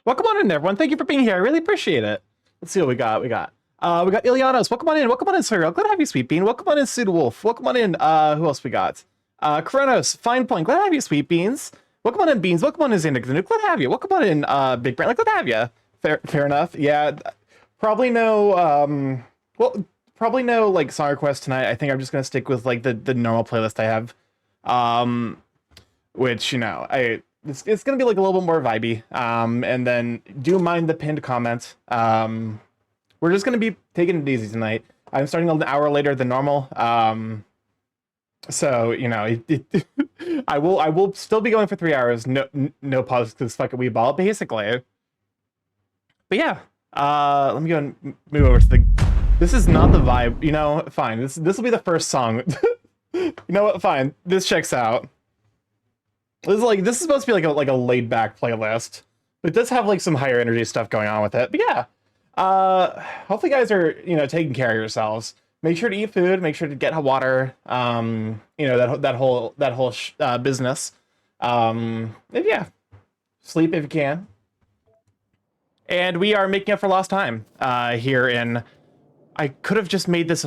Welcome on in, everyone. Thank you for being here. I really appreciate it. Let's see what we got. We got Ilianos. Welcome on in. Welcome on in, Serial. Glad to have you, Sweet Bean. Welcome on in, Suda Wolf. Welcome on in. Who else we got? Kronos, Fine Point. Glad to have you, Sweet Beans. Welcome on in, Beans. Welcome on in, Xander. Glad to have you. Welcome on in, Big Brand. Glad to have you. Fair enough. Yeah, probably no. Probably no like song request tonight. I think I'm just gonna stick with like the normal playlist I have. Which it's gonna be like a little bit more vibey. And then do mind the pinned comment. We're just gonna be taking it easy tonight. I'm starting an hour later than normal. So I will still be going for 3 hours. No pause because fuck it, we ball basically. But yeah, let me go and move over to the. This is not the vibe. Fine. This will be the first song. You know what? Fine. This checks out. This is supposed to be like a laid back playlist, but it does have like some higher energy stuff going on with it. But yeah, hopefully you guys are taking care of yourselves. Make sure to eat food. Make sure to get water. That whole business. And yeah, sleep if you can. And we are making up for lost time here in. I could have just made this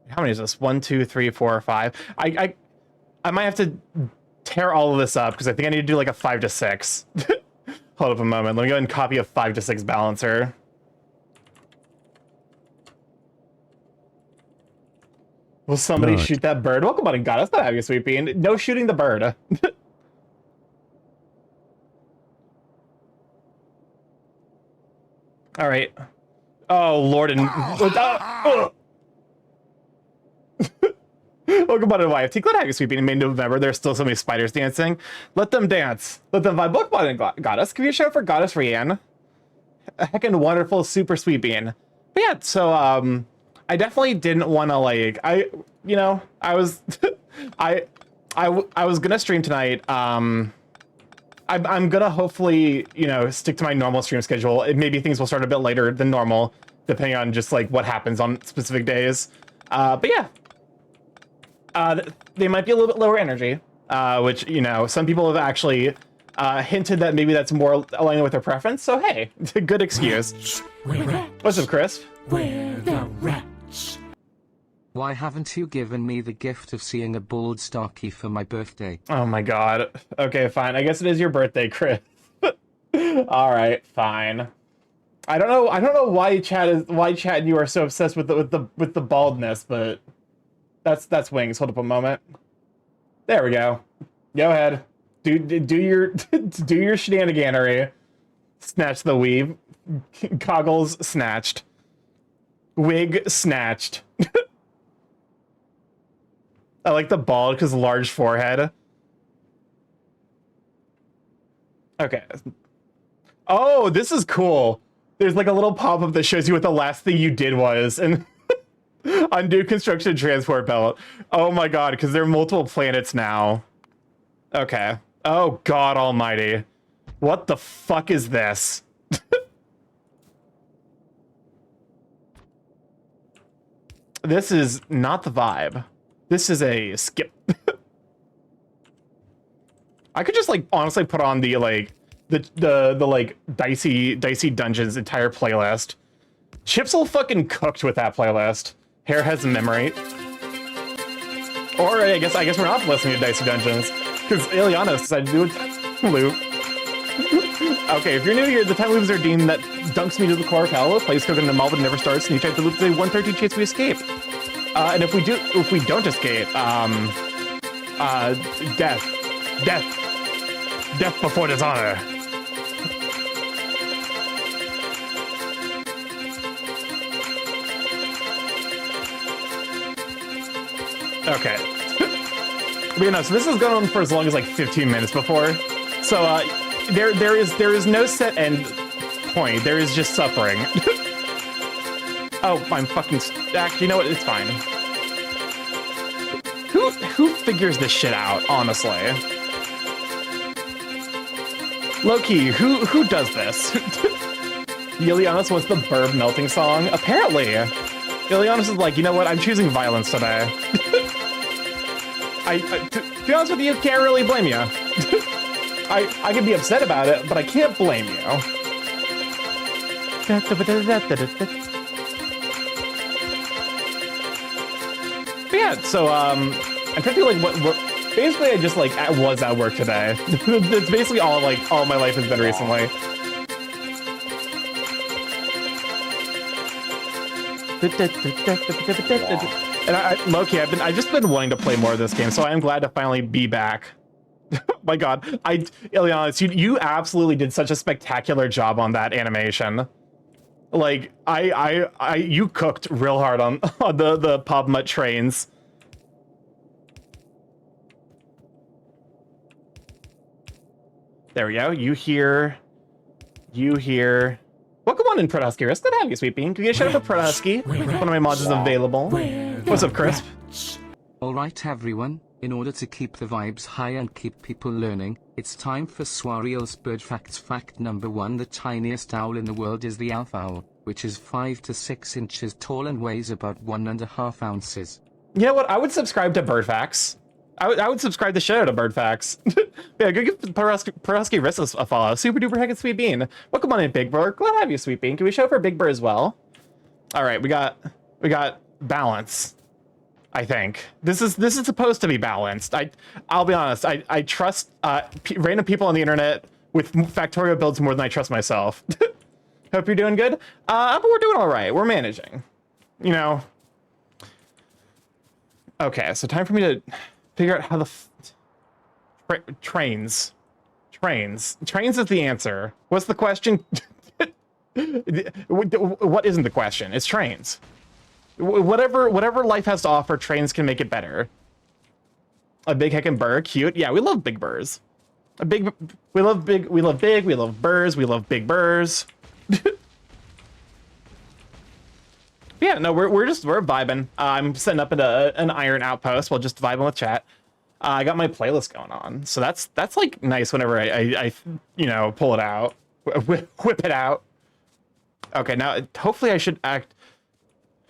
how many is this? 1, 2, 3, 4, 5. I might have to tear all of this up because I think I need to do like a 5 to 6. Hold up a moment. Let me go ahead and copy a 5 to 6 balancer. Will somebody shoot that bird? Welcome on and God, that's not having a Sweet Bean. No shooting the bird. All right. Oh, Lord and... Welcome on to YFT. Glad to have you, Sweet Bean. In mid-November, there's still so many spiders dancing. Let them dance. Let them vibe. Welcome on in, Goddess. Give me a shout for Goddess Rianne. A heckin' wonderful, super Sweet Bean. But yeah, so, I definitely didn't want to, like... I was... I was gonna stream tonight, I'm gonna hopefully, stick to my normal stream schedule. Maybe things will start a bit later than normal, depending on just like what happens on specific days. But yeah, they might be a little bit lower energy, which, some people have actually hinted that maybe that's more aligning with their preference. So hey, it's a good excuse. What's up, Chris? Where the rats? Why haven't you given me the gift of seeing a bald Starky for my birthday? Oh my God. Okay, fine. I guess it is your birthday, Chris. All right, fine. I don't know why Chad and you are so obsessed with the baldness, but that's Wings. Hold up a moment. There we go. Go ahead. Do your do your shenaniganery. Snatch the weave. Goggles snatched. Wig snatched. I like the bald because large forehead. Okay. Oh, this is cool. There's like a little pop-up that shows you what the last thing you did was, and undo construction transport belt. Oh my God, because there are multiple planets now. Okay. Oh God almighty. What the fuck is this? This is not the vibe. This is a skip. I could just like honestly put on the like the dicey dungeons entire playlist. Chips will fucking cooked with that playlist. Hair has memory. Or I guess we're not listening to Dicey Dungeons because Ileana decided to do a loop. Okay, if you're new here, the time loops are deemed that dunks me to the core. Palo plays cooking the Malva never starts, and you type the loop to 113 chance we escape. And if we don't escape, death before dishonor. Okay. But so this is going on for as long as like 15 minutes before. So there is no set end point. There is just suffering. Oh, I'm fucking actually, you know what? It's fine. Who figures this shit out, honestly? Low-key, who does this? Ilianos wants the burb melting song? Apparently. Ilianos is like, you know what? I'm choosing violence today. To be honest with you, can't really blame you. I can be upset about it, but I can't blame you. But yeah, so I'm trying to think, like what basically I just like was at work today. That's basically all my life has been recently. And low-key, I've just been wanting to play more of this game, so I am glad to finally be back. My God, Ileana, you absolutely did such a spectacular job on that animation. Like, you cooked real hard on the Pop Mutt trains. There we go. You hear. Welcome on in, Protohusky. It's good to have you, Sweet Bean. Can you get a shout out to Protohusky? One of my mods is available. What's up, Crisp? Alright everyone, in order to keep the vibes high and keep people learning, it's time for Swariel's Bird Facts. Fact number 1: the tiniest owl in the world is the alpha owl, which is 5 to 6 inches tall and weighs about 1.5 ounces. You know what? I would subscribe to Bird Facts. I would subscribe the shit out of Bird Facts. Yeah, go give Prohusky Wrist a follow. Super duper heckin' Sweet Bean. Welcome on in, Big Bird. Glad to have you, Sweet Bean. Can we show for Big Bird as well? All right, we got balance. I think this is supposed to be balanced. I'll be honest. I trust random people on the internet with Factorio builds more than I trust myself. Hope you're doing good. But we're doing all right. We're managing. You know. Okay, so time for me to figure out how the trains is the answer. What's the question? What isn't the question? It's trains. Whatever life has to offer, trains can make it better. A big heckin' burr, cute. Yeah, we love big burrs. We love birds, we love big burrs. Yeah, no, we're vibing. I'm setting up an iron outpost while just vibing with chat. I got my playlist going on, so that's like nice whenever I you know, pull it out, whip it out. Okay, now hopefully I should act.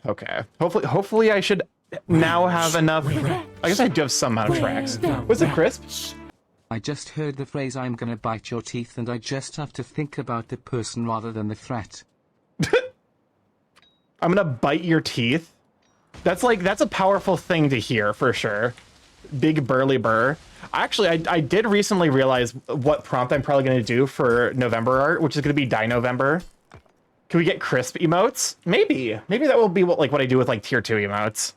Okay, hopefully I should now have enough. I guess I do have some amount of tracks. Was it Crisp? I just heard the phrase "I'm gonna bite your teeth" and I just have to think about the person rather than the threat. I'm gonna bite your teeth. That's a powerful thing to hear for sure. Big burly burr. Actually, I did recently realize what prompt I'm probably gonna do for November art, which is gonna be Die November. Can we get Crisp emotes? Maybe that will be what I do with like tier 2 emotes.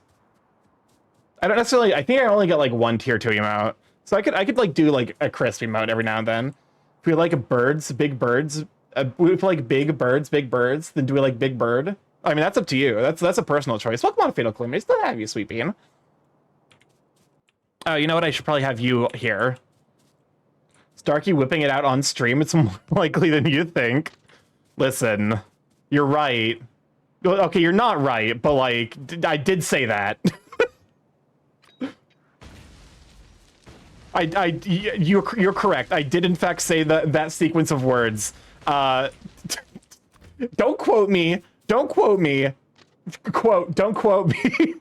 I don't necessarily. I think I only get like one tier 2 emote, so I could like do like a Crisp emote every now and then. If we like birds, big birds. If we like big birds, then do we like big bird? I mean, that's up to you. That's a personal choice. Welcome on, Fatal Claim. Nice to have you, Sweet Bean. Oh, you know what? I should probably have you here. Starky whipping it out on stream. It's more likely than you think. Listen, you're right. Okay, you're not right, but like, I did say that. You're correct. I did in fact say that sequence of words. Don't quote me. Don't quote me. Don't quote me.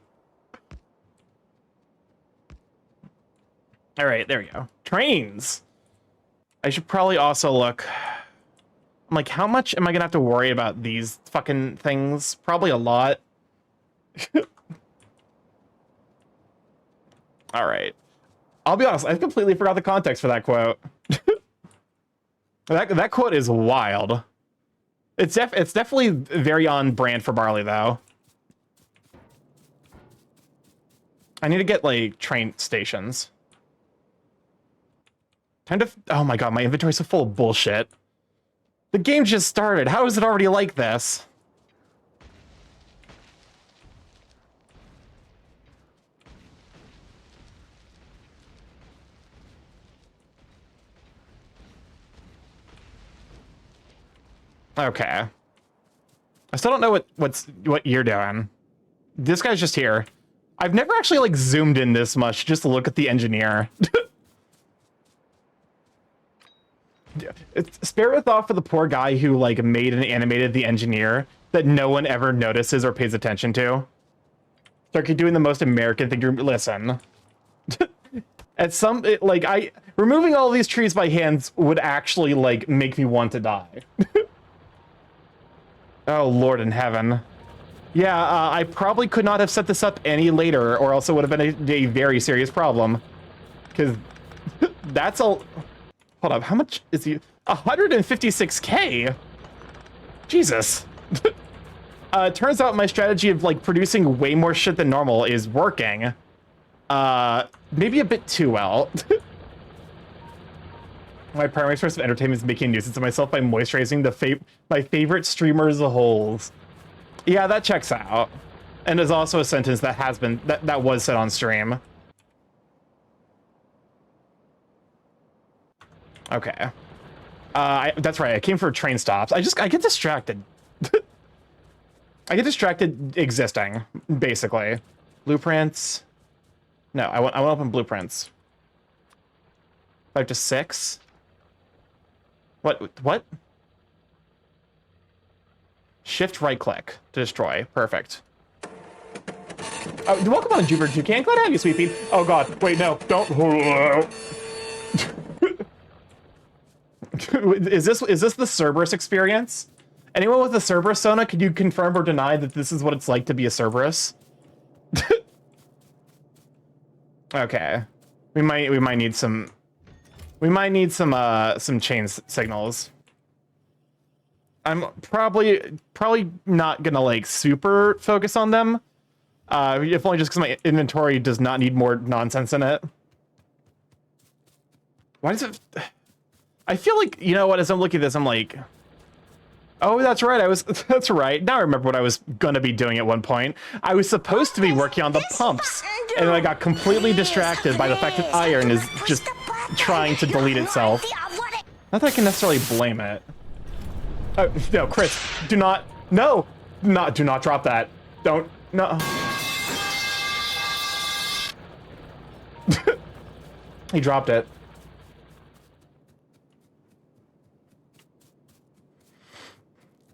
All right, there we go. Trains. I should probably also look. I'm like, how much am I gonna have to worry about these fucking things? Probably a lot. All right. I'll be honest, I completely forgot the context for that quote. That quote is wild. It's definitely very on brand for Barley, though. I need to get, like, train stations. Time to... Oh my god, my inventory's so full of bullshit. The game just started. How is it already like this? Okay. I still don't know what you're doing. This guy's just here. I've never actually like zoomed in this much just to look at the engineer. Spare a thought for the poor guy who like made and animated the engineer that no one ever notices or pays attention to. Starky doing the most American thing to listen. At some like removing all these trees by hands would actually, like, make me want to die. Oh, Lord in heaven. Yeah, I probably could not have set this up any later, or else it would have been a very serious problem. Because that's all... Hold up, how much is he? 156K? Jesus. Turns out my strategy of, like, producing way more shit than normal is working. Maybe a bit too well. My primary source of entertainment is making a nuisance of myself by moisturizing my favorite streamer's holes. Yeah, that checks out. And there's also a sentence that has been, that was said on stream. Okay. That's right, I came for train stops. I get distracted. I get distracted existing, basically. Blueprints. No, I want to open blueprints. 5 to 6? What? Shift right click to destroy. Perfect. Oh, welcome on, Jupiter Toucan. Glad to have you, Sweet Pea. Oh god, wait, no, don't. Is this the Cerberus experience? Anyone with a Cerberus Sona, can you confirm or deny that this is what it's like to be a Cerberus? Okay. We might need some chain signals. I'm probably not gonna like super focus on them. If only just because my inventory does not need more nonsense in it. Why does it? I feel like, you know what, as I'm looking at this, I'm like, oh, that's right, that's right. Now I remember what I was gonna be doing at one point. I was supposed to be working on the pumps, and then I got completely distracted by the fact that iron is just trying to delete itself. Not that I can necessarily blame it. No, Chris, do not drop that. Don't, no. He dropped it.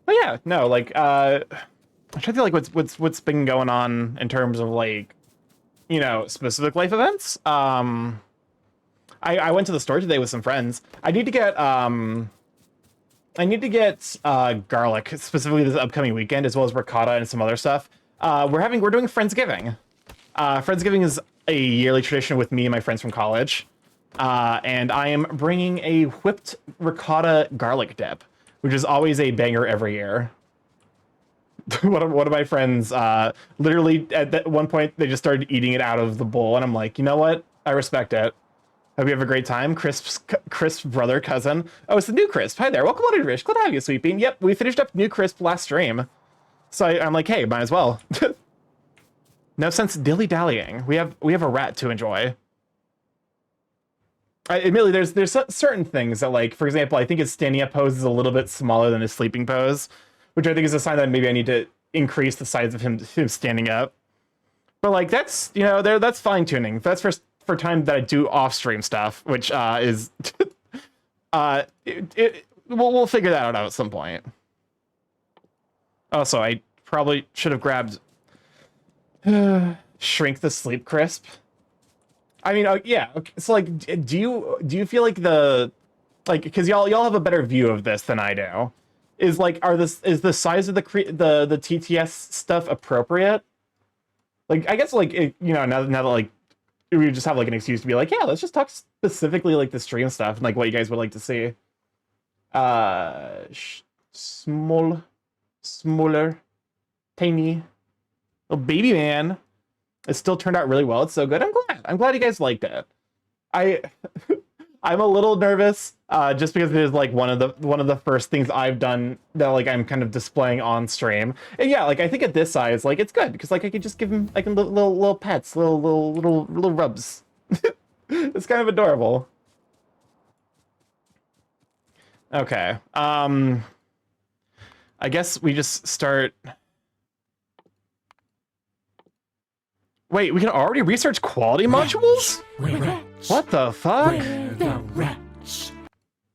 But yeah, no, like, I'm trying to think like what's been going on in terms of like, you know, specific life events. I went to the store today with some friends. I need to get garlic, specifically this upcoming weekend, as well as ricotta and some other stuff. We're doing Friendsgiving. Friendsgiving is a yearly tradition with me and my friends from college. And I am bringing a whipped ricotta garlic dip, which is always a banger every year. One of my friends, literally at that one point, they just started eating it out of the bowl, and I'm like, you know what? I respect it. Hope you have a great time. Crisp's brother, cousin. Oh, it's the new Crisp. Hi there. Welcome on, Rich. Glad to have you, Sweet Bean. Yep, we finished up new Crisp last stream. So I'm like, hey, might as well. No sense dilly-dallying. We have a rat to enjoy. Admittedly, there's certain things that, like, for example, I think his standing up pose is a little bit smaller than his sleeping pose, which I think is a sign that maybe I need to increase the size of him standing up. But like, that's, you know, that's fine tuning. That's for time that I do off stream stuff, which is we'll figure that out at some point. Also, I probably should have grabbed shrink the sleep crisp. I mean, yeah. Okay, so like, do you feel like because y'all have a better view of this than I do? Is the size of the TTS stuff appropriate? Like, I guess like you know, now that like we just have like an excuse to be like, yeah, let's just talk specifically like the stream stuff and like what you guys would like to see. Smaller, tiny, little baby man. It still turned out really well. It's so good. I'm glad you guys liked it. I'm a little nervous, just because it is like one of the first things I've done that like I'm kind of displaying on stream. And yeah, like I think at this size, like it's good because like I could just give him like little pets, little rubs. It's kind of adorable. Okay. I guess we just start. Wait, we can already research quality modules? What the fuck?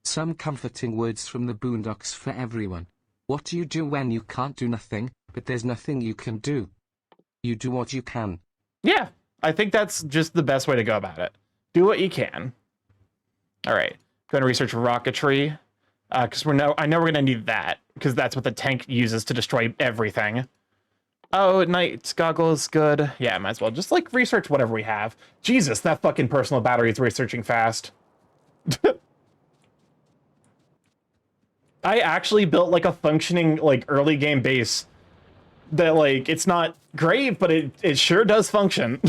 Some comforting words from the Boondocks for everyone. What do you do when you can't do nothing, but there's nothing you can do? You do what you can. Yeah, I think that's just the best way to go about it. Do what you can. All right, going to research rocketry, because I know we're gonna need that, because that's what the tank uses to destroy everything. Oh, night goggles, good. Yeah, might as well just like research whatever we have. Jesus, that fucking personal battery is researching fast. I actually built like a functioning like early game base that like it's not great, but it sure does function.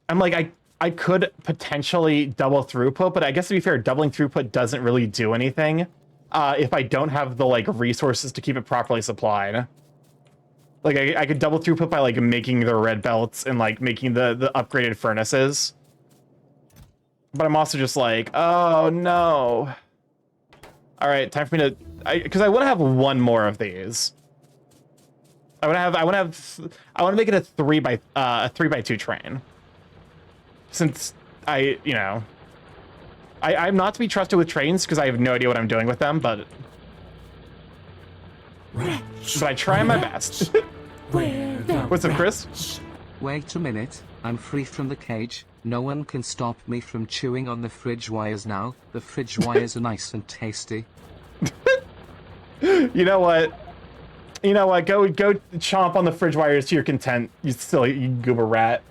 I'm like I could potentially double throughput, but I guess to be fair, doubling throughput doesn't really do anything if I don't have the like resources to keep it properly supplied. Like I could double throughput by like making the red belts and like making the upgraded furnaces. But I'm also just like, oh no. All right, time for me to, because I want to have one more of these. I want to make it a 3x2 train. Since I'm not to be trusted with trains because I have no idea what I'm doing with them, but I try my best. What's up, Chris? Wait a minute, I'm free from the cage. No one can stop me from chewing on the fridge wires now. The fridge wires are nice and tasty. You know what? Go chomp on the fridge wires to your content. You goober rat.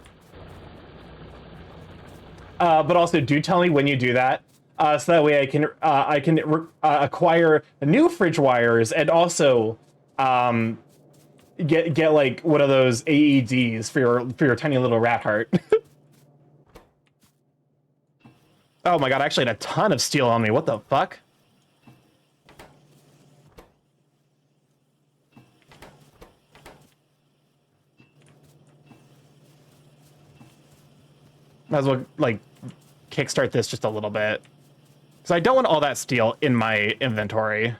But also, do tell me when you do that, so that way I can acquire new fridge wires and also get like one of those AEDs for your tiny little rat heart. Oh my god! I actually had a ton of steel on me. What the fuck? Might as well like kickstart this just a little bit, because I don't want all that steel in my inventory.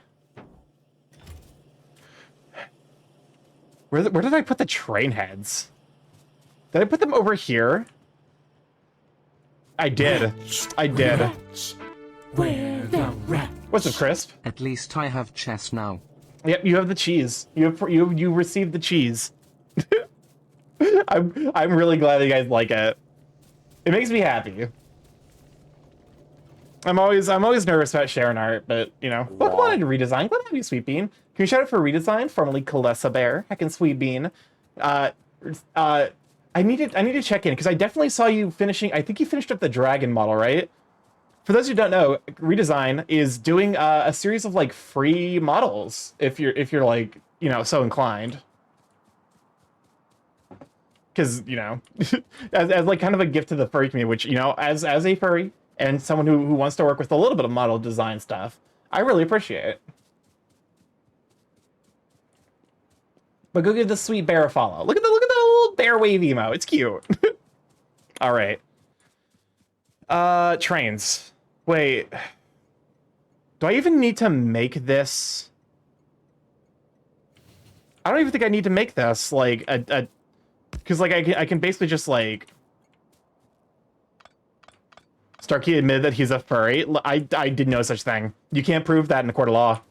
Where did I put the train heads? Did I put them over here? I did. I did. Where the rat? What's up, Crisp? At least I have chess now. Yep, you have the cheese. You received the cheese. I'm really glad that you guys like it. It makes me happy. I'm always nervous about sharing art, but you know, welcome on to redesign. Glad to have you, Sweet Bean. Can you shout out for redesign? Formerly Kalessa Bear. Heckin' Sweet Bean. I need to check in because I definitely saw you finishing. I think you finished up the dragon model, right? For those who don't know, redesign is doing a series of like free models if you're like so inclined. Because as like kind of a gift to the furry community, which as a furry and someone who wants to work with a little bit of model design stuff, I really appreciate it. But go give the sweet bear a follow. Look at the little bear wave emo. It's cute. All right. Trains. Wait. Do I even need to make this? I don't even think I need to make this like a because like I can basically just like Starky admitted that he's a furry. I did no such thing. You can't prove that in a court of law.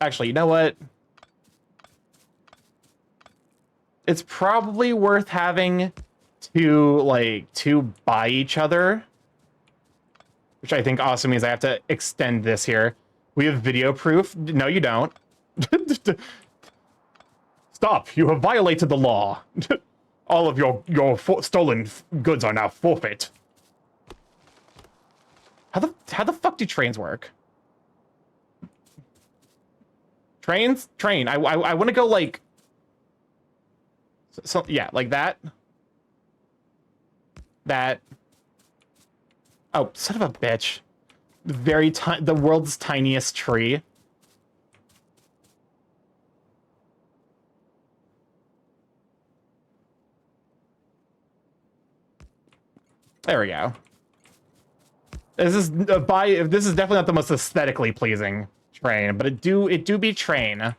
Actually, you know what? It's probably worth having to buy each other. Which I think also means I have to extend this here. We have video proof. No, you don't. Stop. You have violated the law. All of your stolen goods are now forfeit. How the fuck do trains work? Train. I want to go like... So yeah, like that. That. Oh, son of a bitch. The world's tiniest tree. There we go. This is definitely not the most aesthetically pleasing train, but it do be train.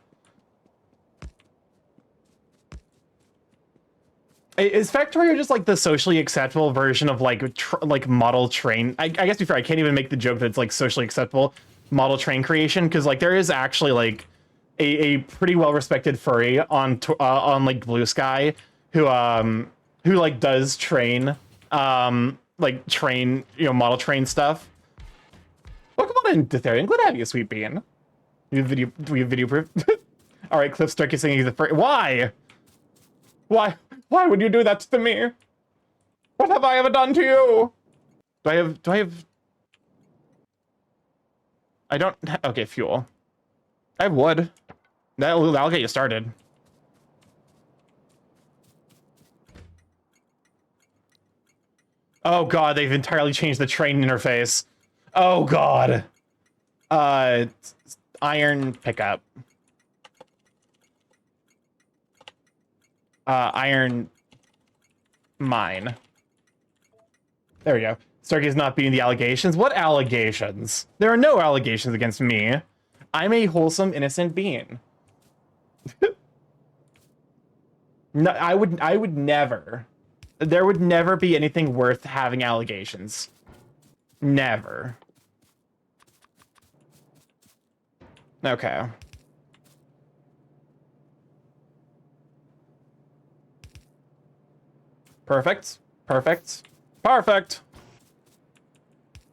Is Factorio just like the socially acceptable version of like model train? I guess before I can't even make the joke that it's like socially acceptable model train creation, because like there is actually like a pretty well respected furry on like Blue Sky who like does train like train, you know, model train stuff. Welcome on in, Ditherian. Glad to have you, sweet bean. We have video proof. All right, Cliff Stark is saying he's the furry. Why? Why would you do that to me? What have I ever done to you? I don't, okay, fuel. I have wood. That'll get you started. Oh god, they've entirely changed the train interface. Oh god. Iron pickup. Iron mine. There we go. Starky's not beating the allegations. What allegations? There are no allegations against me. I'm a wholesome, innocent being. No, I would never. There would never be anything worth having allegations. Never. Okay. Perfect. Perfect. Perfect.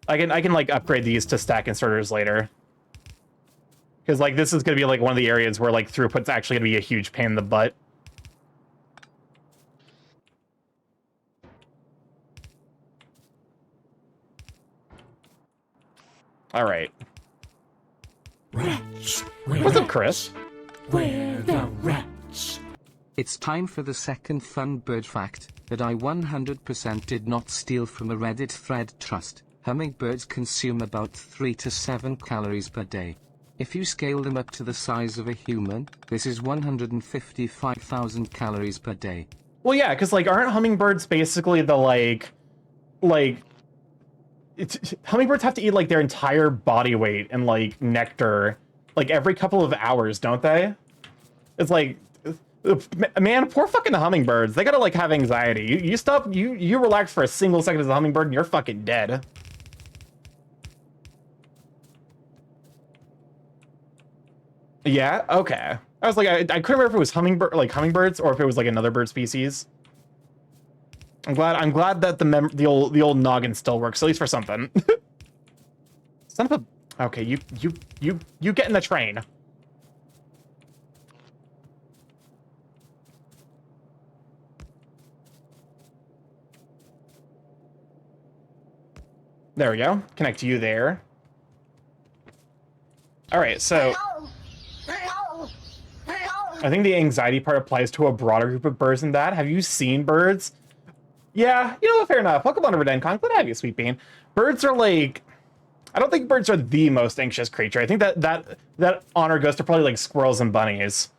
I can like upgrade these to stack inserters later. Because like this is gonna be like one of the areas where like throughput's actually gonna be a huge pain in the butt. All right. Rats. What's up, Chris? Where the rats? It's time for the second fun bird fact that I 100% did not steal from a Reddit thread. Trust. Hummingbirds consume about 3 to 7 calories per day. If you scale them up to the size of a human, this is 155,000 calories per day. Well, yeah, because like aren't hummingbirds basically the hummingbirds have to eat like their entire body weight and like nectar like every couple of hours, don't they? It's like, man, poor fucking hummingbirds. They gotta like have anxiety. You stop, you relax for a single second as a hummingbird and you're fucking dead. Yeah, okay. I was like, I couldn't remember if it was hummingbirds or if it was like another bird species. I'm glad that the old noggin still works, at least for something. Son of a, okay, you get in the train. There we go. Connect to you there. All right, so I think the anxiety part applies to a broader group of birds than that. Have you seen birds? Yeah, you know, fair enough. Welcome on over to Encon. Glad to have you, sweet bean. Birds are like, I don't think birds are the most anxious creature. I think that honor goes to probably like squirrels and bunnies,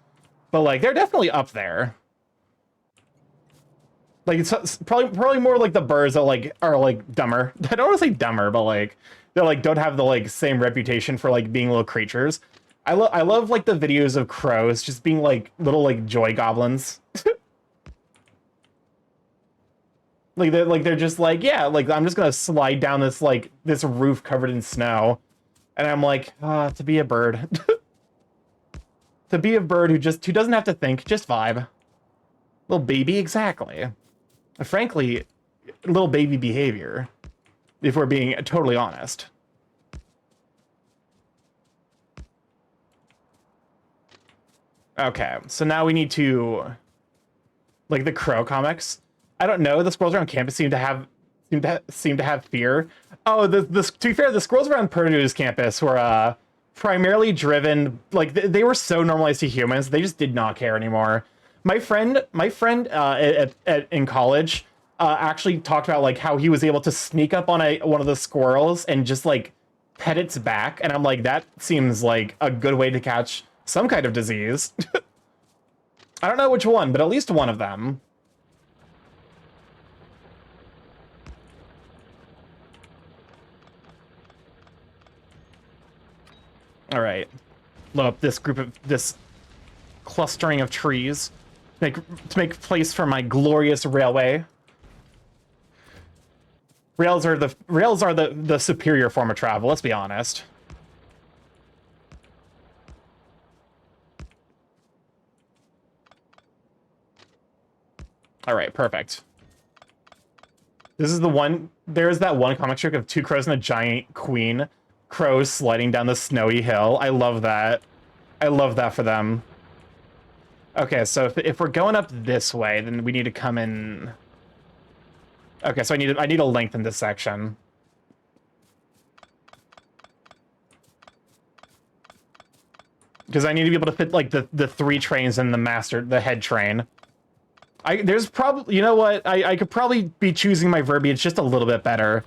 but like they're definitely up there. Like it's probably more like the birds that like are like dumber. I don't want to say dumber, but like they like don't have the like same reputation for like being little creatures. I love like the videos of crows just being like little like joy goblins. they're just like, yeah, like I'm just gonna slide down this roof covered in snow, and I'm like, to be a bird. To be a bird who doesn't have to think, just vibe. Little baby, exactly. Frankly, little baby behavior, if we're being totally honest. Okay, so now we need to, like the Crow comics. I don't know. The squirrels around campus seem to have fear. Oh, to be fair, the squirrels around Purdue's campus were primarily driven, like they were so normalized to humans, they just did not care anymore. My friend in college actually talked about like how he was able to sneak up on one of the squirrels and just like pet its back, and I'm like, that seems like a good way to catch some kind of disease. I don't know which one, but at least one of them. All right, load up this clustering of trees, to make place for my glorious railway. Rails are the superior form of travel. Let's be honest. All right, perfect. This is the one. There's that one comic strip of two crows and a giant queen crow sliding down the snowy hill. I love that. I love that for them. Okay, so if we're going up this way, then we need to come in. Okay, so I need to lengthen this section. Because I need to be able to fit like the 3 trains in the head train. There's probably, you know what? I could probably be choosing my verbiage just a little bit better.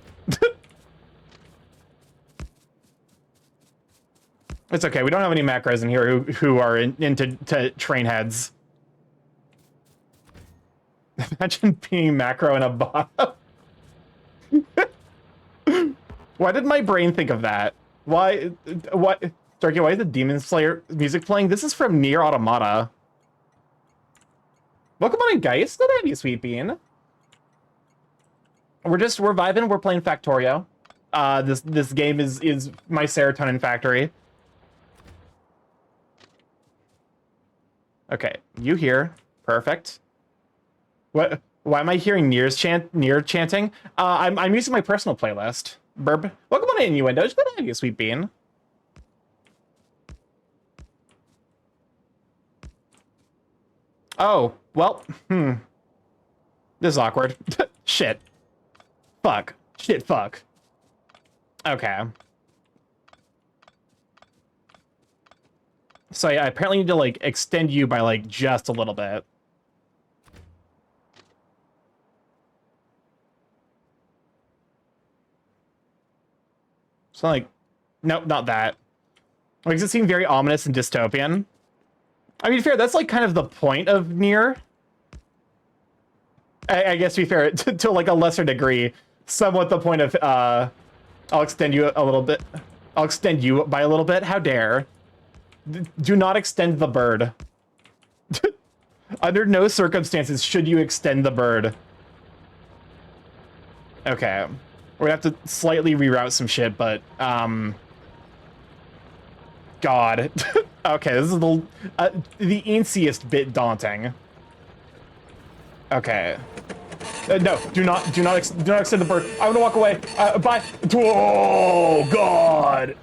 It's okay. We don't have any macros in here who are into train heads. Imagine being macro in a bottom. Why did my brain think of that? Why? What? Starky, why is the Demon Slayer music playing? This is from Nier Automata. Welcome on in, guys. Good to have you, Sweet Bean. We're vibing. We're playing Factorio. This game is my serotonin factory. Okay, you here. Perfect. What? Why am I hearing Nier chanting? I'm using my personal playlist. Burb. Welcome on in, Innuendos. Good to have you, Sweet Bean. Oh, well, This is awkward. Shit. Fuck. Shit, fuck. Okay. So yeah, I apparently need to, like, extend you by, like, just a little bit. So, like, nope, not that. Like, does it seem very ominous and dystopian? I mean, fair, that's, like, kind of the point of Nier. I guess, to be fair, to, like, a lesser degree, somewhat the point of, I'll extend you a little bit. I'll extend you by a little bit. How dare. Do not extend the bird. Under no circumstances should you extend the bird. Okay. We're gonna have to slightly reroute some shit, but, God. Okay, this is the insiest bit daunting. Okay. No, do not extend the bird. I want to walk away. Bye. Oh, God.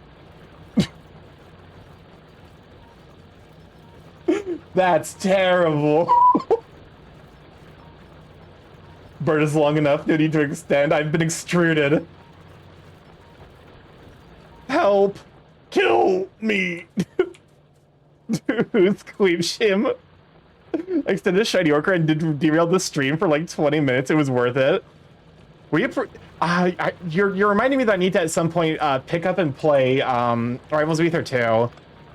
That's terrible. Bird is long enough. No need to extend. I've been extruded. Help. Kill me. Dude, Queep Shim. Extended a shiny orca and derailed the stream for like 20 minutes. It was worth it. You're reminding me that I need to at some point pick up and play Rivals of Aether 2.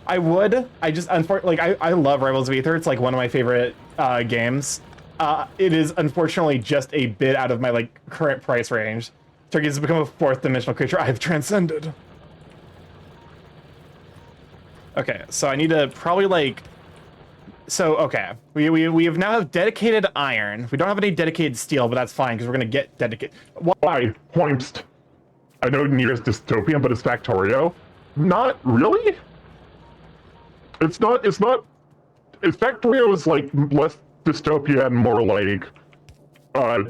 I would. I just unfortunately I love Rivals of Aether. It's like one of my favorite games. It is unfortunately just a bit out of my like current price range. Turkey has become a 4th dimensional creature I've transcended. Okay, so I need to probably like. So okay, we have now have dedicated iron. We don't have any dedicated steel, but that's fine because we're gonna get dedicated. Why, Hoimst? I know Nier is dystopian, but it's Factorio. Not really. It's not. Factorio is like less dystopia and more like,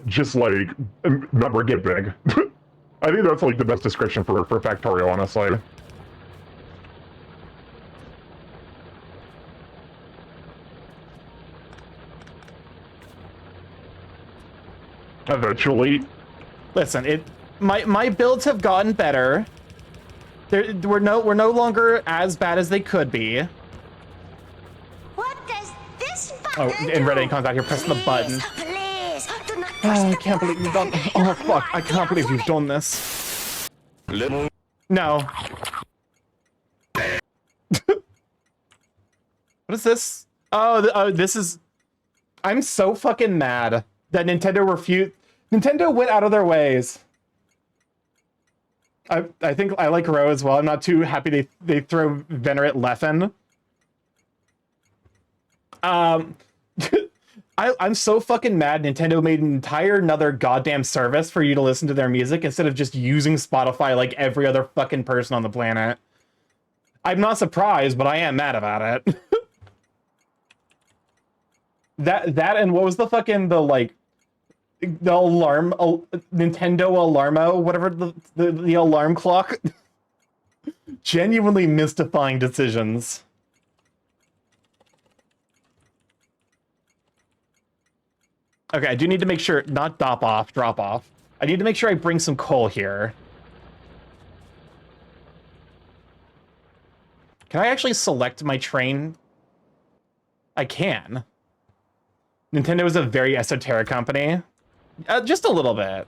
just like never get big. I think that's like the best description for Factorio, honestly. Eventually. Listen, my builds have gotten better. We're no longer as bad as they could be. What does this Oh, and Red Icons out here pressing the button. Please, do not Oh, I can't believe you've done. Oh fuck! I can't believe you've done this. No. What is this? Oh, this is. I'm so fucking mad that Nintendo went out of their ways. I think I like Row as well. I'm not too happy they throw Venerate Leffen. I'm so fucking mad Nintendo made an entire another goddamn service for you to listen to their music instead of just using Spotify like every other fucking person on the planet. I'm not surprised, but I am mad about it. That and what was the the alarm, Nintendo Alarmo, whatever the alarm clock. Genuinely mystifying decisions. Okay, I do need to make sure, not drop off. I need to make sure I bring some coal here. Can I actually select my train? I can. Nintendo is a very esoteric company. Just a little bit.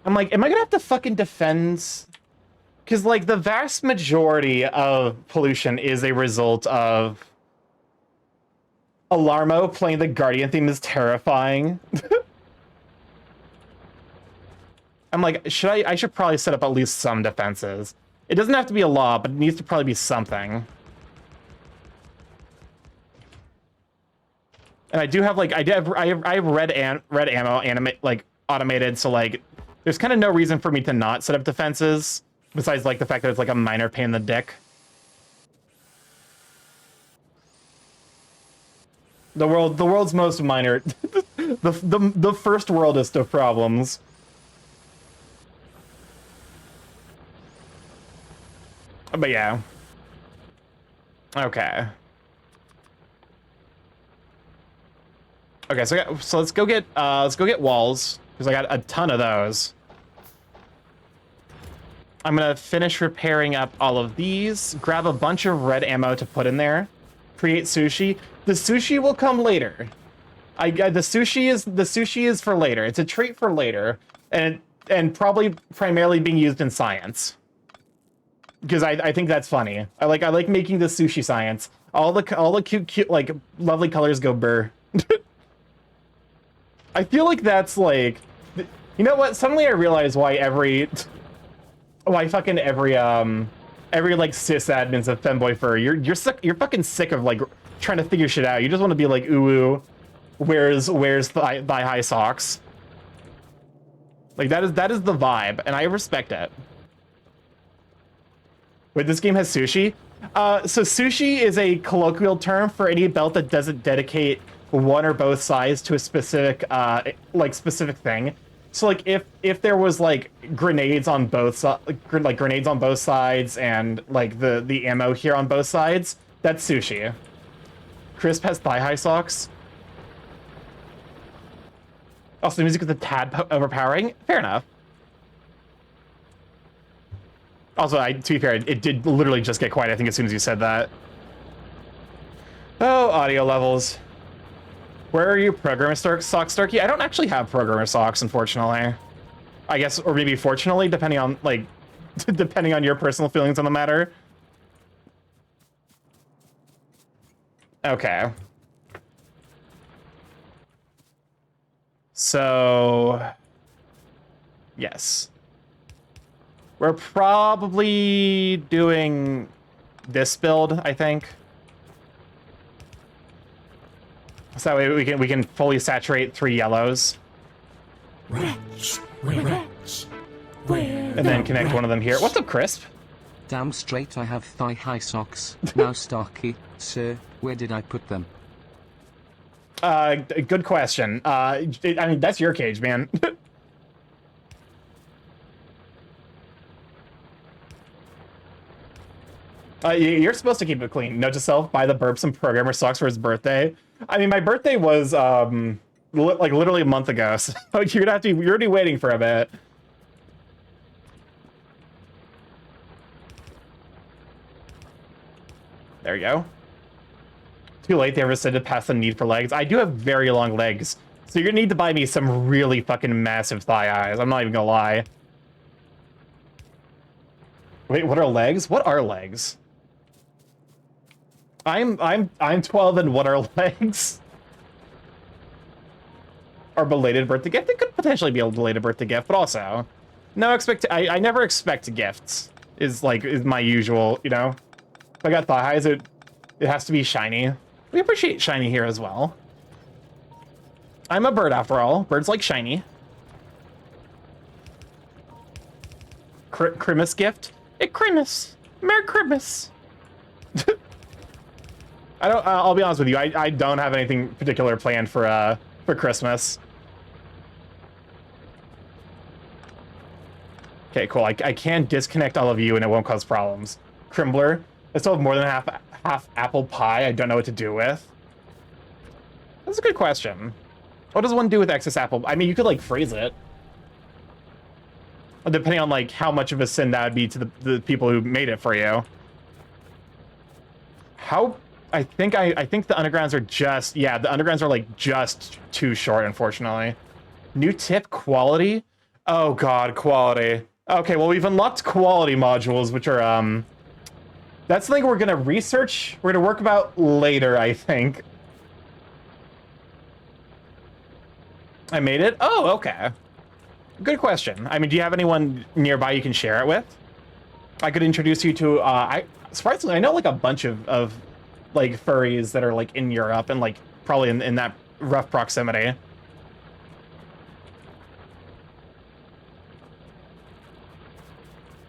I'm like, am I gonna have to fucking defend? Because, like, the vast majority of pollution is a result of Alarmo playing the Guardian theme is terrifying. I'm like, I should probably set up at least some defenses. It doesn't have to be a law, but it needs to probably be something. And I do have, like, I have red ammo automated, so, like, there's kind of no reason for me to not set up defenses, besides, like, the fact that it's, like, a minor pain in the dick. The world's most minor, the first worldest of problems. But yeah. Okay. Okay, so let's go get walls, because I got a ton of those. I'm gonna finish repairing up all of these, grab a bunch of red ammo to put in there, create sushi. The sushi will come later. The sushi is for later. It's a treat for later, and probably primarily being used in science. Because I think that's funny. I like making the sushi science. All the cute like lovely colors go burr. I feel like that's like, you know what? Suddenly I realize why fucking every like sysadmin's a femboy furry. You're fucking sick of like trying to figure shit out. You just want to be like, ooh, where's thigh high socks? Like that is the vibe, and I respect it. Wait, this game has sushi? So sushi is a colloquial term for any belt that doesn't dedicate one or both sides to a specific specific thing. So like if there was like grenades on both sides and like the ammo here on both sides, that's sushi. Crisp has thigh-high socks. Also, the music is a tad overpowering. Fair enough. Also, to be fair, it did literally just get quiet, I think, as soon as you said that. Oh, audio levels. Where are you, programmer socks, Starky? I don't actually have programmer socks, unfortunately. I guess, or maybe fortunately, depending on, like, depending on your personal feelings on the matter. Okay. So... yes. We're probably doing this build, I think. So that way we can fully saturate 3 yellows. Wretch, wretch, where And then connect one of them here. What's up, Crisp? Damn straight I have thigh-high socks. Now Starky, sir, where did I put them? Good question. I mean, that's your cage, man. You're supposed to keep it clean. Note to self, buy the burp some programmer socks for his birthday. I mean, my birthday was, like, literally a month ago, so you're already waiting for a bit. There you go. Too late, they ever said to pass the need for legs. I do have very long legs, so you're gonna need to buy me some really fucking massive thigh highs. I'm not even gonna lie. Wait, what are legs? What are legs? I'm 12 and what are legs? Our belated birthday gift? It could potentially be a belated birthday gift, but also no I never expect gifts is my usual, you know. If I got thigh highs, it has to be shiny. We appreciate shiny here as well. I'm a bird after all. Birds like shiny. Christmas gift? Christmas. Merry Christmas. I'll be honest with you. I don't have anything particular planned for Christmas. Okay, cool. I can disconnect all of you and it won't cause problems. Crimbler, I still have more than half apple pie I don't know what to do with. That's a good question. What does one do with excess apple? I mean, you could like freeze it. Depending on like how much of a sin that would be to the people who made it for you. How I think the undergrounds are just, yeah, the undergrounds are like just too short, unfortunately. New tip, quality. Oh god, quality. Okay, well we've unlocked quality modules, which are that's something we're gonna research. We're gonna work about later, I think. I made it? Oh, okay. Good question. I mean, do you have anyone nearby you can share it with? I could introduce you to, surprisingly, I know like a bunch of like furries that are like in Europe and like probably in that rough proximity.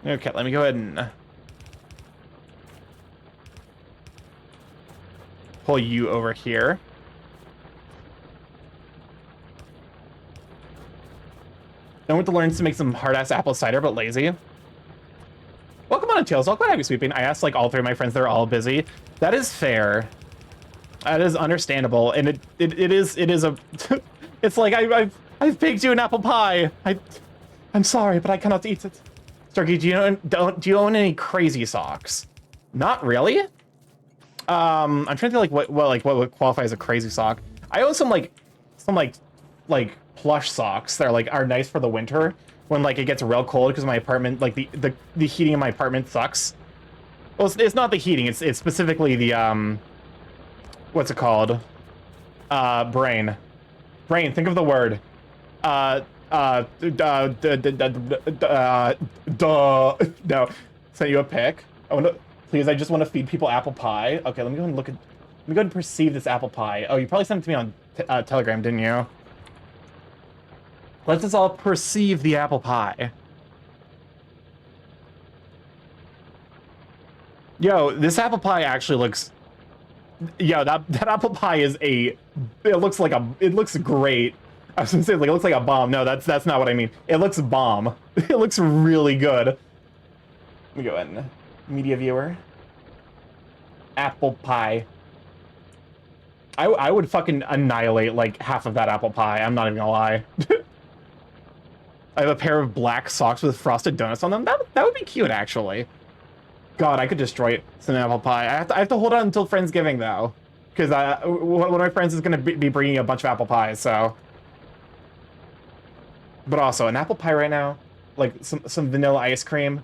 Okay, let me go ahead and pull you over here. I went to learn to make some hard-ass apple cider, but lazy. Welcome on to Tails. I'll glad to have you sweeping. I asked like all three of my friends, they're all busy. That is fair. That is understandable, and it is a. It's like I've baked you an apple pie. I'm sorry, but I cannot eat it. Starky, do you own any crazy socks? Not really. I'm trying to think like what would qualify as a crazy sock. I own some plush socks that are nice for the winter when like it gets real cold because my apartment, like the heating in my apartment sucks. Well, it's not the heating, it's specifically the what's it called? Brain. Think of the word. No. Send you a pic. Please, I just want to feed people apple pie. Okay, let me go and let me go ahead and perceive this apple pie. Oh, you probably sent it to me on Telegram, didn't you? Let's just all perceive the apple pie. Yo, this apple pie actually looks... Yo, that apple pie is a... It looks great. I was gonna say, like, it looks like a bomb. No, that's not what I mean. It looks bomb. It looks really good. Let me go in. Media viewer. Apple pie. I would fucking annihilate, like, half of that apple pie. I'm not even gonna lie. I have a pair of black socks with frosted donuts on them. That would be cute, actually. God, I could destroy some apple pie. I have to hold on until Friendsgiving, though. Because one of my friends is going to be bringing a bunch of apple pies, so... But also, an apple pie right now? Like, some vanilla ice cream?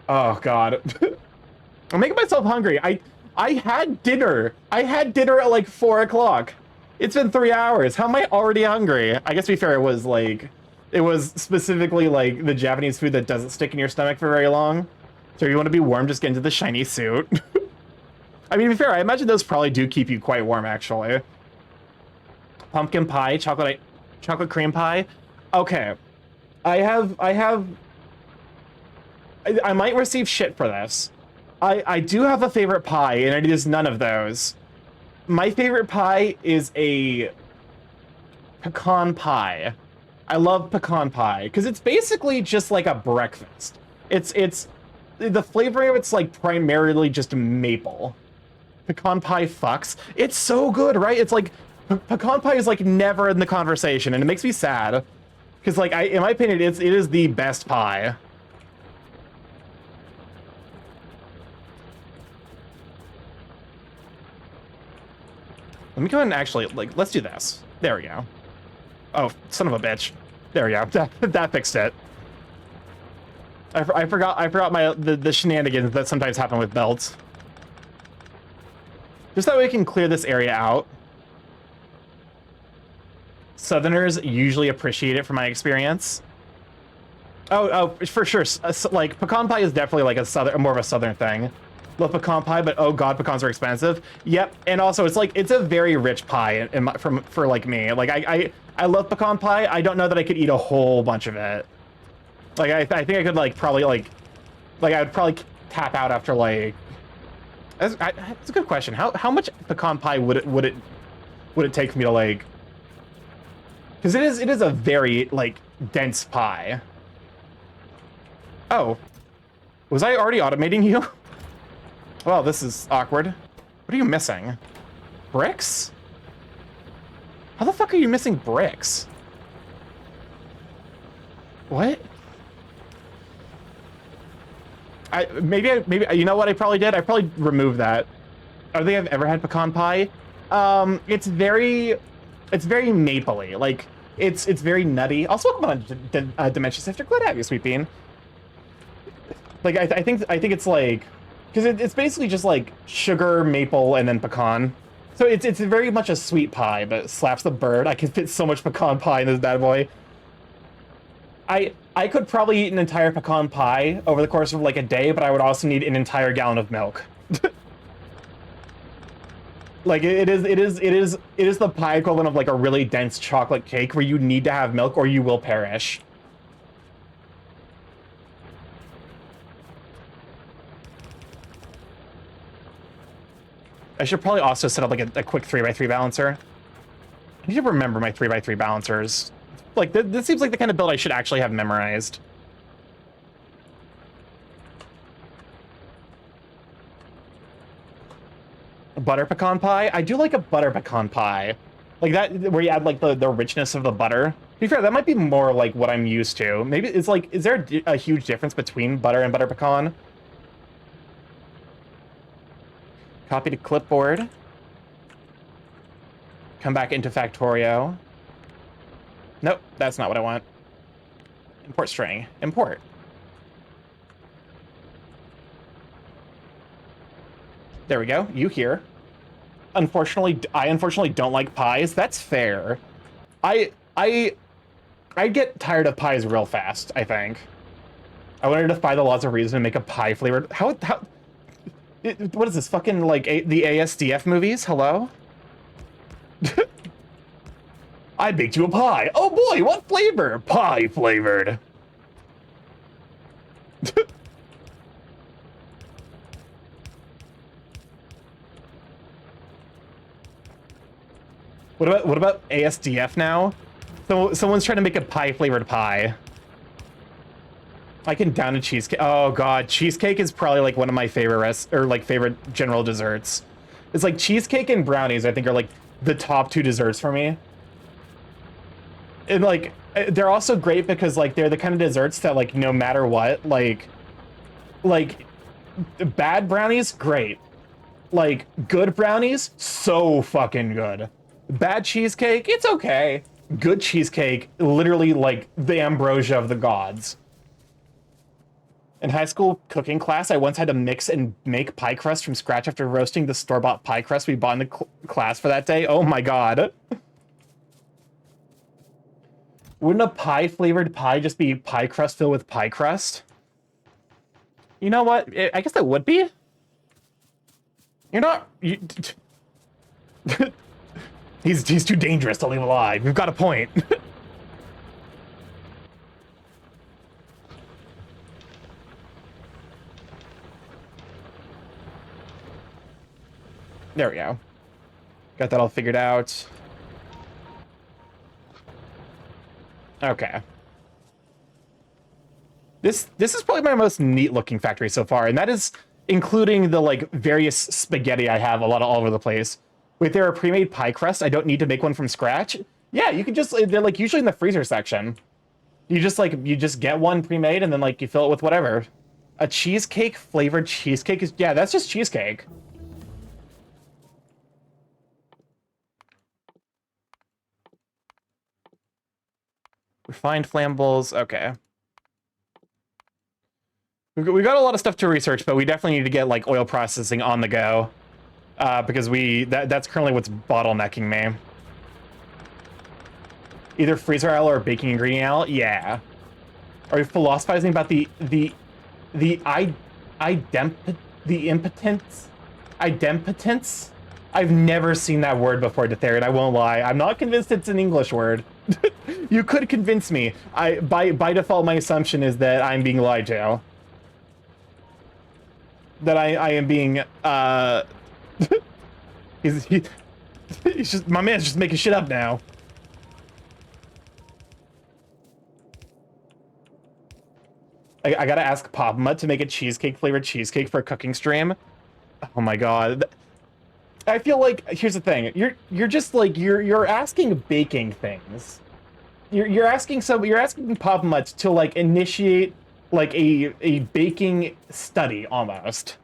Oh, God. I'm making myself hungry. I had dinner. I had dinner at, like, 4 o'clock. It's been 3 hours. How am I already hungry? I guess, to be fair, it was, like... It was specifically, like, the Japanese food that doesn't stick in your stomach for very long. So if you want to be warm, just get into the shiny suit. I mean, to be fair, I imagine those probably do keep you quite warm, actually. Pumpkin pie, chocolate cream pie. Okay. I might receive shit for this. I do have a favorite pie, and it is none of those. My favorite pie is a pecan pie. I love pecan pie because it's basically just like a breakfast. It's the flavoring of it's like primarily just maple. Pecan pie fucks. It's so good, right? It's like pecan pie is like never in the conversation, and it makes me sad because like in my opinion, it is the best pie. Let me go ahead and actually like let's do this. There we go. Oh, son of a bitch. There we go. That fixed it. I forgot the shenanigans that sometimes happen with belts. Just that way we can clear this area out. Southerners usually appreciate it from my experience. Oh, for sure. Like pecan pie is definitely like more of a southern thing. Love pecan pie, but oh god, pecans are expensive. Yep, and also it's a very rich pie for like me. Like I love pecan pie. I don't know that I could eat a whole bunch of it. Like I think I could like probably like I would probably tap out after like. That's a good question. How much pecan pie would it take for me to like? Because it is a very like dense pie. Oh. Was I already automating you? Well, this is awkward. What are you missing? Bricks? How the fuck are you missing bricks? What? Maybe you know what I probably did? I probably removed that. I don't think I've ever had pecan pie. It's very mapley. Like it's very nutty. Also, welcome on Dementia Sifter. Glad to have you, Sweet Bean. Like I think it's like, because it's basically just like sugar, maple, and then pecan. So it's very much a sweet pie, but it slaps the bird. I can fit so much pecan pie in this bad boy. I could probably eat an entire pecan pie over the course of like a day, but I would also need an entire gallon of milk. Like it is the pie equivalent of like a really dense chocolate cake where you need to have milk or you will perish. I should probably also set up like a quick 3x3 balancer. I need to remember my 3x3 balancers. Like, this seems like the kind of build I should actually have memorized. Butter pecan pie? I do like a butter pecan pie. Like that, where you add like the richness of the butter. To be fair, that might be more like what I'm used to. Maybe it's like, is there a huge difference between butter and butter pecan? Copy to clipboard. Come back into Factorio. Nope, that's not what I want. Import string. Import. There we go. You here. Unfortunately, I unfortunately don't like pies. That's fair. I get tired of pies real fast, I think. I want to defy the laws of reason and make a pie flavored. What is this? Fucking like the ASDF movies? Hello? I baked you a pie. Oh boy, what flavor? Pie flavored. What about ASDF now? So someone's trying to make a pie flavored pie. I can down a cheesecake. Oh god, cheesecake is probably like one of my favorite favorite general desserts. It's like cheesecake and brownies, I think, are like the top two desserts for me. And like they're also great because like they're the kind of desserts that like no matter what, like bad brownies, great. Like good brownies, so fucking good. Bad cheesecake, it's okay. Good cheesecake, literally like the ambrosia of the gods. In high school cooking class, I once had to mix and make pie crust from scratch after roasting the store-bought pie crust we bought in the class for that day. Oh my god. Wouldn't a pie-flavored pie just be pie crust filled with pie crust? You know what? I guess it would be. You're not... He's too dangerous to leave alive. You've got a point. There we go. Got that all figured out. Okay. This is probably my most neat looking factory so far, and that is including the like various spaghetti I have all over the place. Wait, there are pre-made pie crusts? I don't need to make one from scratch? Yeah, you can just, they're like usually in the freezer section. You just get one pre-made and then like you fill it with whatever. A cheesecake flavored cheesecake is, yeah, that's just cheesecake. Refined flammables, okay. We got a lot of stuff to research, but we definitely need to get like oil processing on the go. Because that's currently what's bottlenecking me. Either freezer aisle or baking ingredient aisle, yeah. Are you philosophizing about the impotence? Idempotence? I've never seen that word before, Detherian, I won't lie. I'm not convinced it's an English word. You could convince me. By default, my assumption is that I'm being lied to. That I am being, he's just, my man's just making shit up now. I gotta ask Papa to make a cheesecake flavored cheesecake for a cooking stream. Oh my god. I feel like here's the thing. You're just like you're asking baking things. You're asking Papa to like initiate like a baking study almost.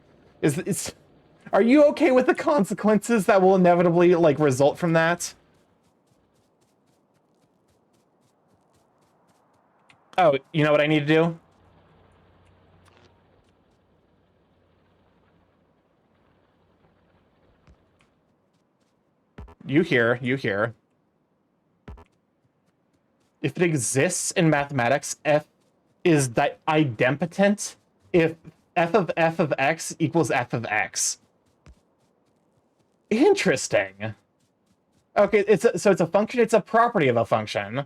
Are you okay with the consequences that will inevitably like result from that? Oh, you know what I need to do? You hear. If it exists in mathematics, f is idempotent if f of x equals f of x. Interesting. Okay, so it's a function. It's a property of a function.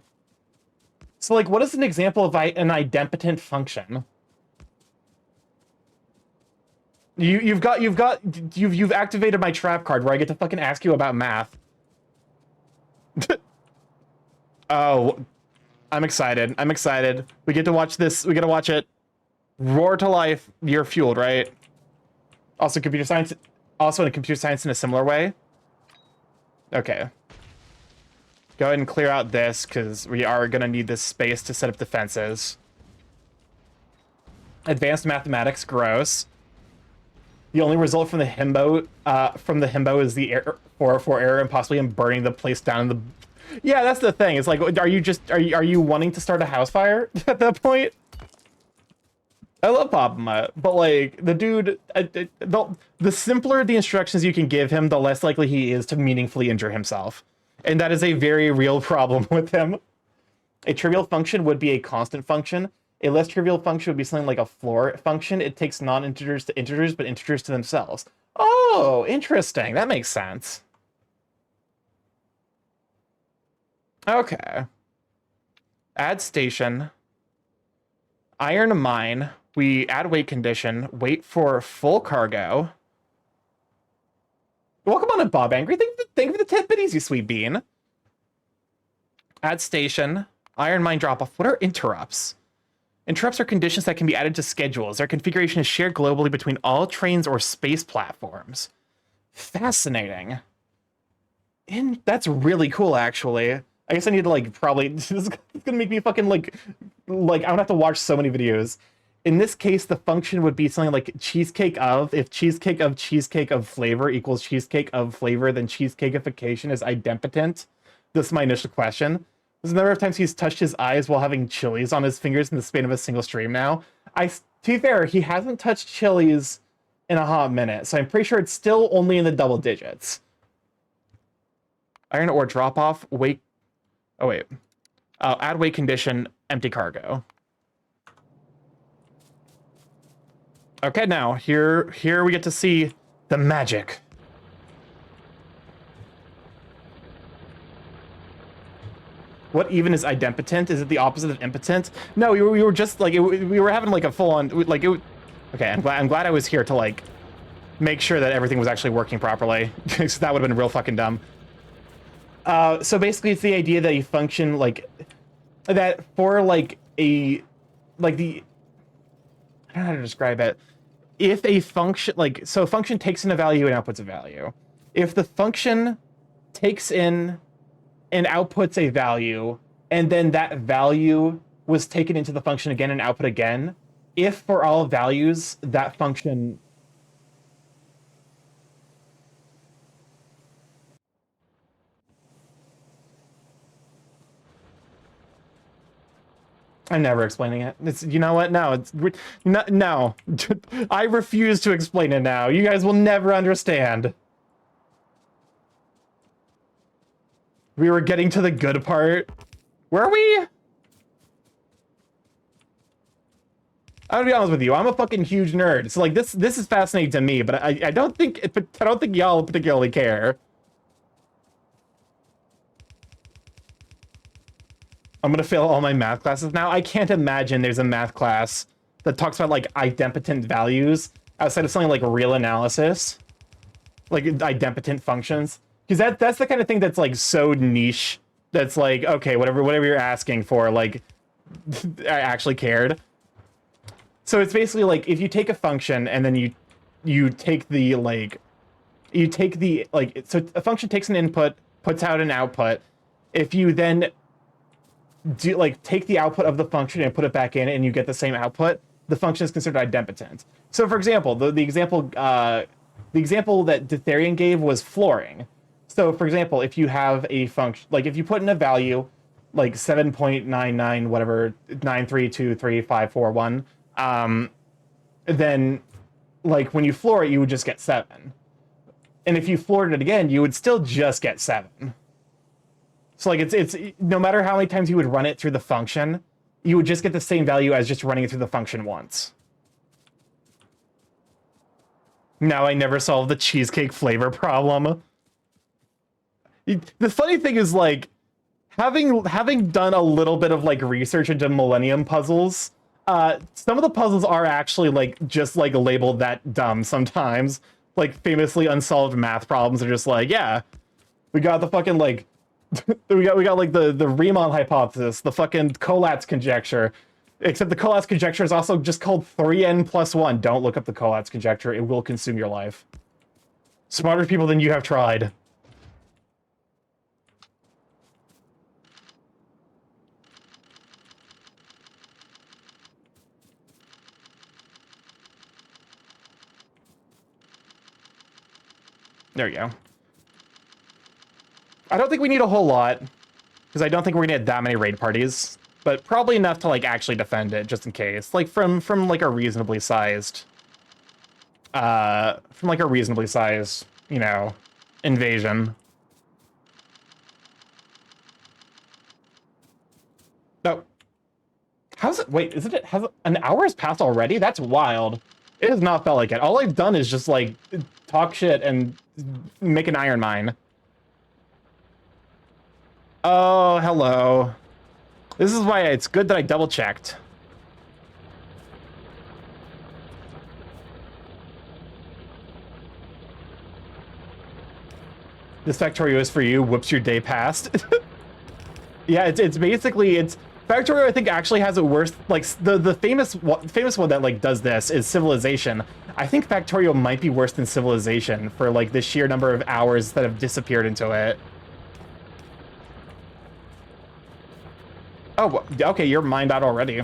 So, like, what is an example of an idempotent function? You've activated my trap card where I get to fucking ask you about math. Oh, I'm excited. We get to watch this. We get to watch it roar to life. You're fueled, right? Also, computer science. Also, in computer science in a similar way. Okay. Go ahead and clear out this, because we are going to need this space to set up defenses. Advanced mathematics, gross. The only result from the himbo is the error, 404 error, and possibly him burning the place down in the... Yeah, that's the thing. It's like, are you wanting to start a house fire at that point? I love Papa, but like the dude, the simpler the instructions you can give him, the less likely he is to meaningfully injure himself. And that is a very real problem with him. A trivial function would be a constant function. A less trivial function would be something like a floor function. It takes non-integers to integers, but integers to themselves. Oh, interesting. That makes sense. Okay. Add station. Iron mine. We add weight condition. Wait for full cargo. Welcome on in, Bob Angry. Thank you for the 10 biddies, you sweet bean. Add station. Iron mine drop off. What are interrupts? Interrupts are conditions that can be added to schedules. Their configuration is shared globally between all trains or space platforms. Fascinating. That's really cool, actually. I guess I need to like probably... This is gonna make me fucking like I'm gonna have to watch so many videos. In this case, the function would be something like cheesecake of. If cheesecake of flavor equals cheesecake of flavor, then cheesecakeification is idempotent. This is my initial question. There's a number of times he's touched his eyes while having chilies on his fingers in the span of a single stream now. To be fair, he hasn't touched chilies in a hot minute, so I'm pretty sure it's still only in the double digits. Iron ore drop off, weight... Oh, wait. Add weight condition, empty cargo. Okay, now, here we get to see the magic. What even is idempotent? Is it the opposite of impotent? No, we were just like we were having like a full on like it. Okay, I'm glad I was here to like make sure that everything was actually working properly, because that would have been real fucking dumb. So basically, it's the idea that a function like that for like a like the I don't know how to describe it. If a function so a function takes in a value and outputs a value. If the function takes in and outputs a value, and then that value was taken into the function again and output again, if for all values that function... I'm never explaining it. It's, you know what? No, it's no. I refuse to explain it now. You guys will never understand. We were getting to the good part. Were we? I'm gonna be honest with you. I'm a fucking huge nerd. So like this is fascinating to me, but I don't think y'all particularly care. I'm gonna fail all my math classes now. I can't imagine there's a math class that talks about like idempotent values outside of something like real analysis, like idempotent functions. Because that's the kind of thing that's like so niche that's like, okay, whatever you're asking for, like I actually cared. So it's basically like if you take a function and then you take the so a function takes an input, puts out an output. If you then do take the output of the function and put it back in and you get the same output, the function is considered idempotent. So for example, the example that Ditherian gave was flooring. So for example, if you have a function, like if you put in a value like 7.99 whatever 9323541, then like when you floor it, you would just get 7. And if you floored it again, you would still just get 7. So like it's no matter how many times you would run it through the function, you would just get the same value as just running it through the function once. Now I never solved the cheesecake flavor problem. The funny thing is, like, having done a little bit of like research into Millennium puzzles, some of the puzzles are actually like just like labeled that dumb sometimes. Like famously unsolved math problems are just like, yeah, we got the fucking like we got like the Riemann hypothesis, the fucking Collatz conjecture. Except the Collatz conjecture is also just called 3n+1. Don't look up the Collatz conjecture. It will consume your life. Smarter people than you have tried. There you go. I don't think we need a whole lot, because I don't think we're gonna get that many raid parties, but probably enough to like actually defend it, just in case. Like from like a reasonably sized, you know, invasion. No. How's it? Wait, is it? Has an hour has passed already? That's wild. It has not felt like it. All I've done is just like talk shit and make an iron mine. Oh, hello. This is why it's good that I double checked. This Factorio is for you. Whoops, your day passed. Yeah, it's basically Factorio. I think actually has it worse. Like the famous one that like does this is Civilization. I think Factorio might be worse than Civilization for like the sheer number of hours that have disappeared into it. Oh, okay, you're mined out already.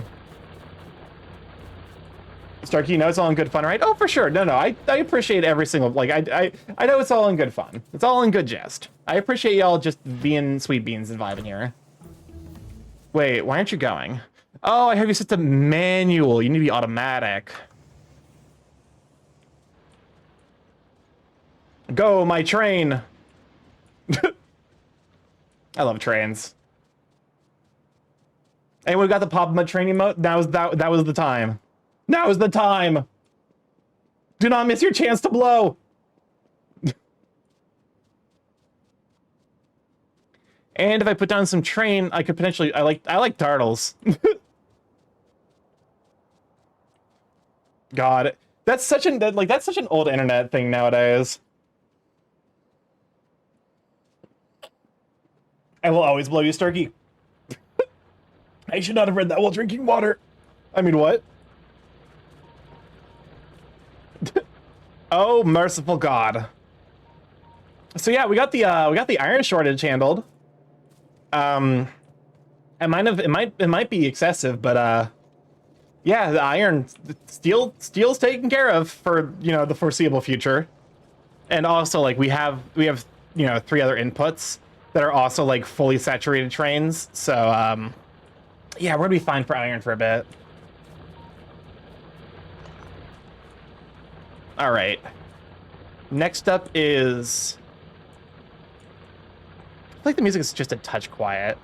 Starky, you know it's all in good fun, right? Oh, for sure. No, I appreciate every single, like, I know it's all in good fun. It's all in good jest. I appreciate y'all just being sweet beans and vibing here. Wait, why aren't you going? Oh, I have you set to manual. You need to be automatic. Go, my train. I love trains. Anyone got the pop mud training mode? That was the time. Now is the time. Do not miss your chance to blow. And if I put down some train, I could potentially. I like turtles. God, that's such an old internet thing nowadays. I will always blow you, Starky. I should not have read that while drinking water. I mean, what? Oh, merciful God. So yeah, we got the iron shortage handled. It might be excessive, but yeah, the steel's taken care of for, you know, the foreseeable future. And also like we have, you know, 3 other inputs that are also like fully saturated trains. So yeah, we're gonna be fine for iron for a bit. All right. Next up is, I feel like the music is just a touch quiet.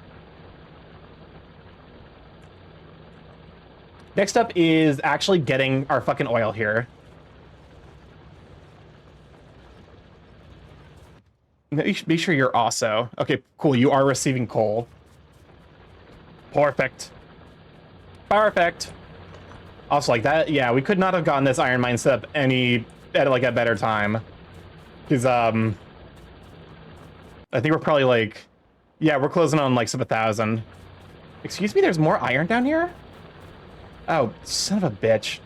Next up is actually getting our fucking oil here. Be sure you're also, okay, cool. You are receiving coal. Perfect. Perfect. Also, like that, yeah, we could not have gotten this iron mine set up at like a better time. Because, I think we're probably like, yeah, we're closing on like some 1,000. Excuse me, there's more iron down here? Oh, son of a bitch.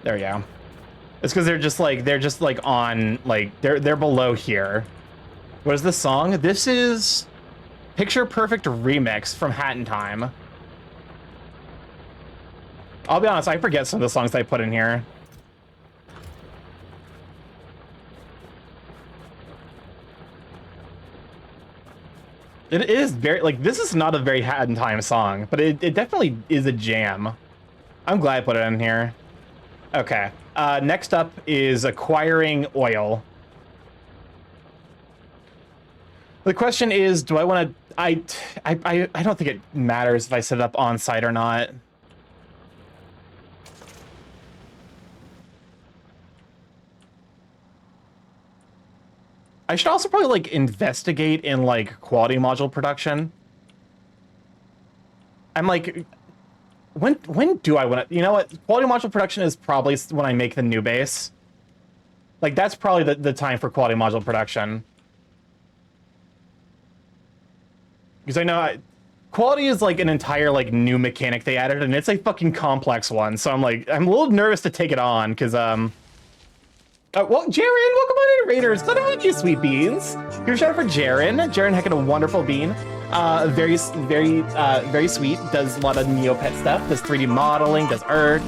There we go. It's because they're just like on like they're below here. What is this song? This is Picture Perfect Remix from Hat in Time. I'll be honest, I forget some of the songs I put in here. It is very, like, this is not a very Hat in Time song, but it definitely is a jam. I'm glad I put it in here. Okay, next up is acquiring oil. The question is, do I want to... I don't think it matters if I set it up on site or not. I should also probably like investigate in like quality module production. I'm like, when do I want to? You know what? Quality module production is probably when I make the new base. Like that's probably the time for quality module production. Because I know quality is like an entire like new mechanic they added, and it's a fucking complex one. So I'm like, I'm a little nervous to take it on because well, Jaren, welcome on in, Raiders. So about you, sweet beans. Here's a shout out for Jaren. Jaren heckin' a wonderful bean. Very sweet. Does a lot of Neopet stuff. Does 3D modeling. Does art.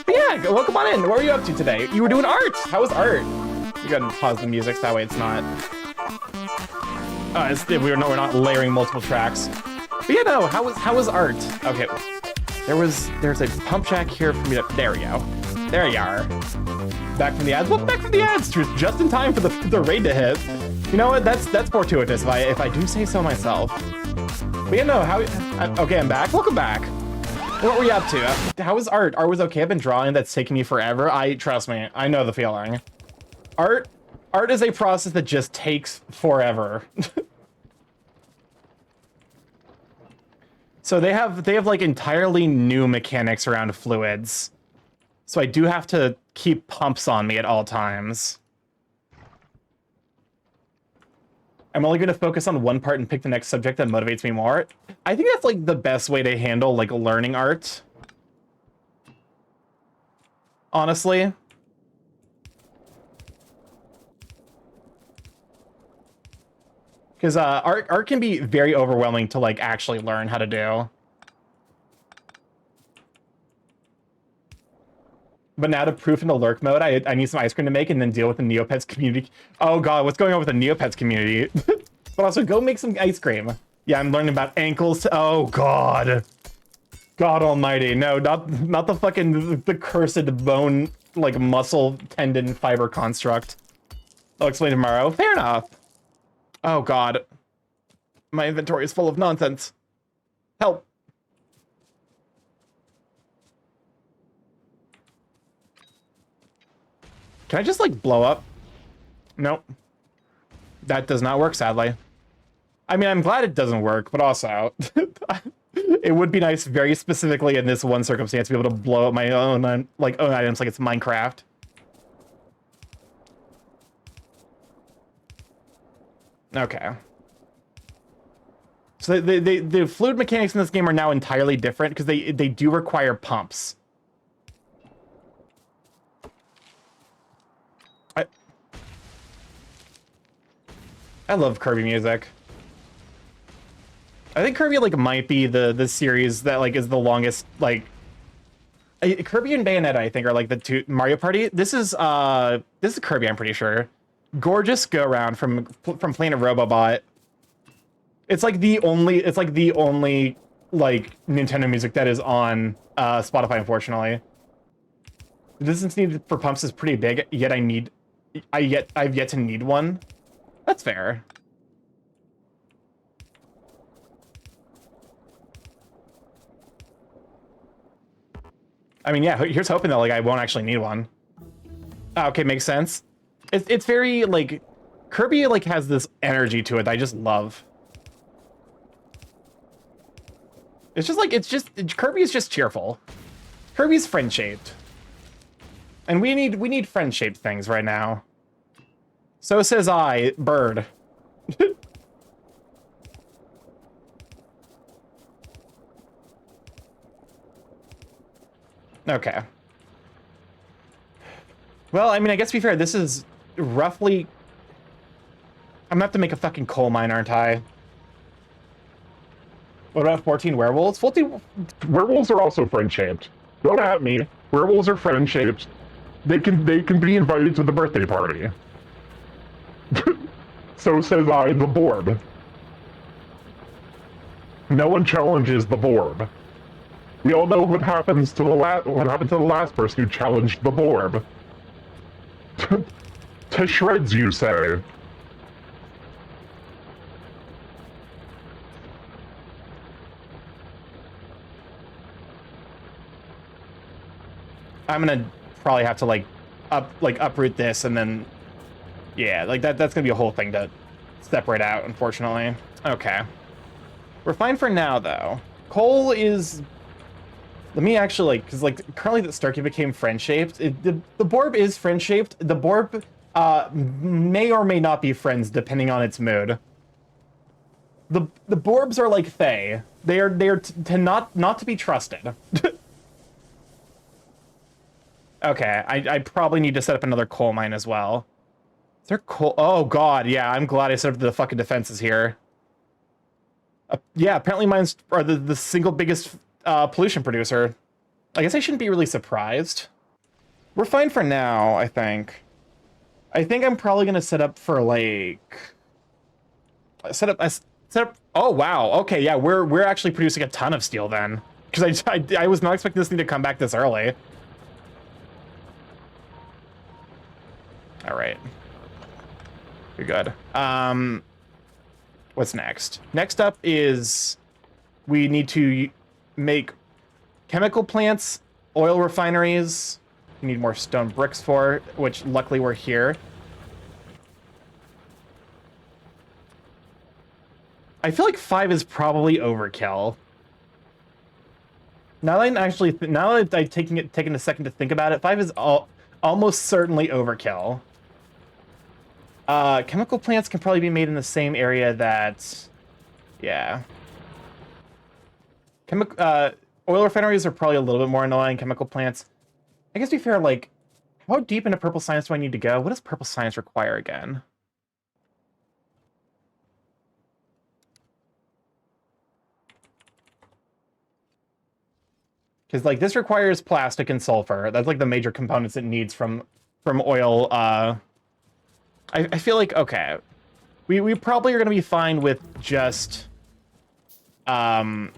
But yeah, welcome on in. What were you up to today? You were doing art. How was art? We gotta pause the music so that way it's not. We're not layering multiple tracks. But yeah, no. How was art? Okay. There's a pump jack here for me to. There we go. There you are. Back from the ads. Welcome back from the ads. Just in time for the raid to hit. You know what? That's fortuitous if I do say so myself. But yeah, no. Okay, I'm back. Welcome back. What were you up to? How was art? Art was okay. I've been drawing. That's taken me forever. Trust me. I know the feeling. Art is a process that just takes forever. So they have like entirely new mechanics around fluids. So I do have to keep pumps on me at all times. I'm only going to focus on one part and pick the next subject that motivates me more. I think that's like the best way to handle like learning art. Honestly. Because art can be very overwhelming to like actually learn how to do. But now to proof into lurk mode, I need some ice cream to make and then deal with the Neopets community. Oh god, what's going on with the Neopets community? But also, go make some ice cream. Yeah, I'm learning about ankles. Oh god. God almighty. No, not the fucking, the cursed bone, like muscle tendon fiber construct. I'll explain tomorrow. Fair enough. Oh god. My inventory is full of nonsense. Help. Can I just, like, blow up? Nope. That does not work, sadly. I mean, I'm glad it doesn't work, but also... it would be nice, very specifically in this one circumstance, to be able to blow up my own, own items like it's Minecraft. Okay. So the fluid mechanics in this game are now entirely different, because they do require pumps. I love Kirby music. I think Kirby like might be the series that like is the longest like Kirby and Bayonetta I think are like the two Mario Party. This is Kirby, I'm pretty sure. Gorgeous go around from playing a Robobot. It's like the only like Nintendo music that is on Spotify, unfortunately. The distance needed for pumps is pretty big, yet I've yet to need one. That's fair. I mean, yeah, here's hoping that like I won't actually need one. Okay, makes sense. It's very like Kirby like has this energy to it that I just love. It's just like Kirby is just cheerful. Kirby's friend shaped. And we need friend shaped things right now. So says I, bird. Okay. Well, I mean, I guess to be fair, this is roughly... I'm gonna have to make a fucking coal mine, aren't I? What about 14 werewolves? 14... Werewolves are also friend-shaped. Don't at me. Werewolves are friend-shaped. They can be invited to the birthday party. So says I, the Borb. No one challenges the Borb. We all know what happens to the last person who challenged the Borb. To shreds, you say. I'm gonna probably have to like uproot this and then yeah, like that's gonna be a whole thing to separate out, unfortunately. Okay. We're fine for now though. Coal is let me actually because currently that Starky became friend-shaped. The Borb is friend-shaped. The Borb may or may not be friends depending on its mood. The Borbs are like Fae. They are to not to be trusted. Okay, I probably need to set up another coal mine as well. Is there coal? Oh god, yeah, I'm glad I set up the fucking defenses here. Yeah, apparently mines are the single biggest pollution producer. I guess I shouldn't be really surprised. We're fine for now, I think. I think I'm probably gonna set up for like... Set up... Oh wow, okay, yeah, we're actually producing a ton of steel then. Because I was not expecting this thing to come back this early. All right. You're good. What's next? Next up is we need to make chemical plants, oil refineries. We need more stone bricks for, which luckily we're here. I feel like 5 is probably overkill. Now that I'm taking a second to think about it, 5 is almost certainly overkill. Chemical plants can probably be made in the same area that... Yeah. Oil refineries are probably a little bit more annoying. Chemical plants... I guess to be fair, like, how deep into purple science do I need to go? What does purple science require again? Because, like, this requires plastic and sulfur. That's, like, the major components it needs from oil, I feel like, okay, we probably are going to be fine with just, with,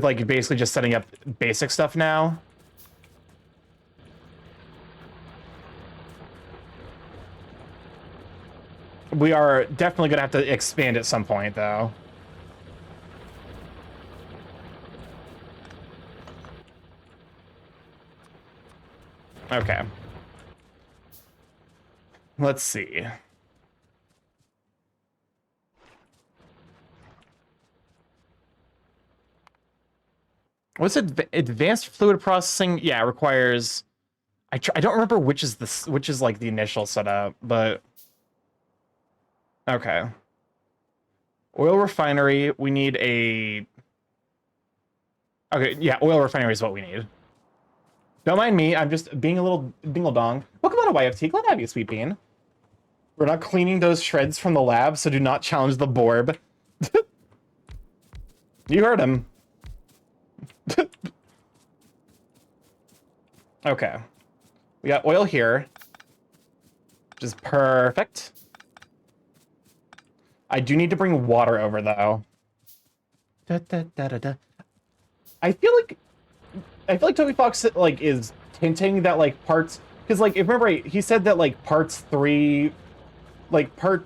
like, basically just setting up basic stuff now. We are definitely going to have to expand at some point, though. Okay. Let's see. What's it? Advanced fluid processing? Yeah, it requires. I don't remember which is like the initial setup, but okay. Oil refinery. We need a. Okay, yeah, oil refinery is what we need. Don't mind me. I'm just being a little dingle dong. Welcome on to YFT. Glad to have you, Sweet Bean. We're not cleaning those shreds from the lab, so do not challenge the Borb. You heard him. Okay. We got oil here, which is perfect. I do need to bring water over, though. I feel like Toby Fox like is hinting that like parts, because like if remember he said that like parts 3, like part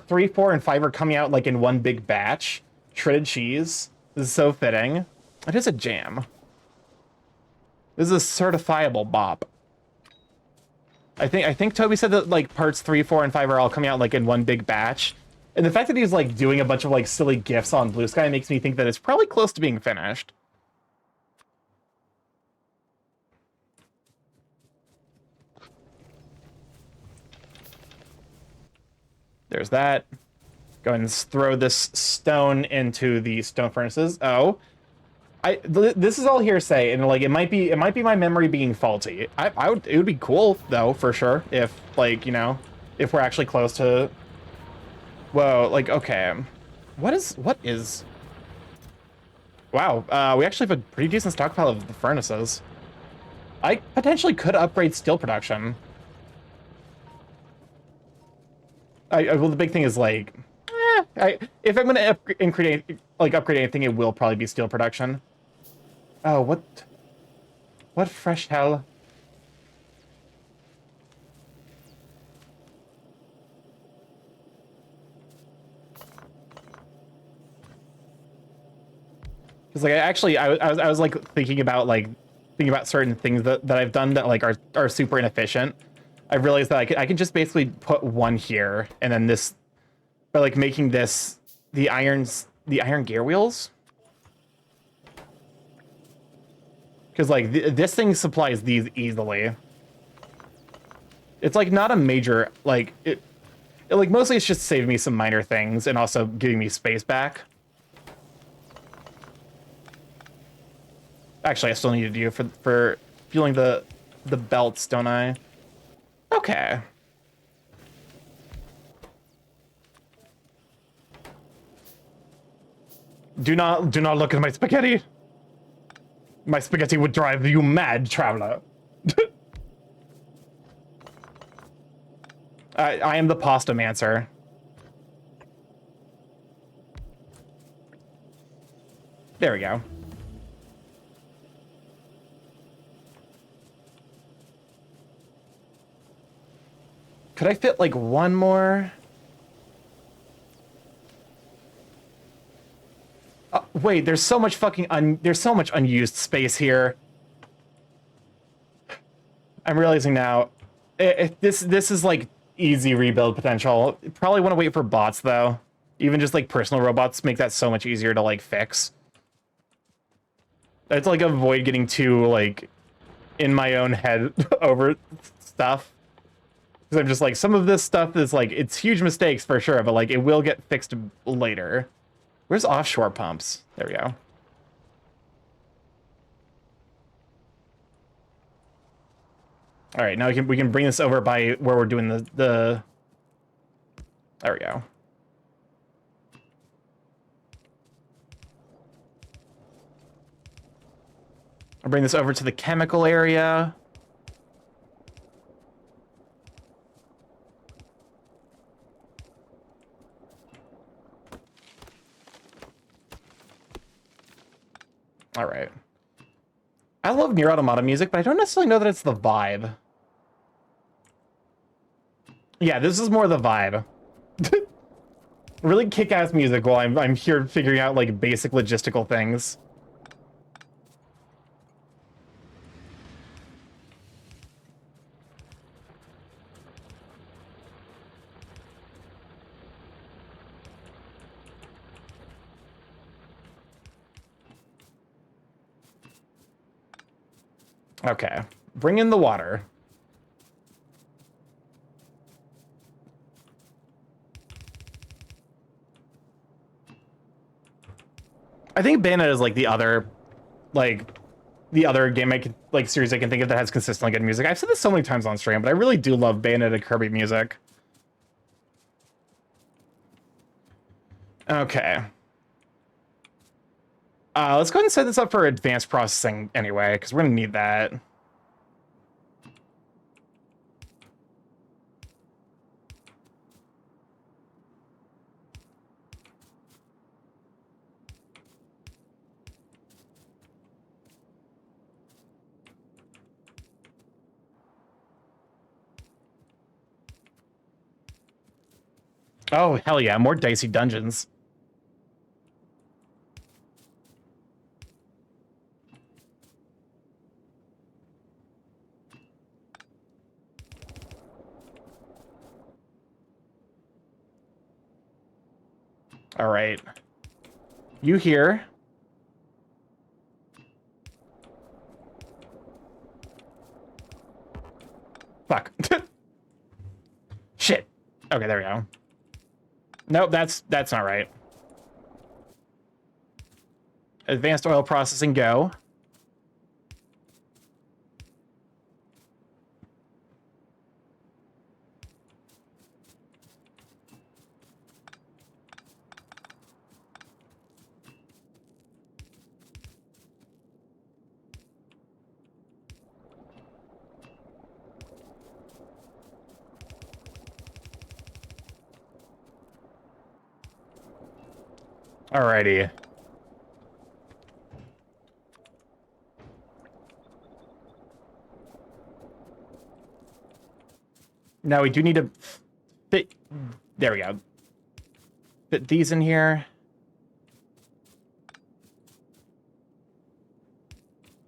3, 4, and 5 are coming out like in one big batch. Shredded cheese. This is so fitting. It is a jam. This is a certifiable bop. I think Toby said that like parts 3, 4, and 5 are all coming out like in one big batch. And the fact that he's like doing a bunch of like silly gifs on Blue Sky makes me think that it's probably close to being finished. There's that. Go ahead and throw this stone into the stone furnaces. Oh. This is all hearsay, and like it might be my memory being faulty. It would be cool though, for sure, if like, you know, if we're actually close to. Whoa, like, okay, what is? Wow, we actually have a pretty decent stockpile of the furnaces. I potentially could upgrade steel production. Well, the big thing is like, if I'm gonna upgrade anything, it will probably be steel production. Oh, what fresh hell? Because like I was like thinking about certain things that I've done that like are super inefficient. I realized that I can just basically put one here, and then this, by like making this the iron gear wheels. Because like this thing supplies these easily. It's like not a major like it like mostly it's just saving me some minor things and also giving me space back. Actually, I still needed you for fueling the belts, don't I? Okay. Do not look at my spaghetti. My spaghetti would drive you mad, traveler. I am the pasta mancer. There we go. Could I fit like one more? Wait, there's so much there's so much unused space here. I'm realizing now, this is like easy rebuild potential. Probably want to wait for bots though. Even just like personal robots make that so much easier to like fix. I have to like avoid getting too like in my own head over stuff. Because I'm just like, some of this stuff is like, it's huge mistakes for sure, but like it will get fixed later. Where's offshore pumps? There we go. All right, now we can bring this over by where we're doing the. There we go. I'll bring this over to the chemical area. All right. I love Nier Automata music, but I don't necessarily know that it's the vibe. Yeah, this is more the vibe. Really kick-ass music while I'm here figuring out like basic logistical things. Okay, bring in the water. I think Bayonetta is like the other game series I can think of that has consistently good music. I've said this so many times on stream, but I really do love Bayonetta Kirby music. Okay. Let's go ahead and set this up for advanced processing anyway, because we're gonna need that. Oh, hell yeah, more dicey dungeons. All right. You here. Fuck. Shit. Okay, there we go. Nope, that's not right. Advanced oil processing, go. Alrighty. Now we do need to fit. There we go. Fit these in here.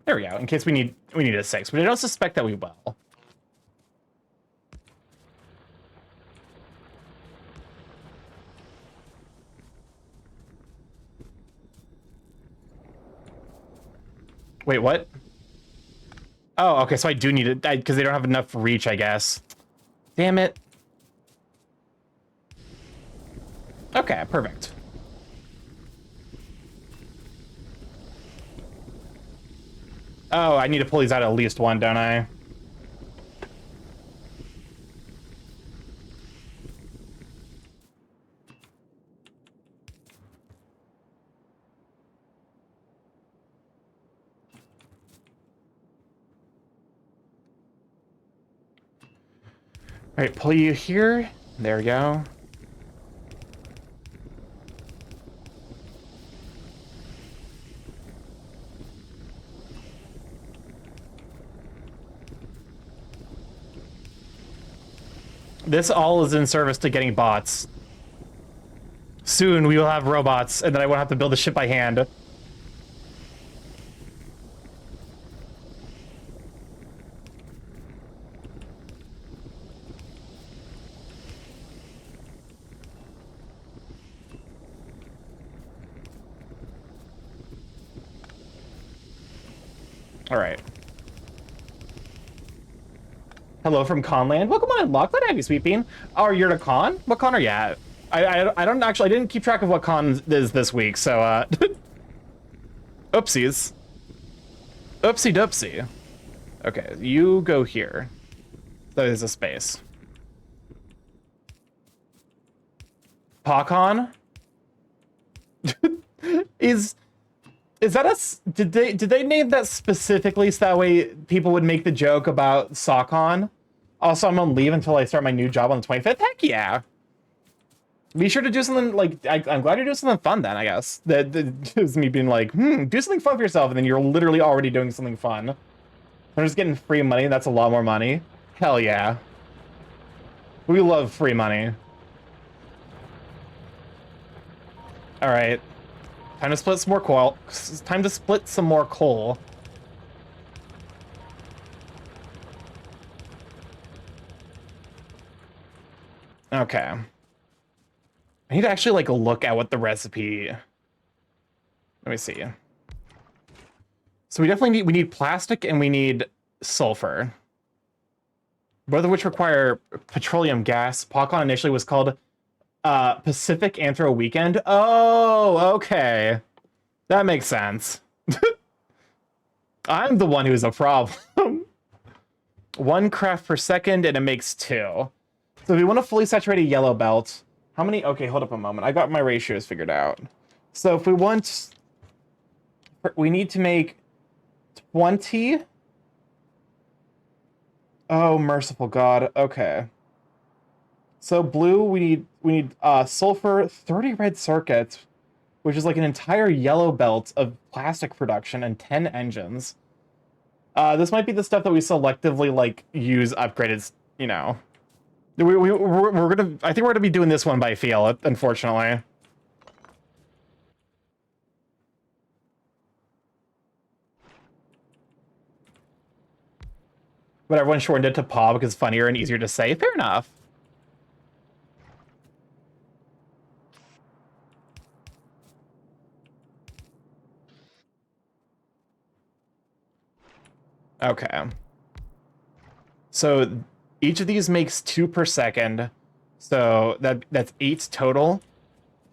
There we go. In case we need a 6, but I don't suspect that we will. Wait, what? Oh, okay, so I do need it, because they don't have enough reach, I guess. Damn it. Okay, perfect. Oh, I need to pull these out at least one, don't I? All right, pull you here. There we go. This all is in service to getting bots. Soon we will have robots, and then I won't have to build the ship by hand. All right. Hello from Conland. Welcome on Unlock. Glad to have you, Sweet Bean. Oh, you're at a con? What con are you at? I don't actually, I didn't keep track of what con is this week, so, oopsies. Oopsie doopsie. Okay, you go here. There's a space. PawCon? Is that a... Did they name that specifically so that way people would make the joke about SawCon? Also, I'm on leave until I start my new job on the 25th. Heck yeah! Be sure to do something like... I'm glad you're doing something fun then, I guess. That is me being like, do something fun for yourself, and then you're literally already doing something fun. I'm just getting free money, that's a lot more money. Hell yeah. We love free money. Alright. Time to split some more coal. Time to split some more coal. Okay. I need to actually like look at what the recipe. Let me see. So we definitely need plastic and we need sulfur. Both of which require petroleum gas. PawCon initially was called Pacific Anthro Weekend. Oh, okay. That makes sense. I'm the one who's a problem. 1 craft per second, and it makes 2. So if we want a fully saturated yellow belt, how many? Okay, hold up a moment. I got my ratios figured out. So if we want, we need to make 20. Oh, merciful God. Okay. So blue, we need sulfur, 30 red circuits, which is like an entire yellow belt of plastic production and 10 engines. This might be the stuff that we selectively like use upgraded, you know. We're gonna, I think we're gonna be doing this one by feel, unfortunately. But everyone shortened it to Paw because it's funnier and easier to say. Fair enough. Okay. So each of these makes 2 per second. So that's 8 total.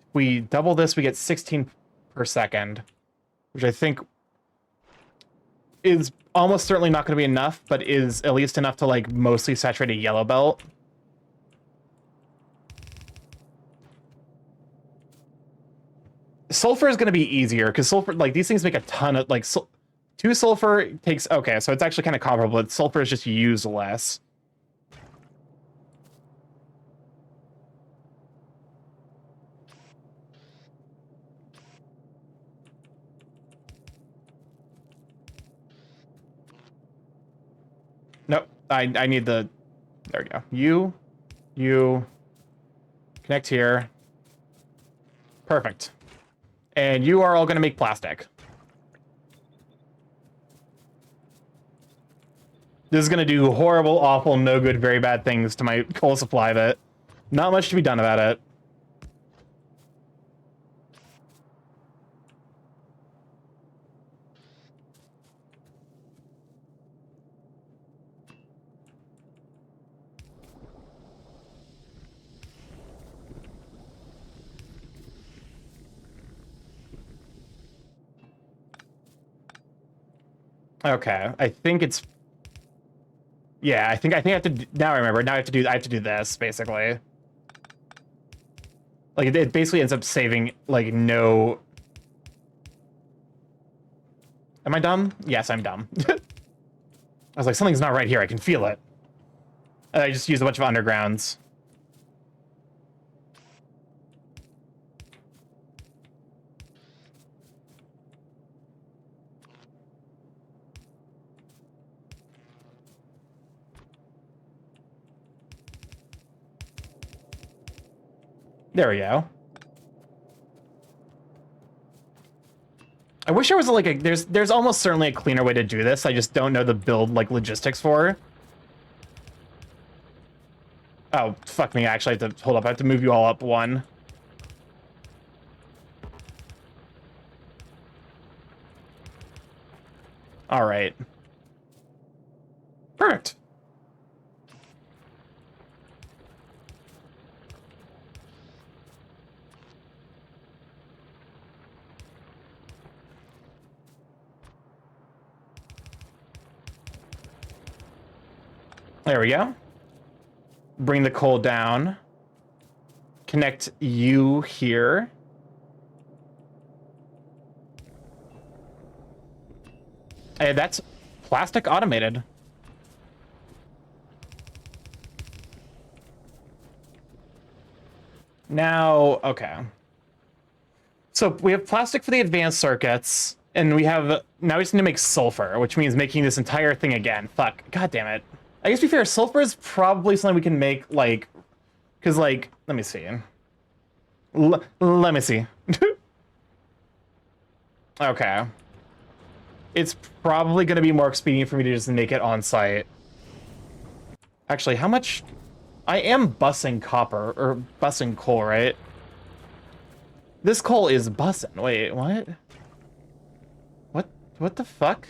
If we double this, we get 16 per second. which I think is almost certainly not going to be enough, but is at least enough to like mostly saturate a yellow belt. Sulfur is going to be easier because sulfur, like these things make a ton of like 2 sulfur takes. Okay, so it's actually kind of comparable, but sulfur is just used less. Nope. I need the. There we go. You connect here. Perfect. And you are all going to make plastic. This is going to do horrible, awful, no good, very bad things to my coal supply, but not much to be done about it. Okay, I think it's. Yeah, I think I have to. Now I remember. Now I have to do this basically. Like it basically ends up saving like no. Am I dumb? Yes, I'm dumb. I was like, something's not right here. I can feel it. And I just used a bunch of undergrounds. There we go. I wish there was like a there's almost certainly a cleaner way to do this. I just don't know the build like logistics for. Oh, fuck me. Actually, I have to hold up. I have to move you all up one. All right. Perfect. There we go. Bring the coal down. Connect you here. Hey, that's plastic automated. Now, okay. So we have plastic for the advanced circuits, and we have, now we just need to make sulfur, which means making this entire thing again. Fuck, god damn it. I guess to be fair, sulfur is probably something we can make, like, because, like, let me see. Let me see. Okay. It's probably going to be more expedient for me to just make it on site. Actually, how much? I am bussing copper, or bussing coal, right? This coal is bussing. Wait, what? What the fuck?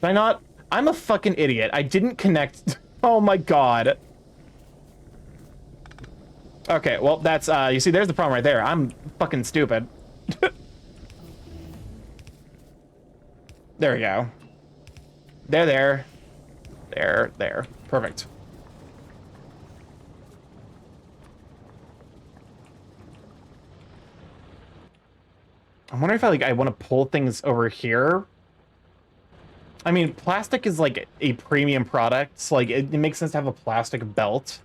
Did I not? I'm a fucking idiot. I didn't connect. Oh my god. Okay, well, that's, you see, there's the problem right there. I'm fucking stupid. There we go. There. Perfect. I'm wondering if I want to pull things over here. I mean, plastic is like a premium product, so like it makes sense to have a plastic belt.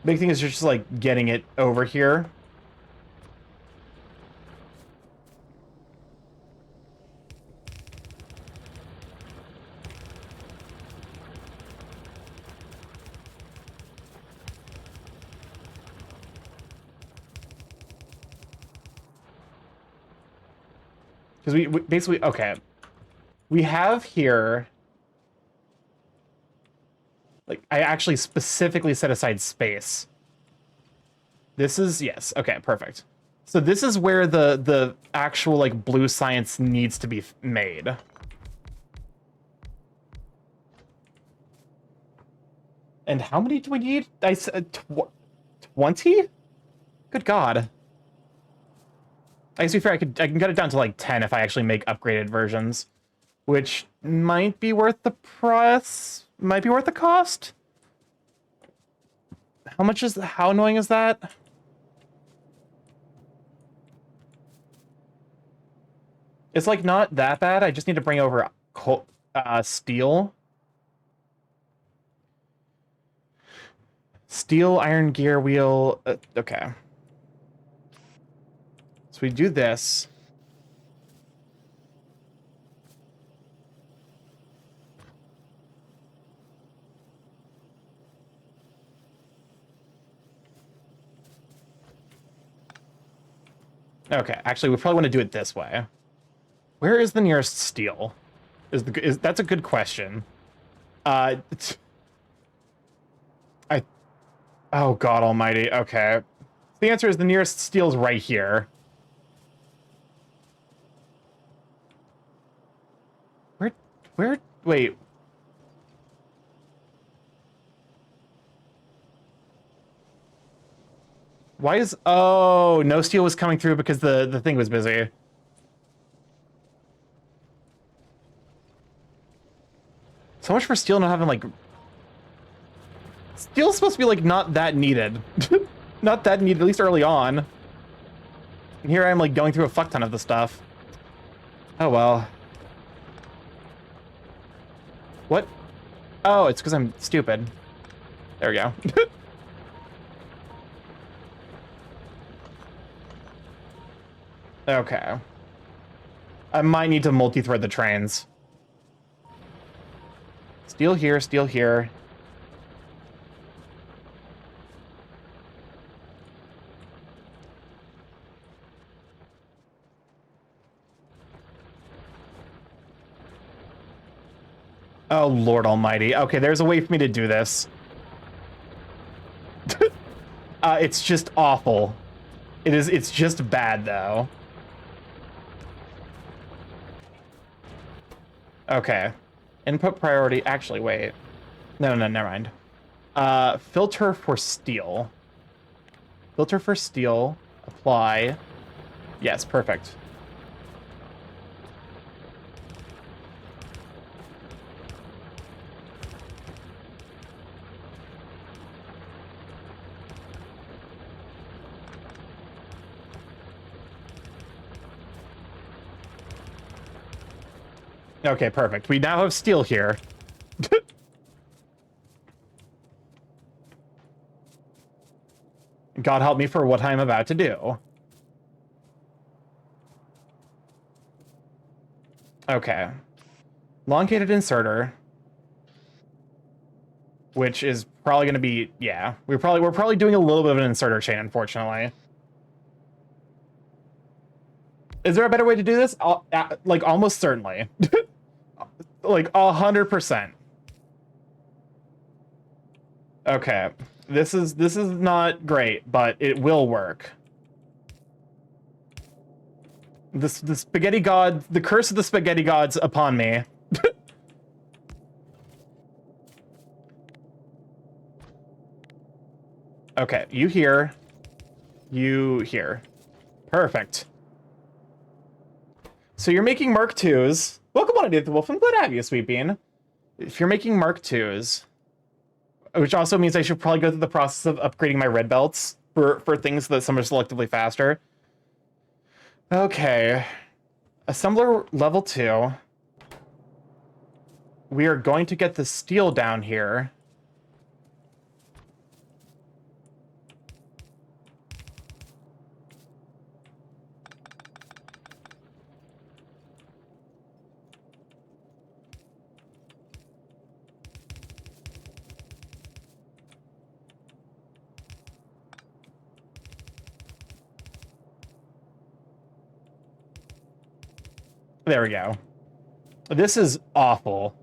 Big thing is just like getting it over here. Because we basically, okay, we have here, like, I actually specifically set aside space. This is, yes, okay, perfect. So this is where the actual, like, blue science needs to be made. And how many do we need? I said 20? Good Good God. I guess to be fair, I can get it down to like 10 if I actually make upgraded versions, which might be worth the price. Might be worth the cost. How annoying is that? It's like not that bad. I just need to bring over steel. Steel, iron gear wheel. Okay. So we do this. Okay, actually, we probably want to do it this way. Where is the nearest steel? That's a good question. Oh God Almighty. Okay, the answer is the nearest steel's right here. Where? Wait. Why is... Oh, no steel was coming through because the thing was busy. So much for steel not having, like... Steel's supposed to be, like, not that needed. Not that needed, at least early on. And here I am, like, going through a fuck ton of the stuff. Oh, well. What? Oh, it's because I'm stupid. There we go. Okay. I might need to multi-thread the trains. Steel here, steel here. Oh, Lord Almighty. Okay, there's a way for me to do this. It's just awful. It's just bad, though. Okay. Input priority. Actually, wait. No, never mind. Filter for steel. Filter for steel. Apply. Yes, perfect. Okay, perfect. We now have steel here. God help me for what I'm about to do. Okay. Elongated inserter. Which is probably going to be... Yeah. We're probably doing a little bit of an inserter chain, unfortunately. Is there a better way to do this? Like, almost certainly. Like 100%. Okay. This is not great, but it will work. The spaghetti god, the curse of the spaghetti gods upon me. Okay, you here. You here. Perfect. So you're making Mark IIs. Welcome on, Edith the Wolf. I'm glad to have you, Sweet Bean. If you're making Mark IIs, which also means I should probably go through the process of upgrading my red belts for things that some are selectively faster. Okay. Assembler level 2. We are going to get the steel down here. There we go. This is awful.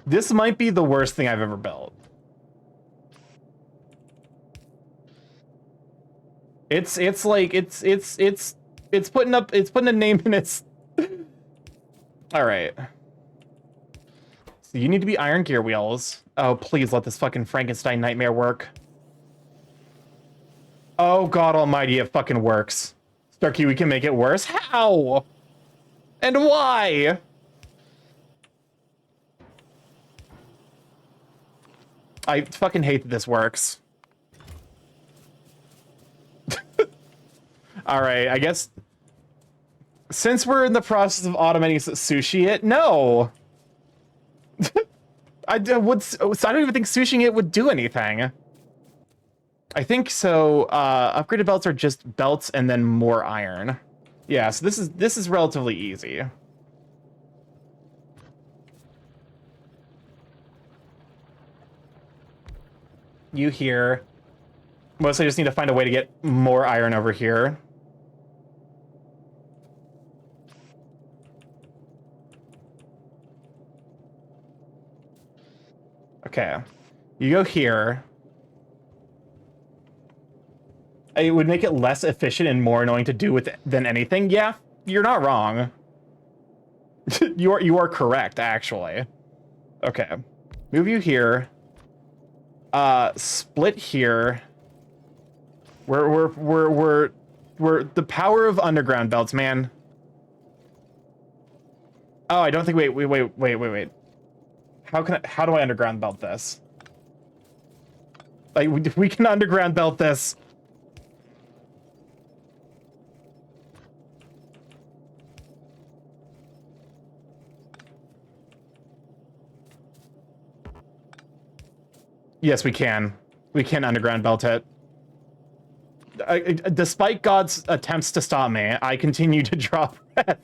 This might be the worst thing I've ever built. It's putting a name in its... All right. So you need to be iron gear wheels. Oh, please let this fucking Frankenstein nightmare work. Oh god almighty, it fucking works. Starky, we can make it worse? How? And why? I fucking hate that this works. Alright, I guess... Since we're in the process of automating sushi it, no! I don't even think sushing it would do anything. I think so, upgraded belts are just belts and then more iron. Yeah, so this is relatively easy. You here. Mostly just need to find a way to get more iron over here. Okay. You go here. It would make it less efficient and more annoying to do with than anything. Yeah, you're not wrong. you are correct, actually. Okay. Move you here. Split here. We're the power of underground belts, man. Oh, I don't think wait. How do I underground belt this? Like we can underground belt this. Yes, we can. We can underground belt it. Despite God's attempts to stop me, I continue to draw breath.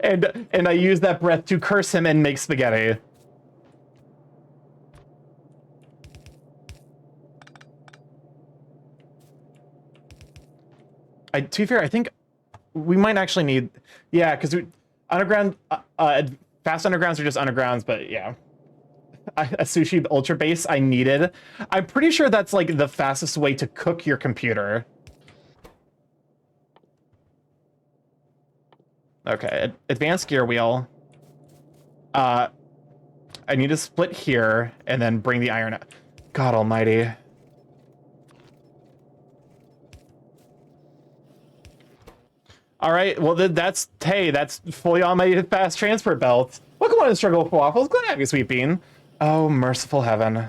and I use that breath to curse him and make spaghetti. To be fair, I think we might actually need... Yeah, because underground... fast undergrounds are just undergrounds, but yeah. A sushi ultra base I needed. I'm pretty sure that's like the fastest way to cook your computer. Okay, advanced gear wheel. I need to split here and then bring the iron up. God almighty. All right, well that's fully on my fast transport belt. Welcome on to Struggle with Waffles. Glad to have you, Sweet Bean. Oh, merciful heaven.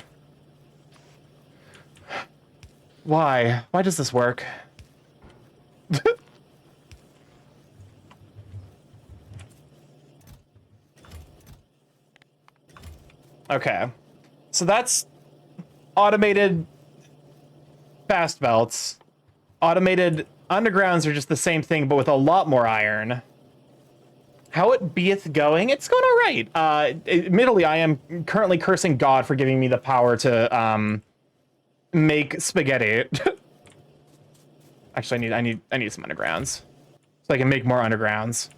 Why? Why does this work? Okay. So that's automated fast belts. Automated undergrounds are just the same thing, but with a lot more iron. How it beeth going? It's going all right. Admittedly, I am currently cursing God for giving me the power to make spaghetti. Actually, I need some undergrounds so I can make more undergrounds.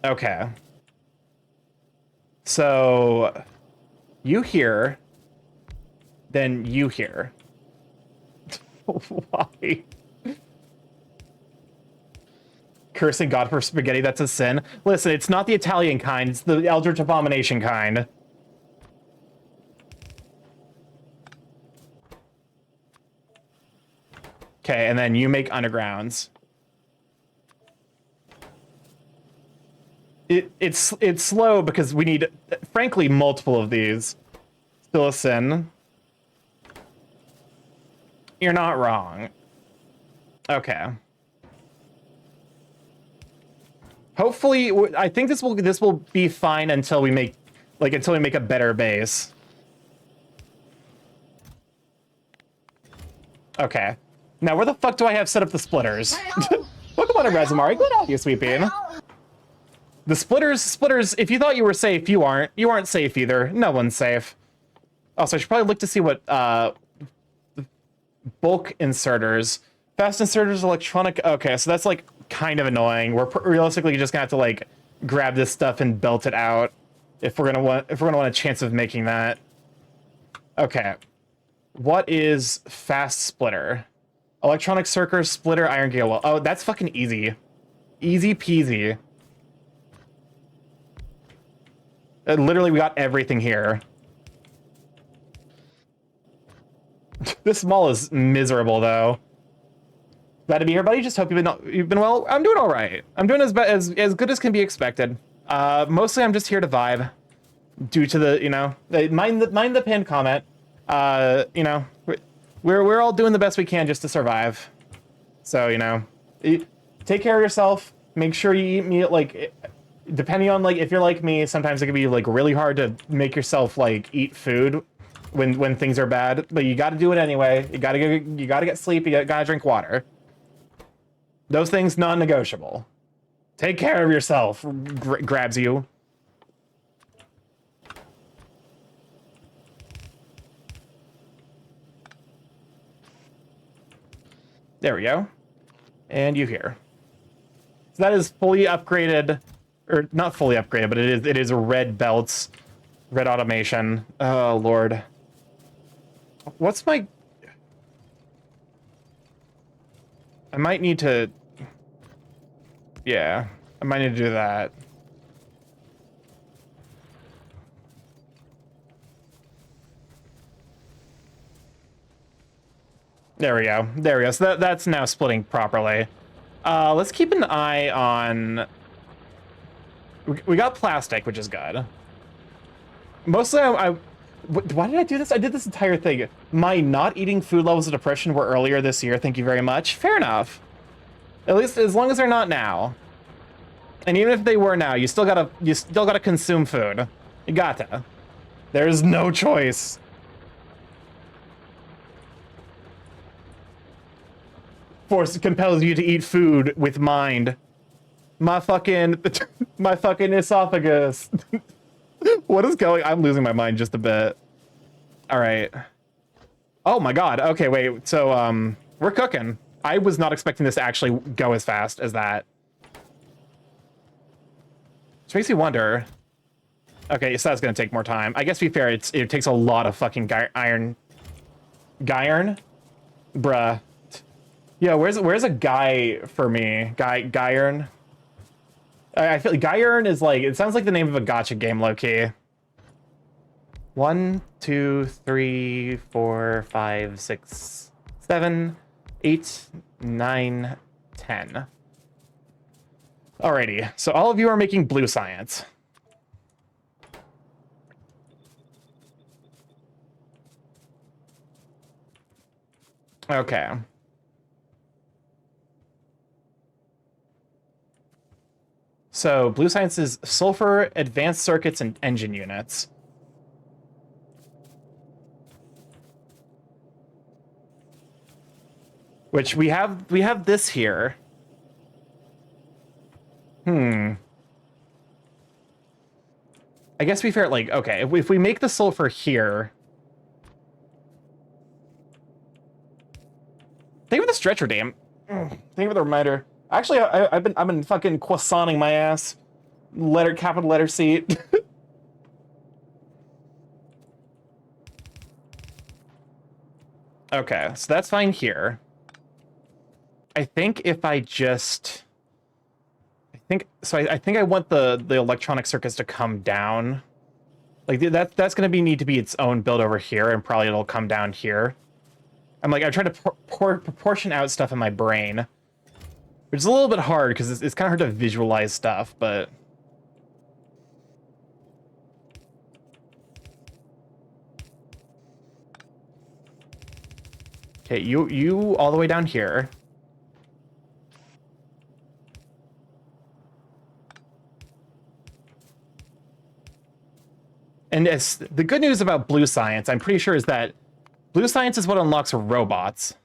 Okay. So you here, then you here. Why? Cursing God for spaghetti, that's a sin. Listen, it's not the Italian kind, it's the Eldritch Abomination kind. Okay, and then you make undergrounds. It's slow because we need, frankly, multiple of these. Still a sin. You're not wrong. Okay. Hopefully, I think this will be fine until we make a better base. Okay. Now where the fuck do I have set up the splitters? Welcome on to Razamari. Good on you, Sweet Bean. The splitters, if you thought you were safe, you aren't. You aren't safe either. No one's safe. Also, I should probably look to see what bulk inserters. Fast inserters, electronic. Okay, so that's like kind of annoying. We're realistically just gonna have to like grab this stuff and belt it out if we're gonna want a chance of making that. Okay. What is fast splitter? Electronic circuit, splitter, iron gate wall. Oh, that's fucking easy. Easy peasy. Literally, we got everything here. This mall is miserable, though. Glad to be here, buddy. Just hope you've been well. I'm doing all right. I'm doing as good as can be expected. Mostly, I'm just here to vibe. Due to the, you know, mind the pinned comment. You know, we're all doing the best we can just to survive. So, you know, take care of yourself. Make sure you eat meat. Like, depending on, like, if you're like me, sometimes it can be like really hard to make yourself like eat food when things are bad. But you got to do it anyway. You gotta get sleep. You gotta drink water. Those things non-negotiable. Take care of yourself. Grabs you. There we go. And you here. So that is fully upgraded, or not fully upgraded, but it is a red belts, red automation. Oh Lord. What's my... I might need to... Yeah, I might need to do that. There we go. There we go. So that's now splitting properly. Let's keep an eye on... We got plastic, which is good. Mostly, why did I do this? I did this entire thing. My not eating food levels of depression were earlier this year. Thank you very much. Fair enough. At least as long as they're not now. And even if they were now, you still gotta consume food. You gotta. There's no choice. Force compels you to eat food with mind. My fucking esophagus. What is going? I'm losing my mind just a bit. All right. Oh my god. Okay, wait. So we're cooking. I was not expecting this to actually go as fast as that. Which makes me wonder. Okay, so that's gonna take more time. I guess to be fair, it takes a lot of fucking iron. Bruh. Yeah, where's a guy for me? Guyern? I feel like Guyern is like, it sounds like the name of a gacha game, low-key. 1, 2, 3, 4, 5, 6, 7, 8, 9, 10. Alrighty, so all of you are making blue science. Okay. So, blue science is sulfur, advanced circuits, and engine units. Which we have this here. I guess to be fair, like, okay, if we make the sulfur here. Thank you for the stretcher, damn. Thank you for the reminder. Actually, I've been fucking croissanting my ass. Capital letter C. Okay, so that's fine here. I think if I just... I think I want the electronic circuits to come down. Like, that's going to need to be its own build over here, and probably it'll come down here. I'm trying to proportion out stuff in my brain. Which is a little bit hard, because it's kind of hard to visualize stuff, but... Okay, you all the way down here. And the good news about blue science, I'm pretty sure, is that blue science is what unlocks robots.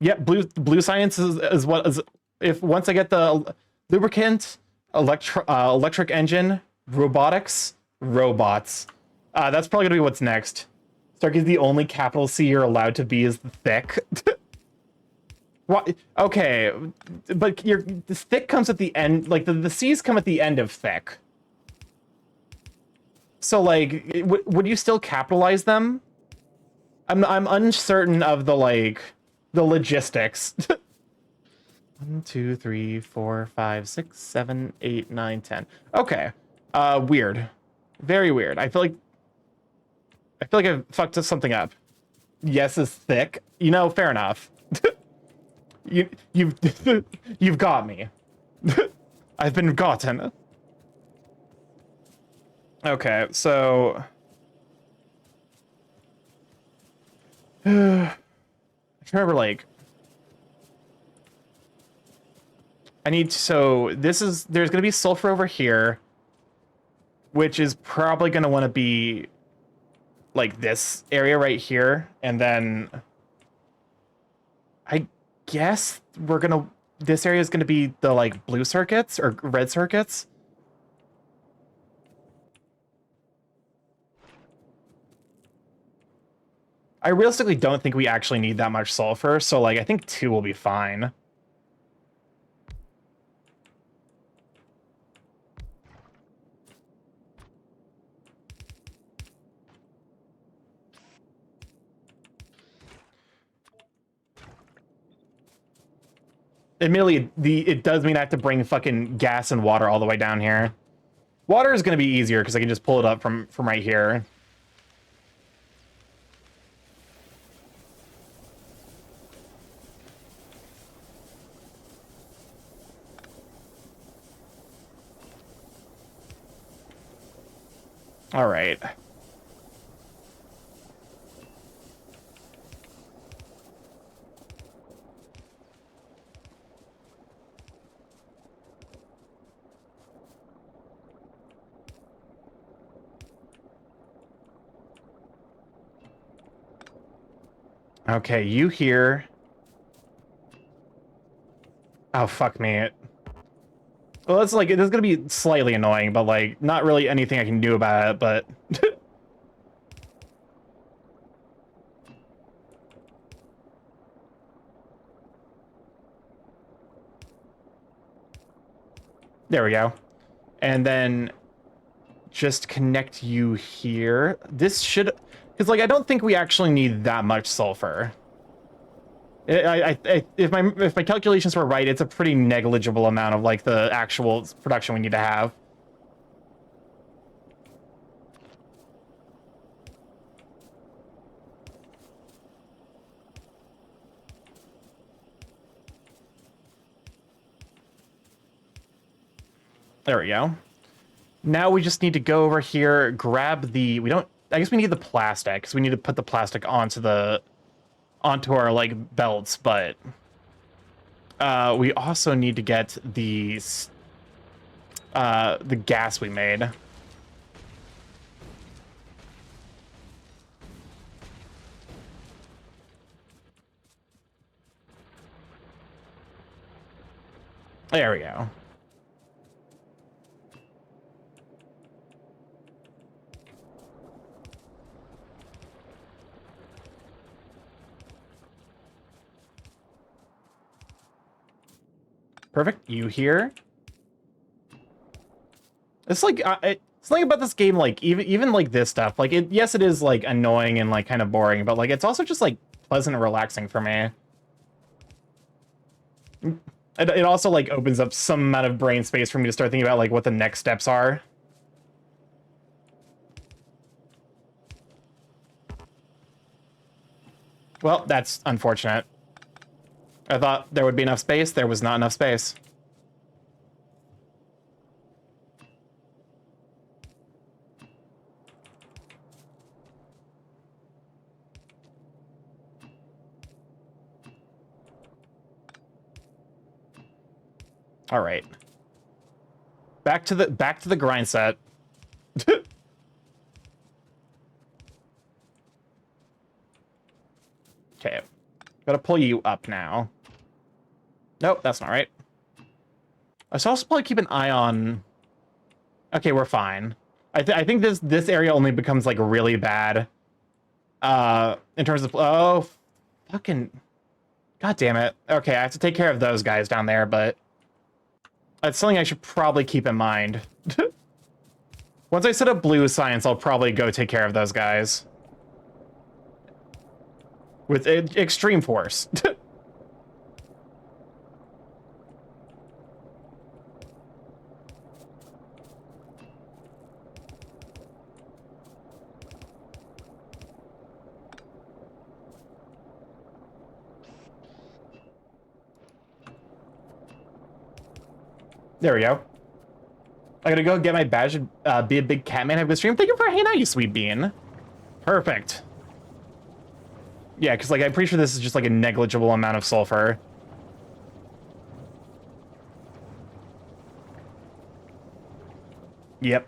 Yep, blue science is what is, if once I get the lubricant, electric engine, robotics, robots. That's probably gonna be what's next. Starky's the only capital C you're allowed to be is the thick. What? Okay, but the thick comes at the end. Like the C's come at the end of thick. So like, would you still capitalize them? I'm uncertain of the logistics. 1, 2, 3, 4, 5, 6, 7, 8, 9, 10. Okay. Weird. Very weird. I feel like I fucked something up. Yes is thick. You know, fair enough. You've you've got me. I've been gotten. Okay, so I remember like there's gonna be sulfur over here, which is probably gonna want to be like this area right here, and then I guess this area is gonna be the like blue circuits or red circuits. I realistically don't think we actually need that much sulfur, so like I think 2 will be fine. Admittedly, it does mean I have to bring fucking gas and water all the way down here. Water is going to be easier because I can just pull it up from right here. All right. Okay, you here. Oh, fuck me. Well, it's gonna be slightly annoying, but like, not really anything I can do about it, but... There we go. And then just connect you here. This should... Because, like, I don't think we actually need that much sulfur. If my calculations were right, it's a pretty negligible amount of, like, the actual production we need to have. There we go. Now we just need to go over here, grab the... I guess we need the plastic, because we need to put the plastic onto our, like, belts, but... we also need to get the gas we made. There we go. Perfect. You here? It's like something about this game, like even like this stuff. Like yes, it is like annoying and like kind of boring, but like it's also just like pleasant and relaxing for me. It also like opens up some amount of brain space for me to start thinking about like what the next steps are. Well, that's unfortunate. I thought there would be enough space. There was not enough space. All right. Back to the grind set. Okay. Gotta pull you up now. Nope, that's not right. I should also probably keep an eye on... Okay, we're fine. I think this area only becomes, like, really bad. In terms of... Oh, fucking... God damn it. Okay, I have to take care of those guys down there, but... That's something I should probably keep in mind. Once I set up blue science, I'll probably go take care of those guys. With extreme force. There we go. I gotta go get my badge and be a big Catman. Have a good stream. Thank you for hanging out, you sweet bean. Perfect. Yeah, because like I'm pretty sure this is just like a negligible amount of sulfur. Yep.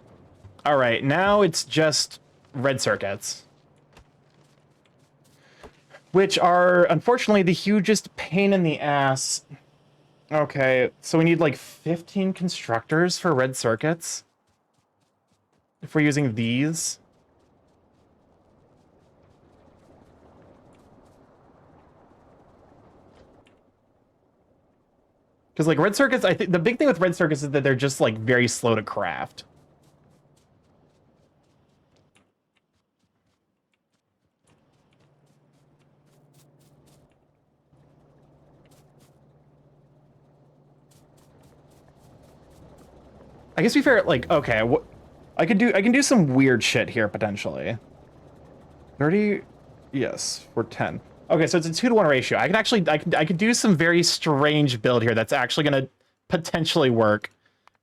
All right, now it's just red circuits, which are unfortunately the hugest pain in the ass. Okay, so we need like 15 constructors for red circuits if we're using these. Because like red circuits, I think the big thing with red circuits is that they're just like very slow to craft. I guess to be fair, like, okay, I can do some weird shit here potentially. 30, yes, we're 10. Okay, so it's a 2-to-1 ratio. I can do some very strange build here that's actually gonna potentially work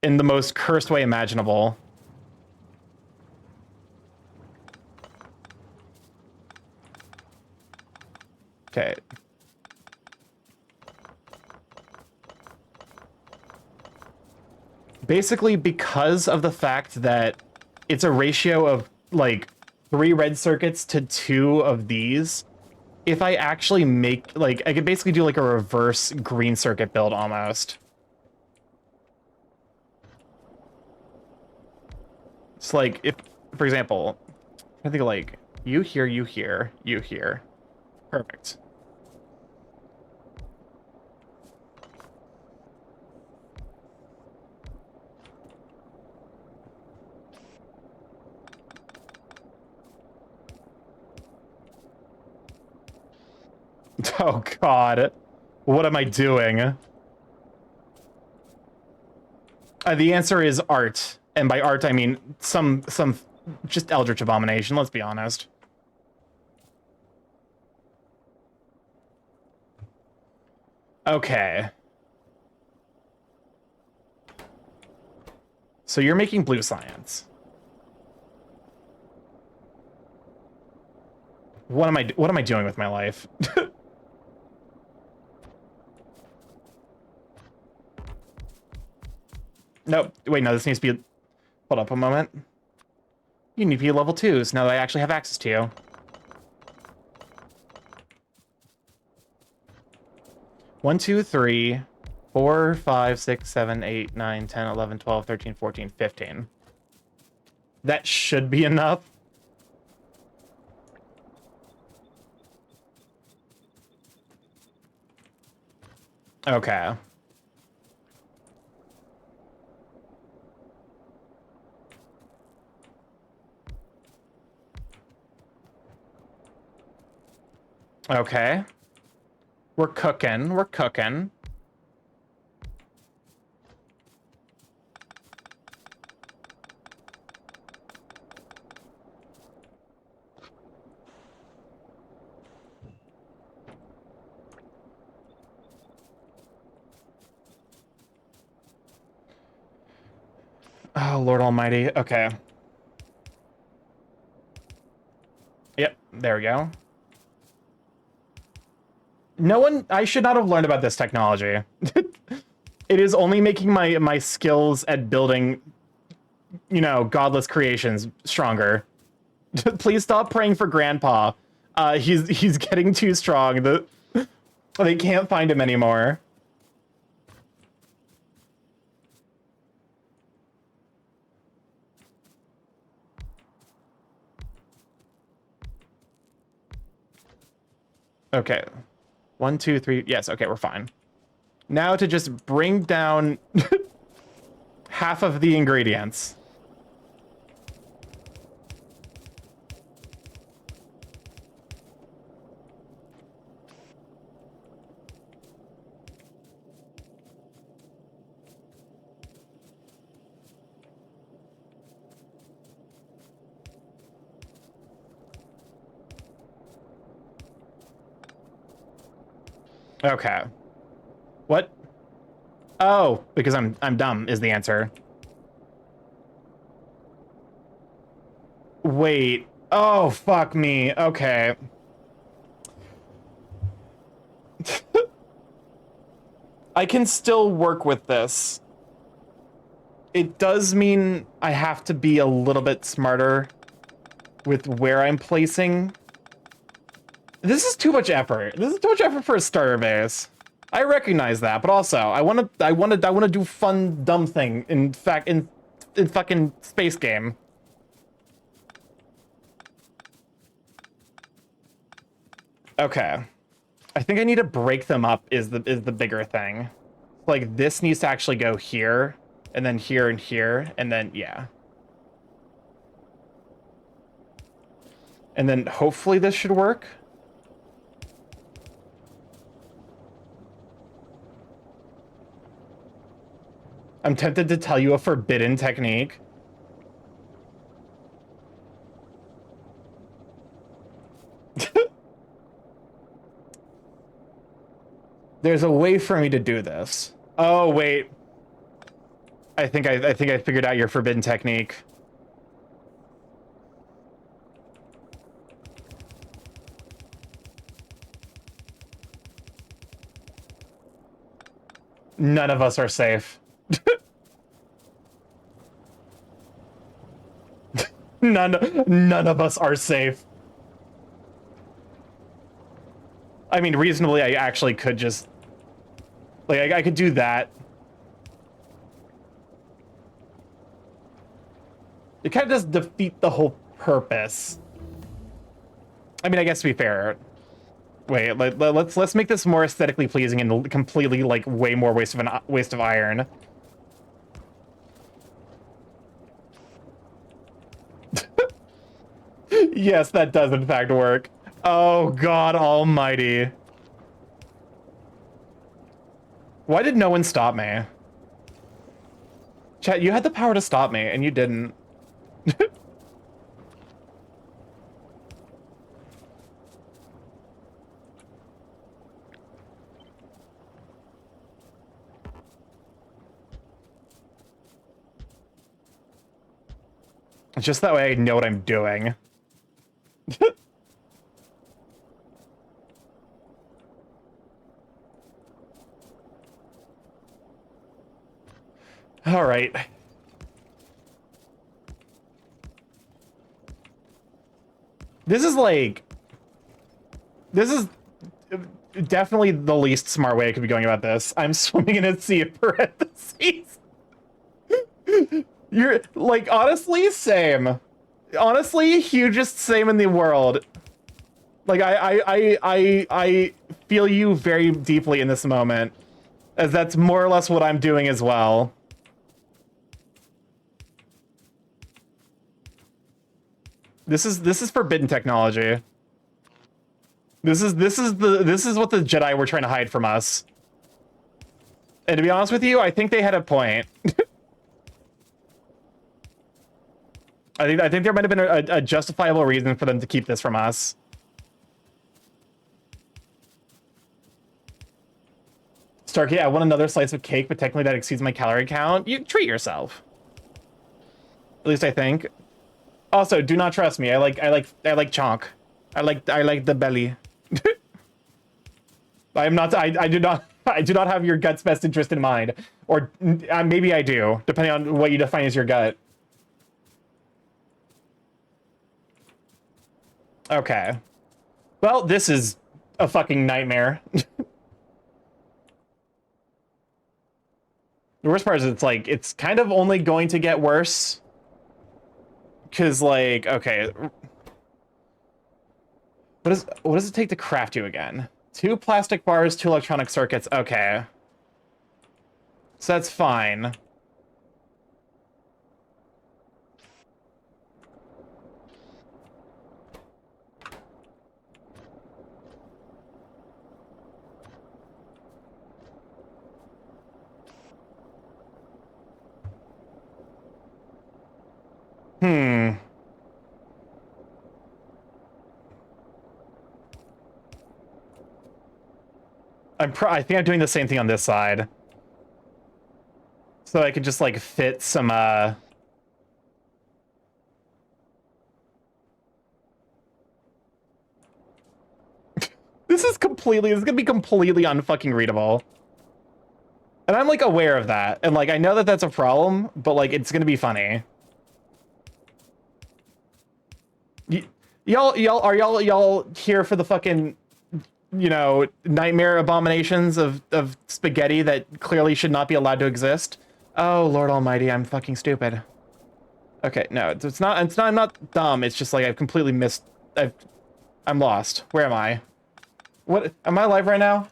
in the most cursed way imaginable. Okay. Basically, because of the fact that it's a ratio of like 3 red circuits to 2 of these, if I actually make like I could basically do like a reverse green circuit build almost. It's like if, for example, I think like you here, you here, you here. Perfect. Oh God, what am I doing? The answer is art, and by art I mean some just eldritch abomination. Let's be honest. Okay. So you're making blue science. What am I doing with my life? Nope. Wait, no, this needs to be... Hold up a moment. You need to be level 2s now that I actually have access to you. One, 2, 3, 4, 5, 6, 7, 8, 9, 10, 11, 12, 13, 14, 15. That should be enough. Okay. Okay. We're cooking. We're cooking. Oh, Lord Almighty. Okay. Yep, there we go. I should not have learned about this technology. It is only making my skills at building, you know, godless creations stronger. Please stop praying for Grandpa. He's getting too strong. They can't find him anymore. Okay. 1, 2, 3. Yes, okay, we're fine. Now to just bring down half of the ingredients. Okay. What? Oh, because I'm dumb is the answer. Wait. Oh, fuck me. Okay. I can still work with this. It does mean I have to be a little bit smarter with where I'm placing. This is too much effort. This is too much effort for a starter base. I recognize that, but also I want to do fun dumb thing in fucking space game. Okay. I think I need to break them up is the bigger thing. Like this needs to actually go here and then here and here and then yeah. And then hopefully this should work. I'm tempted to tell you a forbidden technique. There's a way for me to do this. Oh, wait. I think I figured out your forbidden technique. None of us are safe. None of us are safe. I mean, reasonably, I actually could just... Like, I could do that. It kind of does defeat the whole purpose. I mean, I guess to be fair... Wait, let's make this more aesthetically pleasing and completely, like, way more waste of iron. Yes, that does in fact work. Oh, God almighty. Why did no one stop me? Chat, you had the power to stop me, and you didn't. Just that way I know what I'm doing. All right. This is like... This is definitely the least smart way I could be going about this. I'm swimming in a sea of parentheses. You're, like, honestly, same. Honestly, hugest same in the world. Like, I feel you very deeply in this moment, as that's more or less what I'm doing as well. This is forbidden technology. This is what the Jedi were trying to hide from us. And to be honest with you, I think they had a point. I think there might have been a justifiable reason for them to keep this from us. Starky, I want another slice of cake, but technically that exceeds my calorie count. You treat yourself. At least I think. Also, do not trust me. I like chonk. I like the belly. I am not. I do not. I do not have your gut's best interest in mind, or maybe I do, depending on what you define as your gut. Okay. Well, this is a fucking nightmare. The worst part is it's kind of only going to get worse. Cause like, okay. What does it take to craft you again? 2 plastic bars, 2 electronic circuits, okay. So that's fine. Hmm. I think I'm doing the same thing on this side. So I could just like fit some this is gonna be completely unfucking readable. And I'm like aware of that. And like I know that that's a problem, but like it's gonna be funny. Y'all here for the fucking, you know, nightmare abominations of spaghetti that clearly should not be allowed to exist? Oh Lord Almighty, I'm fucking stupid. Okay, no, it's not. I'm not dumb. It's just like I've completely missed. I'm lost. Where am I? What am I alive right now?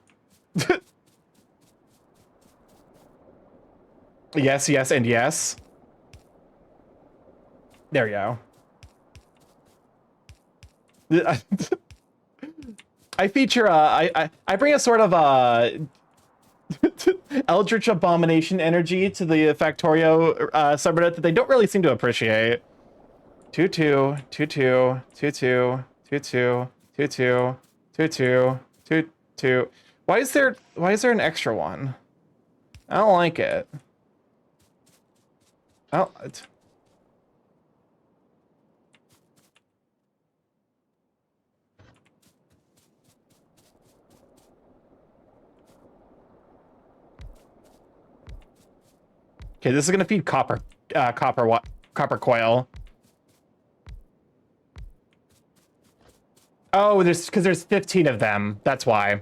Yes, yes, and yes. There we go. I feature I bring a sort of Eldritch Abomination energy to the Factorio subreddit that they don't really seem to appreciate. 2-2, 2-2, 2-2, 2-2, 2-2, 2-2, 2-2. Why is there an extra one? I don't like it. I don't. Okay, this is gonna feed copper coil. Oh, because there's 15 of them. That's why.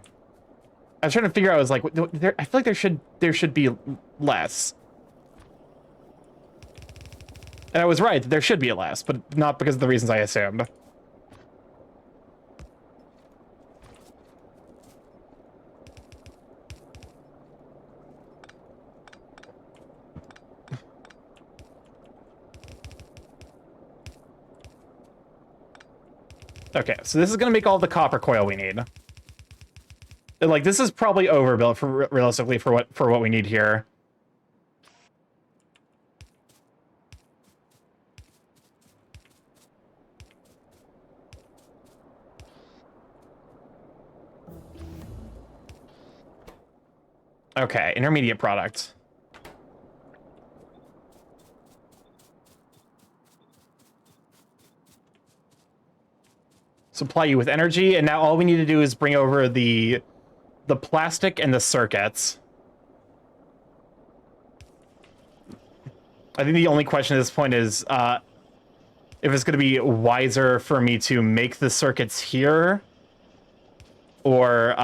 I was trying to figure out. I was like, I feel like there should be less. And I was right. There should be less, but not because of the reasons I assumed. Okay, so this is gonna make all the copper coil we need. And, like, this is probably overbuilt for realistically for what we need here. Okay, intermediate product. Supply you with energy, and now all we need to do is bring over the plastic and the circuits. I think the only question at this point is if it's going to be wiser for me to make the circuits here or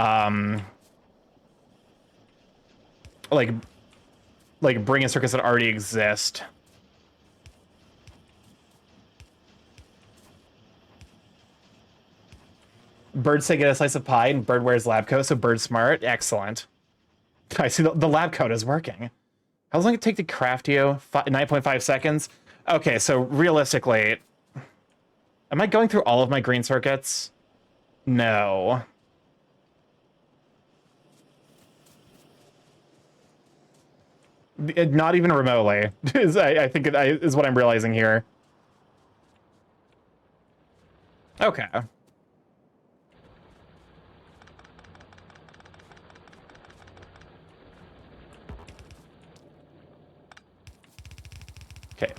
like bring in circuits that already exist. Bird say get a slice of pie, and Bird wears lab coat, so Bird's smart. Excellent. I see the lab coat is working. How long did it take to craft you? 9.5 seconds? Okay, so realistically, am I going through all of my green circuits? No. Not even remotely, I think is what I'm realizing here. Okay. Okay.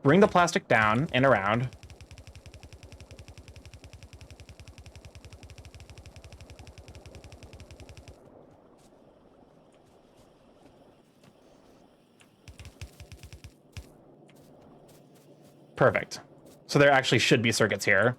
Bring the plastic down and around. Perfect. So there actually should be circuits here.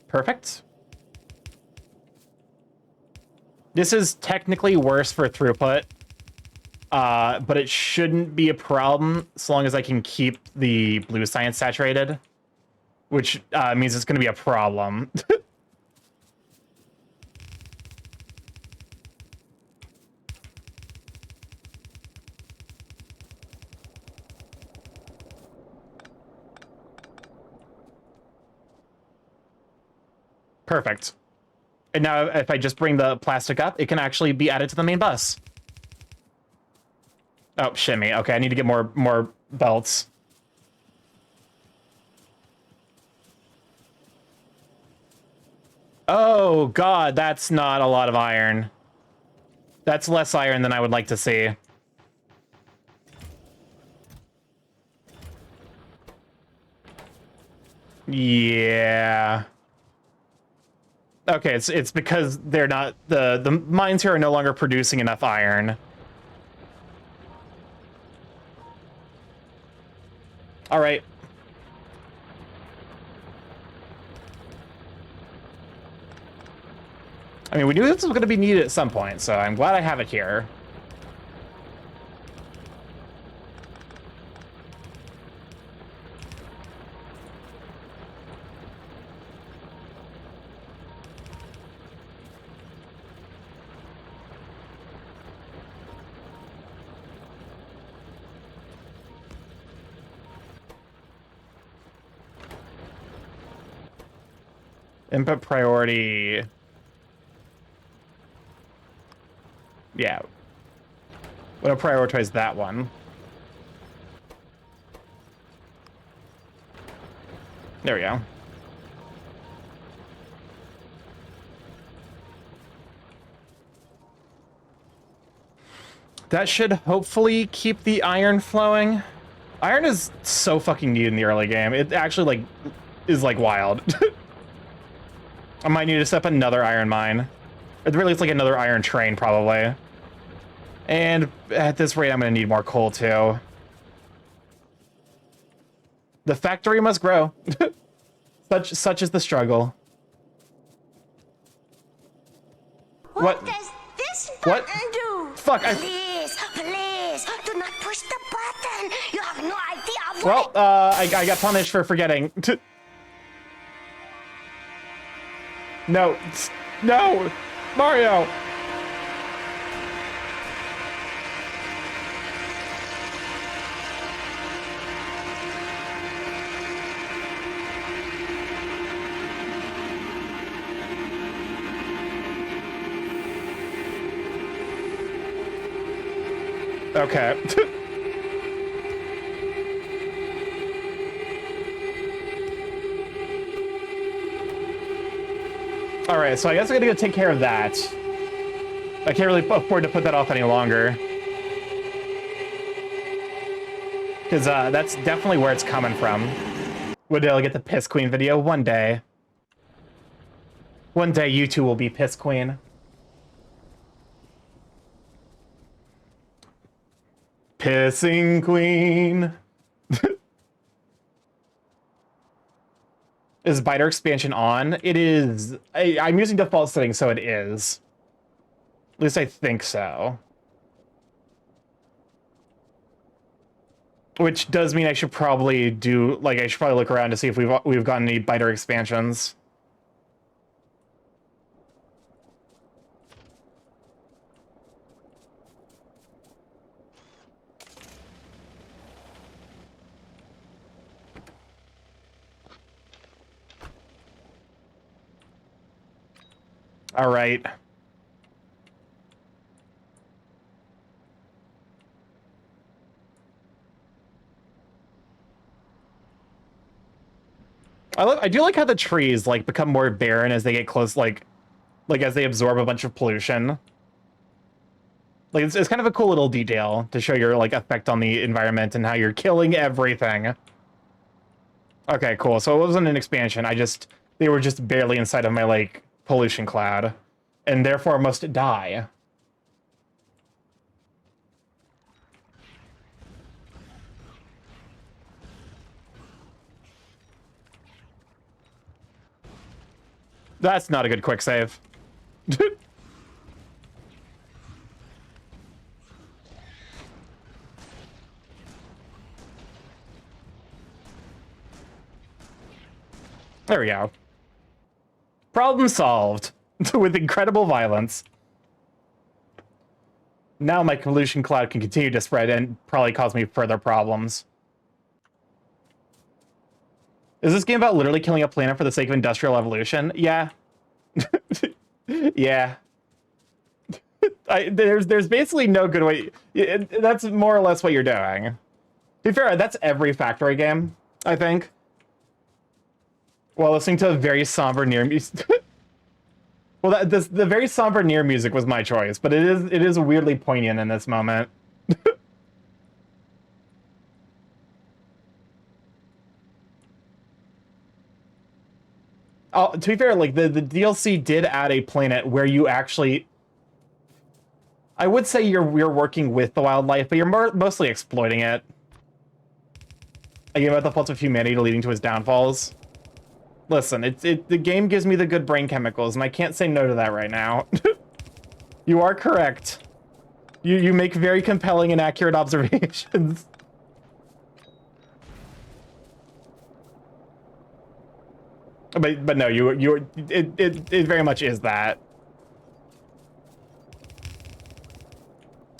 Perfect. This is technically worse for throughput, but it shouldn't be a problem so long as I can keep the blue science saturated, which means it's going to be a problem. Perfect. And now if I just bring the plastic up, it can actually be added to the main bus. Oh, shimmy. Okay, I need to get more belts. Oh, God, that's not a lot of iron. That's less iron than I would like to see. Yeah. Okay, it's because they're not the mines here are no longer producing enough iron. All right. I mean, we knew this was going to be needed at some point, so I'm glad I have it here. Input priority. Yeah. We'll prioritize that one. There we go. That should hopefully keep the iron flowing. Iron is so fucking needed in the early game. It actually, like, is, like, wild. I might need to set up another iron mine. At the very least, like, another iron train, probably. And at this rate, I'm going to need more coal, too. The factory must grow. Such is the struggle. What does this What? button do? Fuck, Please, please, do not push the button. You have no idea of Well, what I got punished for forgetting. No. No! Mario! Okay. Alright, so I guess I'm gonna go take care of that. I can't really afford to put that off any longer. Because that's definitely where it's coming from. One day I'll get the Piss Queen video. One day. One day you two will be Piss Queen. Pissing Queen. Is biter expansion on? It is. I'm using default settings, so it is. At least I think so. Which does mean I should probably do, like, I should probably look around to see if we've gotten any biter expansions. All right. I do like how the trees like become more barren as they get close, like as they absorb a bunch of pollution. Like it's kind of a cool little detail to show your like effect on the environment and how you're killing everything. Okay, cool. So it wasn't an expansion. They were just barely inside of my like pollution cloud, and therefore must die. That's not a good quick save. There we go. Problem solved. With incredible violence. Now my pollution cloud can continue to spread and probably cause me further problems. Is this game about literally killing a planet for the sake of industrial evolution? Yeah. Yeah. There's basically no good way. That's more or less what you're doing. To be fair, that's every Factory game, I think. While listening to a very somber near music. Well, the very somber near music was my choice, but it is weirdly poignant in this moment. To be fair, like the DLC did add a planet where you actually, I would say you're working with the wildlife, but you're mostly exploiting it. A game about the faults of humanity leading to its downfalls. Listen, the game gives me the good brain chemicals, and I can't say no to that right now. You are correct. You make very compelling and accurate observations. But no, it very much is that.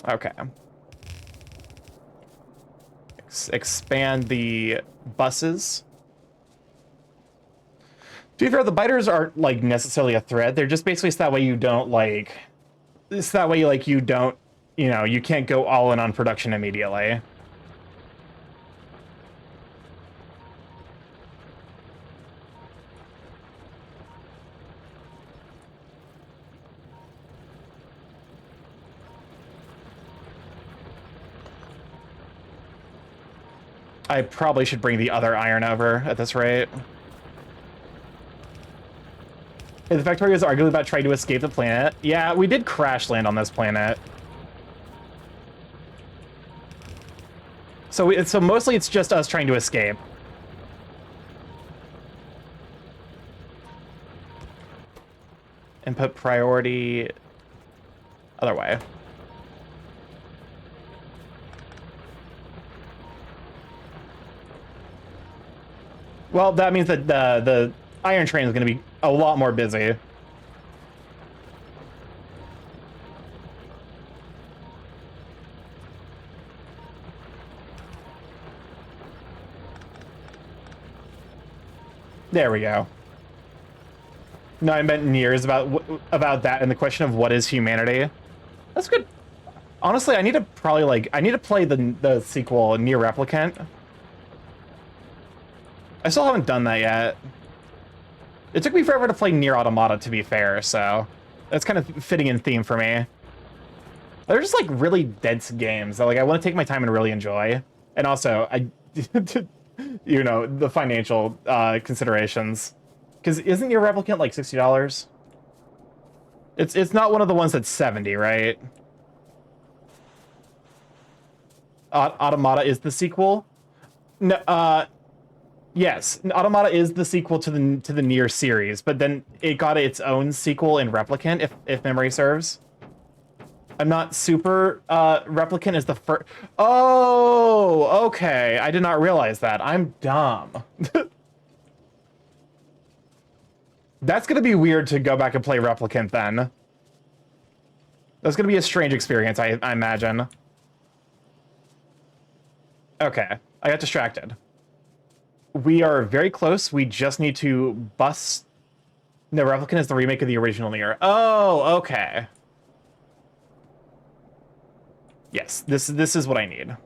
Okay. Expand the buses. To be fair, the biters aren't like necessarily a threat. They're just basically so that way you don't like. It's that way like you don't, you know, you can't go all in on production immediately. I probably should bring the other iron over at this rate. Hey, the Factorio is arguably about trying to escape the planet. Yeah, we did crash land on this planet. So mostly it's just us trying to escape. Input priority other way. Well, that means that the iron train is going to be a lot more busy. There we go. No, I meant Niers about that and the question of what is humanity. That's good. Honestly, I need to play the sequel Nier Replicant. I still haven't done that yet. It took me forever to play Nier Automata, to be fair, so that's kind of fitting in theme for me. They're just like really dense games that like I want to take my time and really enjoy, and also you know, the financial considerations. Because isn't Nier Replicant like $60? It's not one of the ones that's 70, right? Automata is the sequel. No, yes, Automata is the sequel to the Nier series, but then it got its own sequel in Replicant, if memory serves. I'm not super. Replicant is the first. Oh, okay. I did not realize that. I'm dumb. That's gonna be weird to go back and play Replicant then. That's gonna be a strange experience, I imagine. Okay, I got distracted. We are very close. We just need to bust. No, Replicant is the remake of the original Nier. Oh, okay. Yes, this is what I need.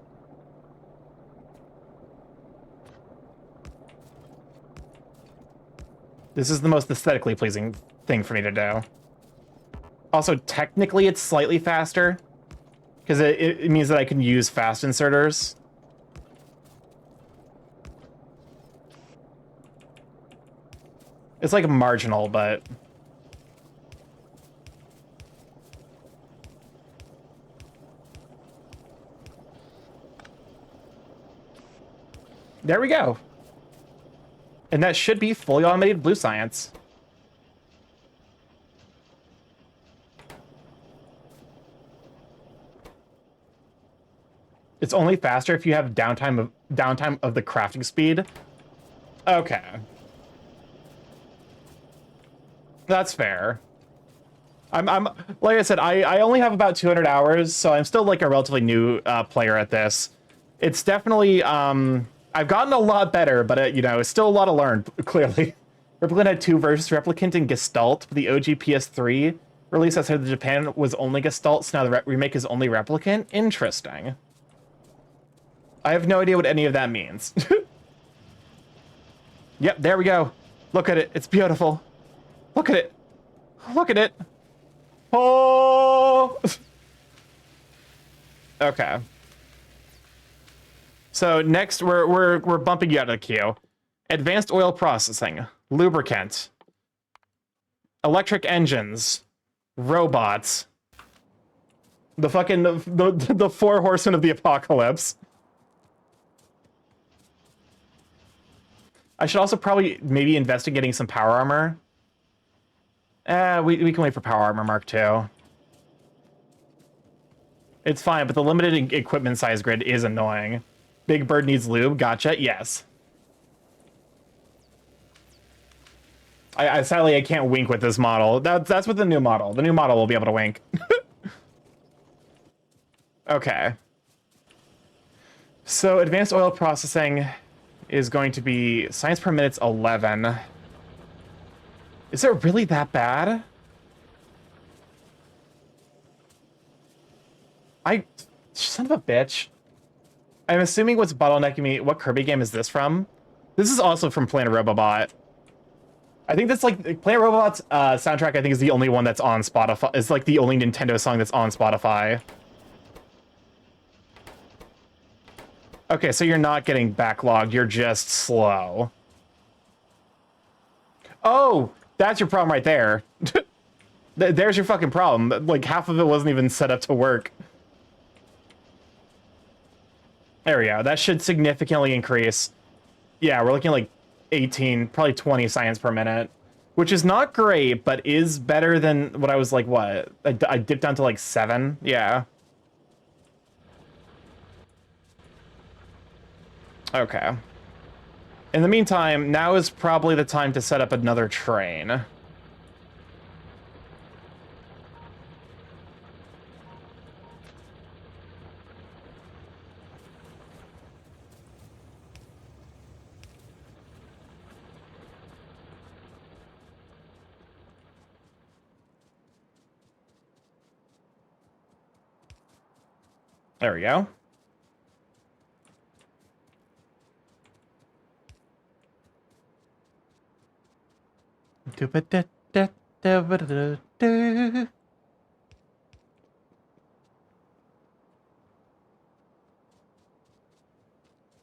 This is the most aesthetically pleasing thing for me to do. Also, technically, it's slightly faster because it means that I can use fast inserters. It's like marginal, but there we go. And that should be fully automated blue science. It's only faster if you have downtime of the crafting speed. Okay. That's fair. I'm like I said, I only have about 200 hours, so I'm still like a relatively new player at this. It's definitely I've gotten a lot better, but you know, it's still a lot to learn. Clearly, Replicant had 2 versions: Replicant and Gestalt. The OG PS3 Release outside of Japan was only Gestalt, so now the remake is only Replicant? Interesting. I have no idea what any of that means. Yep, there we go. Look at it. It's beautiful. Look at it. Look at it. Oh! Okay. So next, we're bumping you out of the queue. Advanced oil processing, lubricant, electric engines, robots, the fucking the four horsemen of the apocalypse. I should also probably maybe invest in getting some power armor. We can wait for power armor Mark II. It's fine, but the limited equipment size grid is annoying. Big Bird needs lube. Gotcha. Yes. Sadly, I can't wink with this model. That's with the new model. The new model will be able to wink. Okay. So advanced oil processing is going to be science per minute's 11. Is it really that bad? Son of a bitch. I'm assuming what's bottlenecking me. What Kirby game is this from? This is also from Planet Robobot. I think that's like Planet Robobot's soundtrack. I think is the only one that's on Spotify. It's like the only Nintendo song that's on Spotify. Okay, so you're not getting backlogged. You're just slow. Oh, that's your problem right there. There's your fucking problem. Like half of it wasn't even set up to work. There we go. That should significantly increase. Yeah, we're looking at like 18, probably 20 science per minute, which is not great, but is better than what I was like, what? I dipped down to like 7. Yeah. Okay. In the meantime, now is probably the time to set up another train. There we go.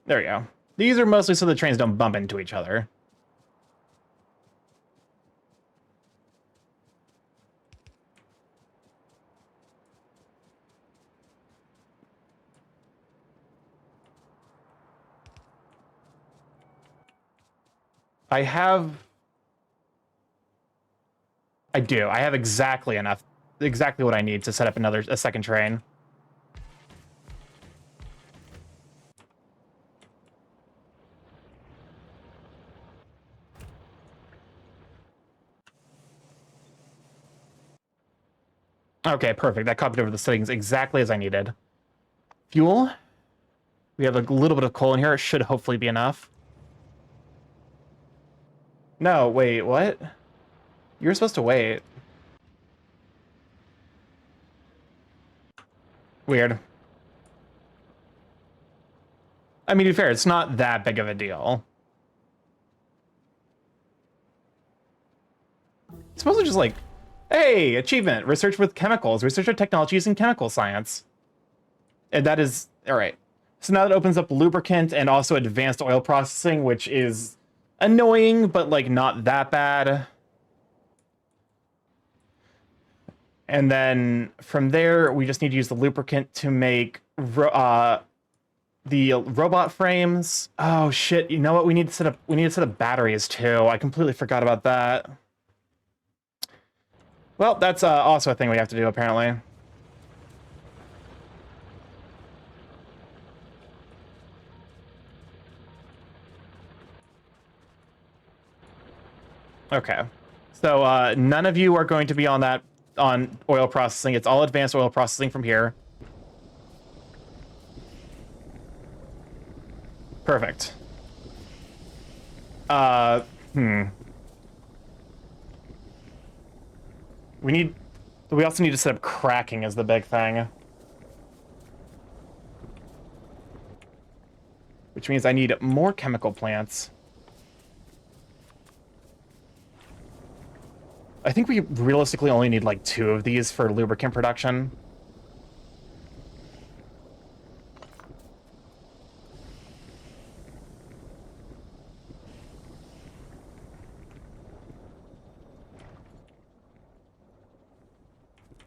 There we go. These are mostly so the trains don't bump into each other. I do. I have exactly enough, exactly what I need to set up a second train. Okay, perfect. That copied over the settings exactly as I needed. Fuel. We have a little bit of coal in here. It should hopefully be enough. No, wait, what? You were supposed to wait. Weird. I mean, to be fair, it's not that big of a deal. It's mostly just like, hey, achievement, research with chemicals, research our technology using chemical science. And that is, all right. So now that opens up lubricant and also advanced oil processing, which is annoying, but like not that bad. And then from there, we just need to use the lubricant to make the robot frames. Oh shit! You know what? We need to set up batteries too. I completely forgot about that. Well, that's also a thing we have to do apparently. Okay, so none of you are going to be on oil processing. It's all advanced oil processing from here. Perfect. We need But we also need to set up cracking as the big thing. Which means I need more chemical plants. I think we realistically only need like 2 of these for lubricant production.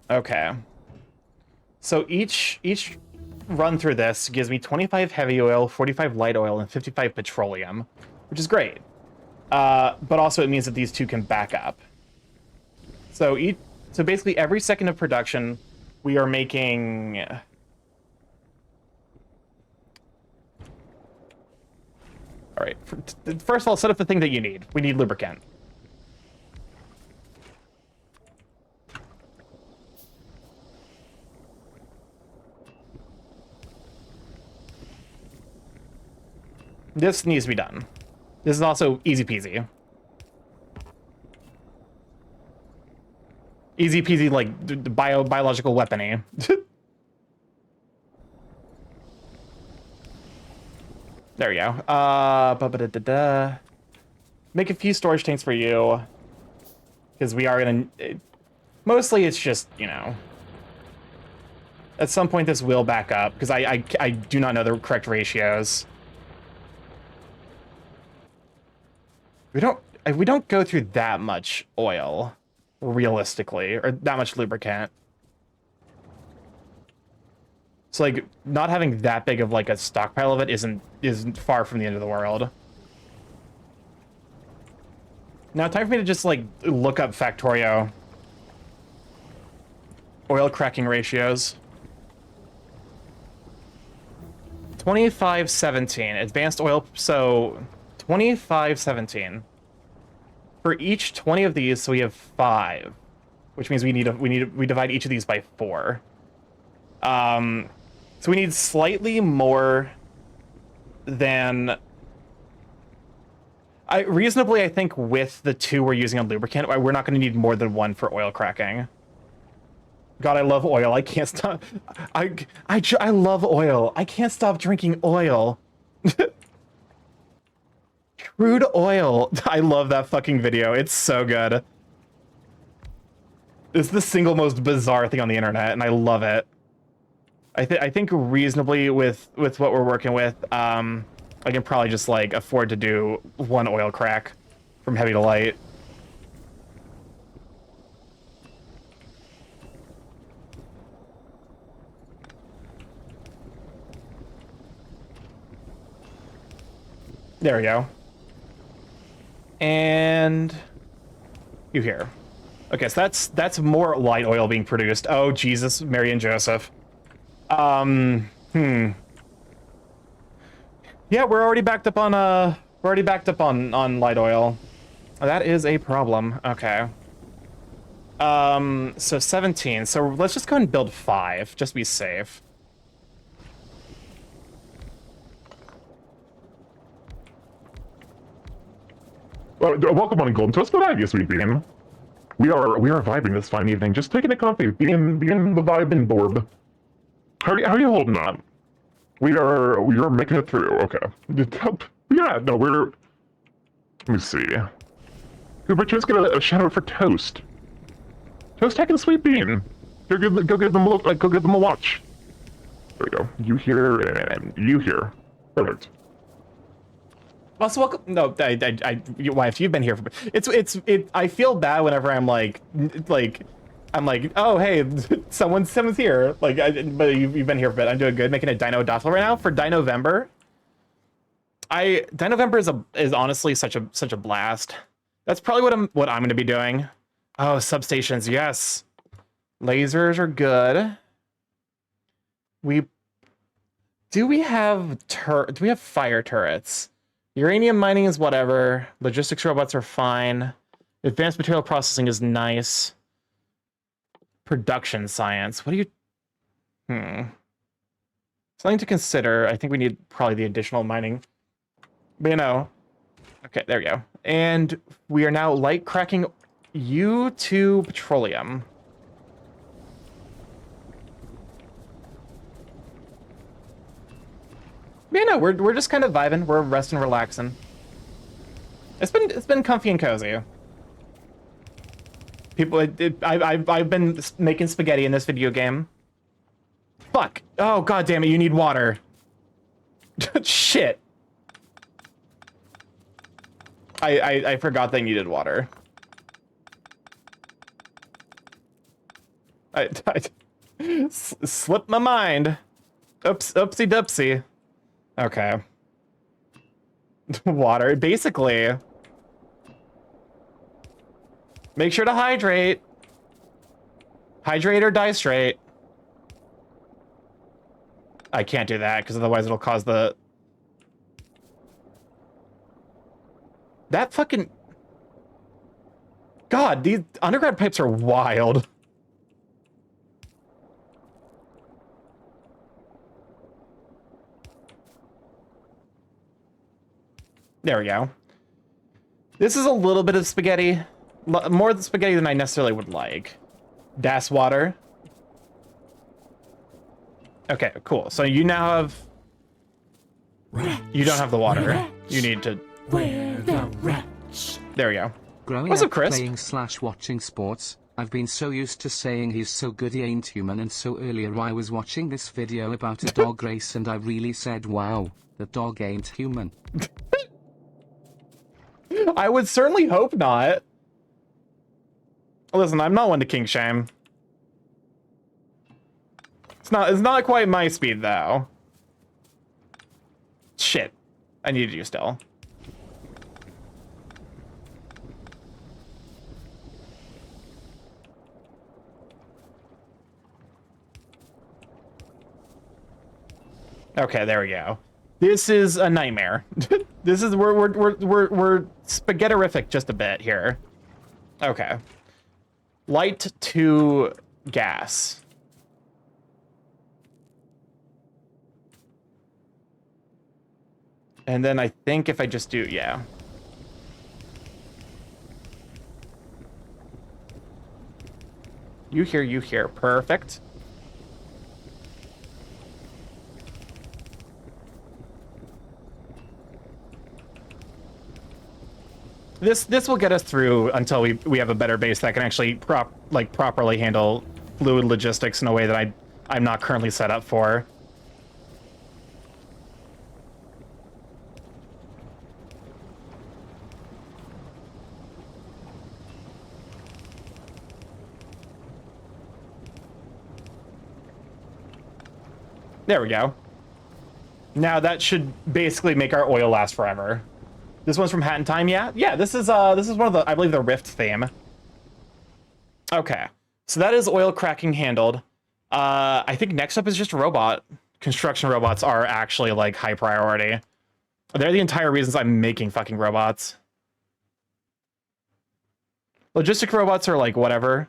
Okay. So each run through this gives me 25 heavy oil, 45 light oil, and 55 petroleum, which is great. But also it means that these 2 can back up. So basically every second of production, we are making... All right. First of all, set up the thing that you need. We need lubricant. This needs to be done. This is also easy peasy. Easy peasy, like biological weapony. There we go. Make a few storage tanks for you, because we are gonna. Mostly, it's just, you know. At some point, this will back up because I do not know the correct ratios. We don't go through that much oil, realistically, or that much lubricant. So like not having that big of like a stockpile of it isn't far from the end of the world. Now time for me to just like look up Factorio oil cracking ratios. 2517 advanced oil, so 2517 for each 20 of these, so we have 5, which means we divide each of these by 4. So we need slightly more than I think with the 2 we're using on lubricant, we're not going to need more than 1 for oil cracking. God, I love oil. I can't stop. I love oil. I can't stop drinking oil. Crude oil. I love that fucking video. It's so good. It's the single most bizarre thing on the internet, and I love it. I think reasonably with what we're working with, I can probably just like afford to do 1 oil crack from heavy to light. There we go. And you here. Okay, so that's more light oil being produced. Oh Jesus, Mary and Joseph. Yeah, we're already backed up on light oil. That is a problem. Okay. So 17. So let's just go and build 5, just to be safe. Welcome on Golden Toast. What have you, sweet bean? We are vibing this fine evening. Just taking it comfy, being the vibe in Borb. How are you holding on? We are making it through. Okay. Yeah. No, we're. Let me see. But just get a shout out for Toast. Toast Tech and Sweet Bean. Go give them a look. Like, go give them a watch. There we go. You here and you here. Perfect. Also, welcome. No, wife, you've been here for. I feel bad whenever I'm like, oh hey, someone's here. Like, but you've been here for a bit. I'm doing good. Making a Dino Doppler right now for Dinovember. Dinovember is honestly such a blast. That's probably what I'm going to be doing. Oh, substations, yes. Lasers are good. Do we have fire turrets? Uranium mining is whatever. Logistics robots are fine. Advanced material processing is nice. Production science. What do you... Something to consider. I think we need probably the additional mining. But you know... Okay, there we go. And we are now light cracking U2 petroleum. Yeah, no, we're just kind of vibing. We're resting, relaxing. It's been comfy and cozy. People, I've been making spaghetti in this video game. Fuck. Oh, god damn it, you need water. Shit. I forgot they needed water. I slipped my mind. Oops, oopsie doopsie. Okay. Water, basically. Make sure to hydrate. Hydrate or die straight. I can't do that, because otherwise it'll cause the... That fucking... God, these underground pipes are wild. There we go. This is a little bit of spaghetti. More of the spaghetti than I necessarily would like. Das water. Okay, cool. So you now have... You don't have the water. You need to... We're the wretch. There we go. Growing What's up, up Chris? playing / watching sports, I've been so used to saying he's so good he ain't human, and so earlier I was watching this video about a dog race and I really said wow, the dog ain't human. I would certainly hope not. Listen, I'm not one to kink shame. It's not quite my speed though. Shit. I needed you still. Okay, there we go. This is a nightmare. This is we're spaghetterific just a bit here. Okay. Light to gas. And then I think if I just do, yeah. You hear. Perfect. This will get us through until we have a better base that can actually properly handle fluid logistics in a way that I'm not currently set up for. There we go. Now that should basically make our oil last forever. This one's from Hat in Time, yeah? Yeah, this is one of the, I believe, the Rift theme. Okay, so that is oil cracking handled. I think next up is just robot. Construction robots are actually, like, high priority. They're the entire reasons I'm making fucking robots. Logistic robots are, like, whatever.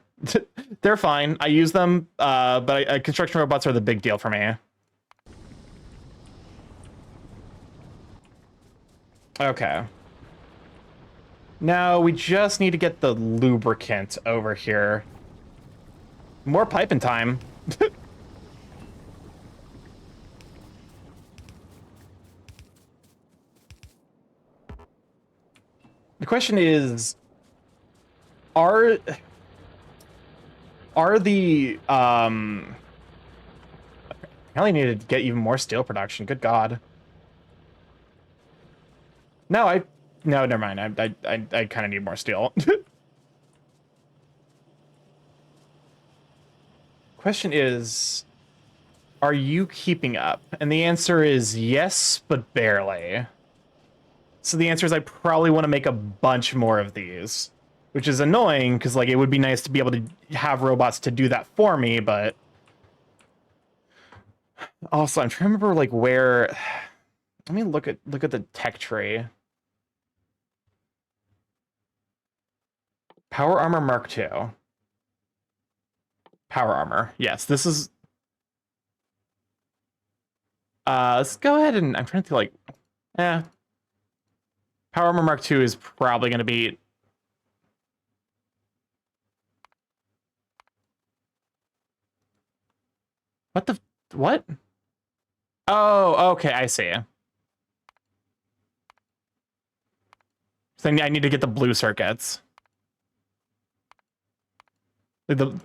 They're fine. I use them, but construction robots are the big deal for me. Okay. Now we just need to get the lubricant over here. More piping time. The question is, are the I only need to get even more steel production. Good God. No, never mind. I kind of need more steel. Question is, are you keeping up? And the answer is yes, but barely. So the answer is I probably want to make a bunch more of these, which is annoying because like it would be nice to be able to have robots to do that for me, but also I'm trying to remember like where. Let me look at the tech tree. Power Armor Mark II. Power Armor. Yes, this is... let's go ahead and... I'm trying to like... Power Armor Mark II is probably going to be... What the... What? Oh, okay, I see. So I need to get the blue circuits. Like the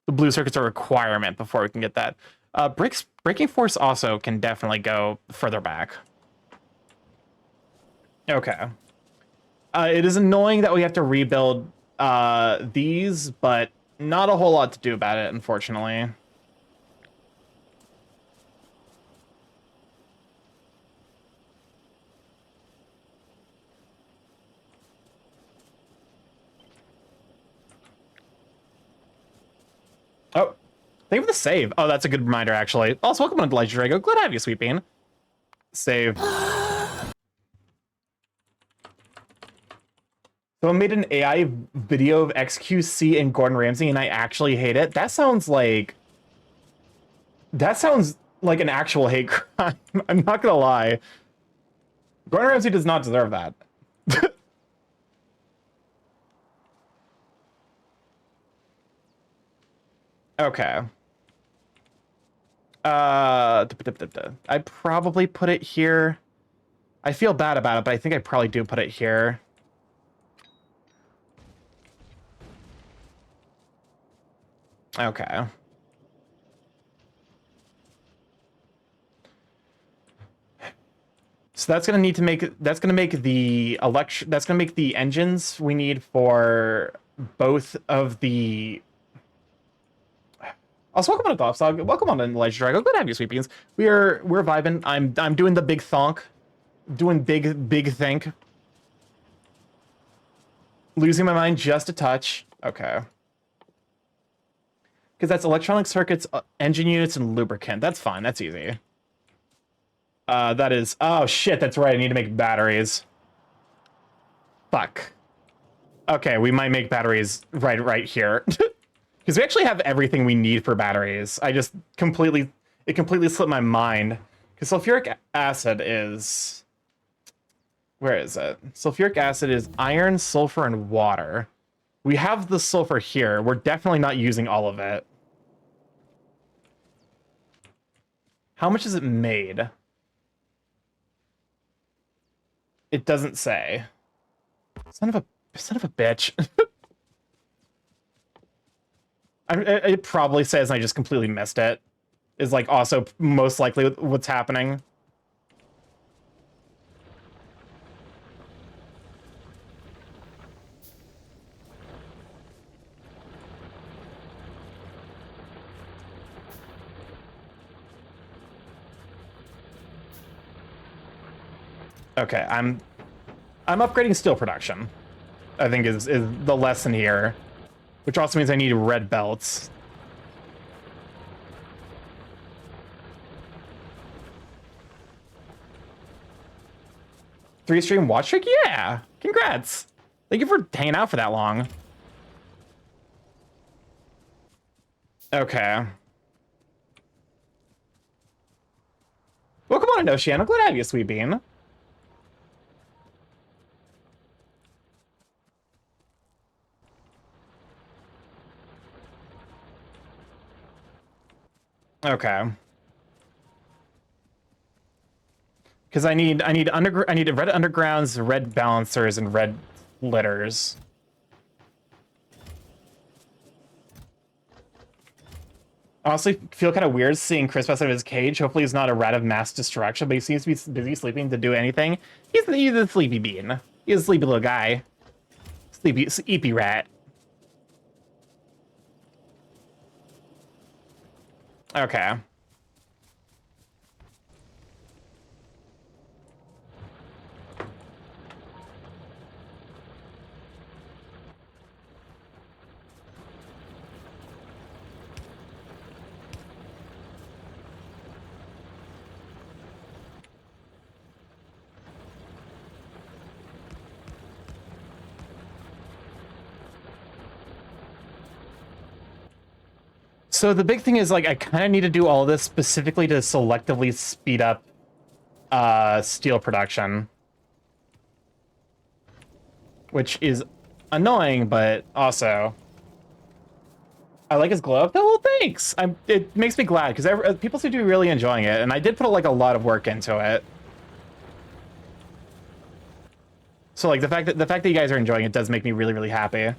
blue circuits are a requirement before we can get that. Braking force also can definitely go further back. Okay. It is annoying that we have to rebuild these, but not a whole lot to do about it, unfortunately. Oh, thank you for the save. Oh, that's a good reminder, actually. Also, welcome on Legend Drago. Glad to have you, Sweet Bean. Save. Someone made an AI video of XQC and Gordon Ramsay, and I actually hate it. That sounds like an actual hate crime. I'm not gonna lie. Gordon Ramsay does not deserve that. Okay. I'd probably put it here. I feel bad about it, but I think I probably do put it here. Okay. So that's gonna need to make the engines we need for both of the. Also, welcome on Adopt Dog. Welcome on Legend Drago. Good to have you, Sweet Beans. We're vibing. I'm doing the big thonk, doing big think. Losing my mind just a touch. Okay. Because that's electronic circuits, engine units, and lubricant. That's fine. That's easy. That is... Oh, shit. That's right. I need to make batteries. Fuck. Okay, we might make batteries right here. Because we actually have everything we need for batteries. I just completely... It completely slipped my mind. Because sulfuric acid is... Where is it? Sulfuric acid is iron, sulfur, and water. We have the sulfur here. We're definitely not using all of it. How much is it made? It doesn't say. Son of a bitch. It probably says, and I just completely missed it. Is like also most likely what's happening. Okay, I'm upgrading steel production, I think is the lesson here. Which also means I need red belts. Three-stream watch streak? Yeah! Congrats! Thank you for hanging out for that long. Okay. Welcome on, Oceano. Glad to have you, Sweet Bean. Okay. Because I need red undergrounds, red balancers, and red litters. Honestly, feel kind of weird seeing Chris out of his cage. Hopefully he's not a rat of mass destruction, but he seems to be busy sleeping to do anything. He's a sleepy bean. He's a sleepy little guy. Sleepy rat. Okay. So the big thing is, like, I kind of need to do all of this specifically to selectively speed up steel production. Which is annoying, but also... I like his glow up. Oh, well, thanks! It makes me glad, because people seem to be really enjoying it, and I did put, like, a lot of work into it. So like the fact that you guys are enjoying it does make me really, really happy.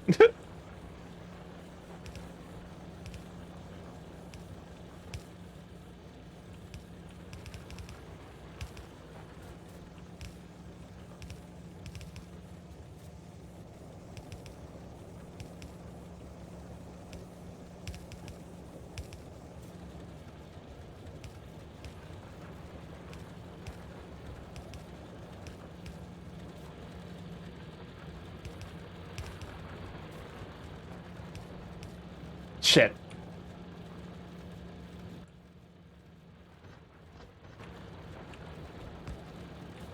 Shit.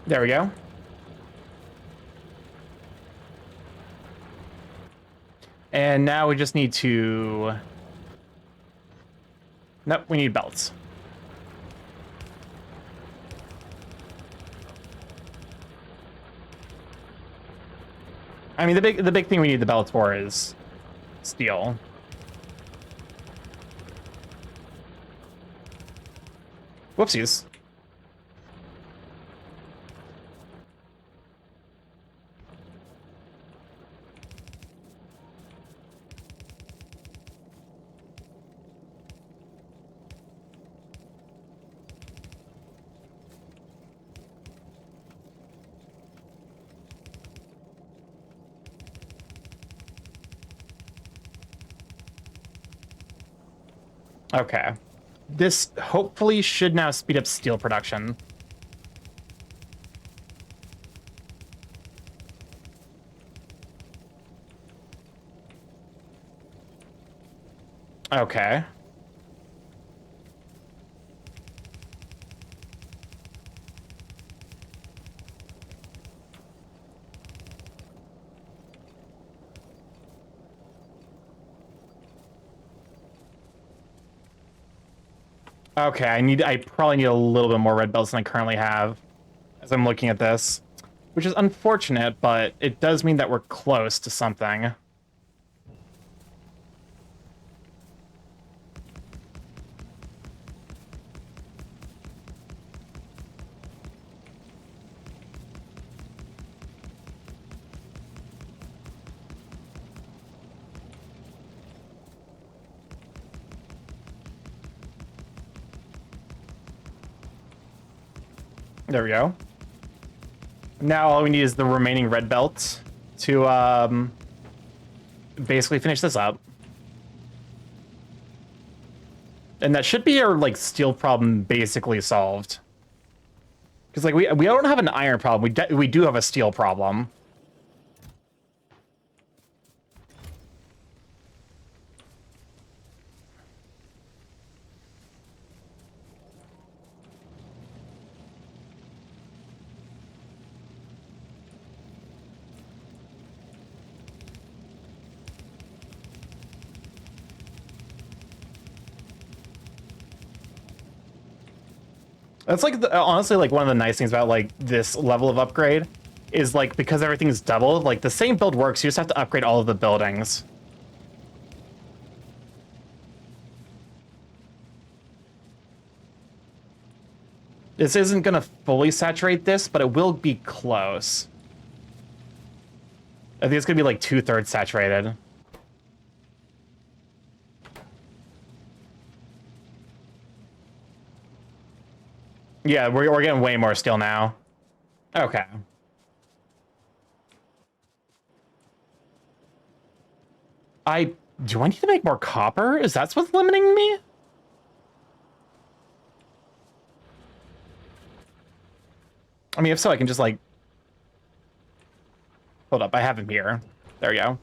There we go. And now we just need to... Nope, we need belts. I mean, the big thing we need the belts for is steel. Whoopsies. Okay. This hopefully should now speed up steel production. Okay. Okay, I probably need a little bit more red belts than I currently have as I'm looking at this, which is unfortunate, but it does mean that we're close to something. There we go. Now all we need is the remaining red belt to basically finish this up. And that should be our like steel problem basically solved. Because like we don't have an iron problem. We do have a steel problem. That's like honestly like one of the nice things about like this level of upgrade is like because everything's doubled, like the same build works, you just have to upgrade all of the buildings. This isn't gonna fully saturate this, but it will be close. I think it's gonna be like 2/3 saturated. Yeah, we're getting way more steel now. Okay. Do I need to make more copper? Is that what's limiting me? I mean, if so, I can just like... Hold up, I have him here. There we go.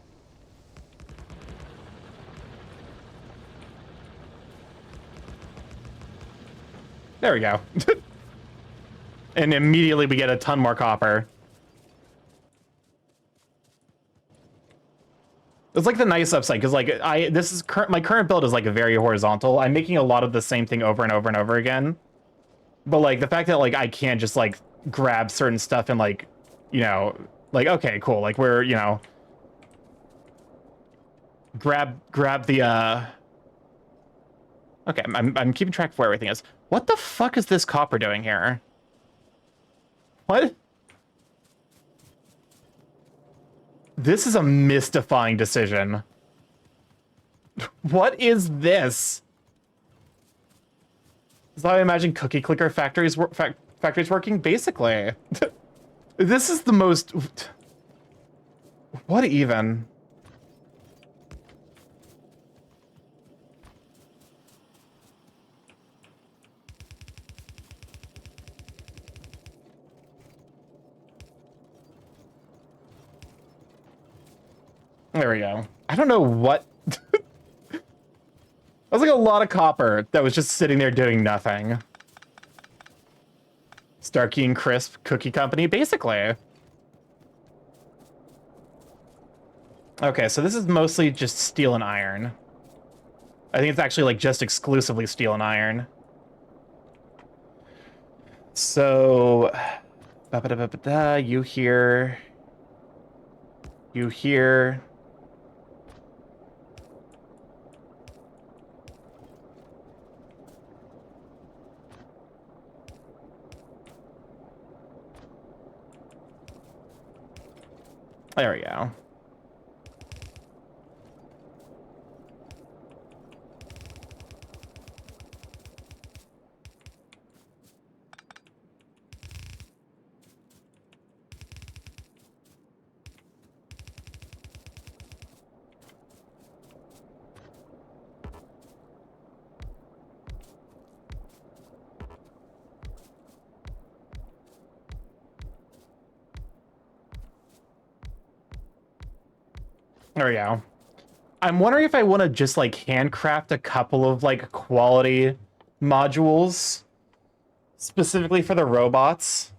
There we go. And immediately we get a ton more copper. It's like the nice upside, because like my current build is like very horizontal. I'm making a lot of the same thing over and over and over again. But like the fact that like I can't just like grab certain stuff and like, you know, like okay, cool. Like we're, you know, grab the okay, I'm keeping track of where everything is. What the fuck is this copper doing here? What? This is a mystifying decision. What is this? Is that how I imagine cookie clicker factories working? Basically. This is the most... What even? There we go. I don't know what... That was like a lot of copper that was just sitting there doing nothing. Starky and Crisp Cookie Company, basically. Okay, so this is mostly just steel and iron. I think it's actually like just exclusively steel and iron. So... You here. You here. There we go. There we go. I'm wondering if I want to just like handcraft a couple of like quality modules specifically for the robots.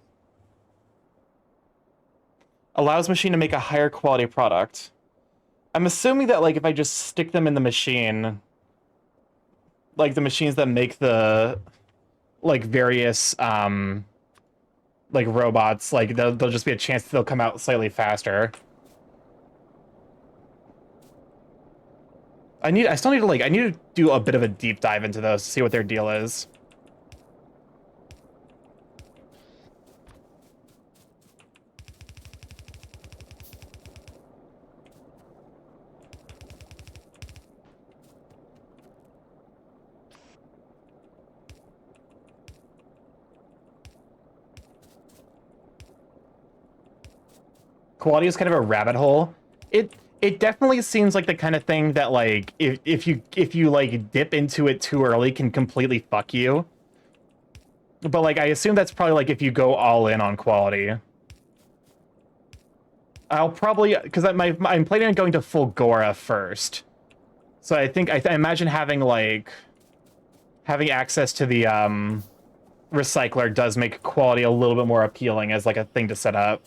Allows machine to make a higher quality product. I'm assuming that like if I just stick them in the machine, like the machines that make the like various like robots, like there'll just be a chance that they'll come out slightly faster. I still need to I need to do a bit of a deep dive into those to see what their deal is. Quality is kind of a rabbit hole. It definitely seems like the kind of thing that like if you like dip into it too early can completely fuck you. But like I assume that's probably like if you go all in on quality. I'll probably because I'm planning on going to full Gora first. So I think I imagine having access to the recycler does make quality a little bit more appealing as like a thing to set up.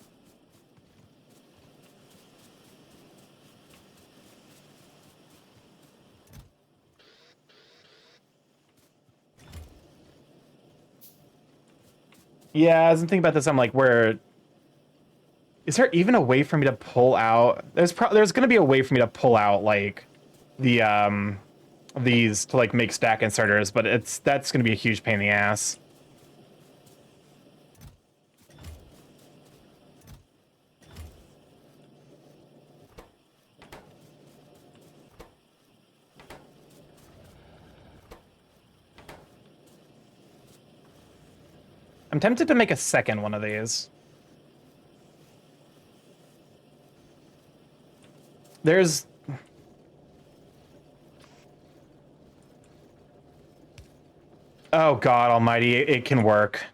Yeah, as I'm thinking about this, I'm like, where is there even a way for me to pull out? There's going to be a way for me to pull out like the these to like make stack inserters, but that's going to be a huge pain in the ass. I'm tempted to make a second one of these. There's... Oh, God almighty, it can work.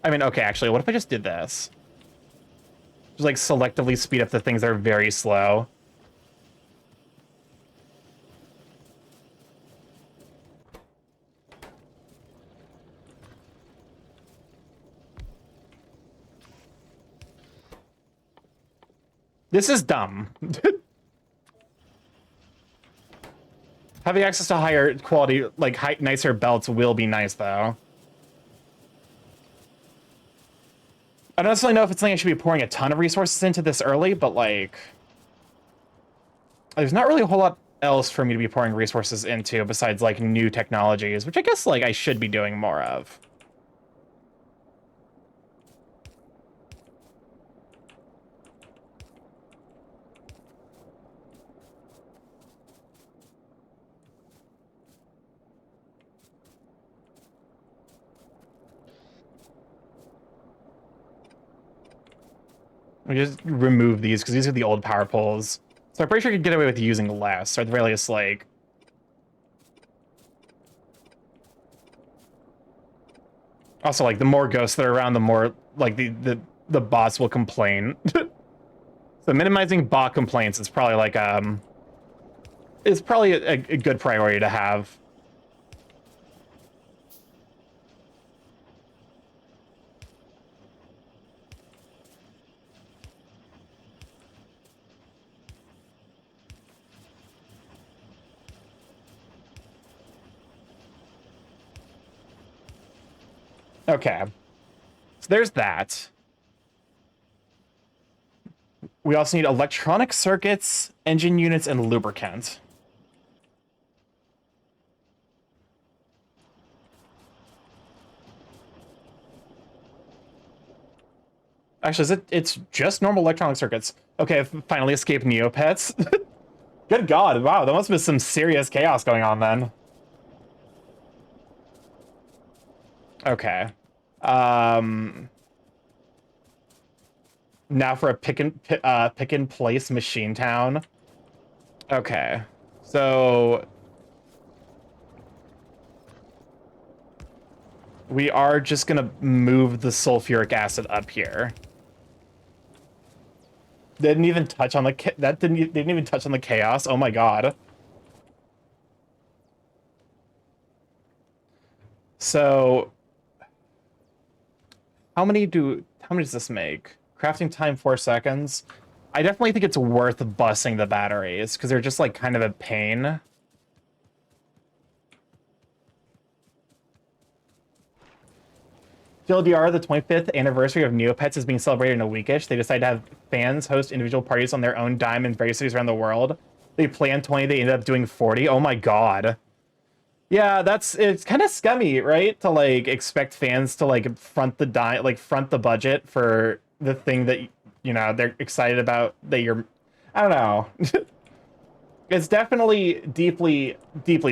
I mean, okay, actually, what if I just did this? Just, like, selectively speed up the things that are very slow. This is dumb. Having access to higher quality, like nicer belts will be nice, though. I don't necessarily know if it's something I should be pouring a ton of resources into this early, but, like... There's not really a whole lot else for me to be pouring resources into besides, like, new technologies, which I guess, like, I should be doing more of. Let me just remove these because these are the old power poles. So I'm pretty sure I could get away with using less, or at the very least, like... Also, like, the more ghosts that are around, the more, like, the bots will complain. So minimizing bot complaints is probably, like, is probably a good priority to have. Okay. So there's that. We also need electronic circuits, engine units, and lubricant. Actually, it's just normal electronic circuits. Okay, I've finally escaped Neopets. Good God, wow, there must have been some serious chaos going on then. Okay. Now for a pick and place machine town. Okay. So we are just gonna move the sulfuric acid up here. Didn't even touch on the didn't even touch on the chaos. Oh my God. So how many does this make? Crafting time 4 seconds. I definitely think it's worth busing the batteries because they're just like kind of a pain. TLDR, the 25th anniversary of Neopets is being celebrated in a weekish. They decided to have fans host individual parties on their own dime in various cities around the world. They planned 20, they ended up doing 40. Oh my God. Yeah, it's kind of scummy, right? To like expect fans to like front the budget for the thing that, you know, they're excited about that you're, I don't know. It's definitely deeply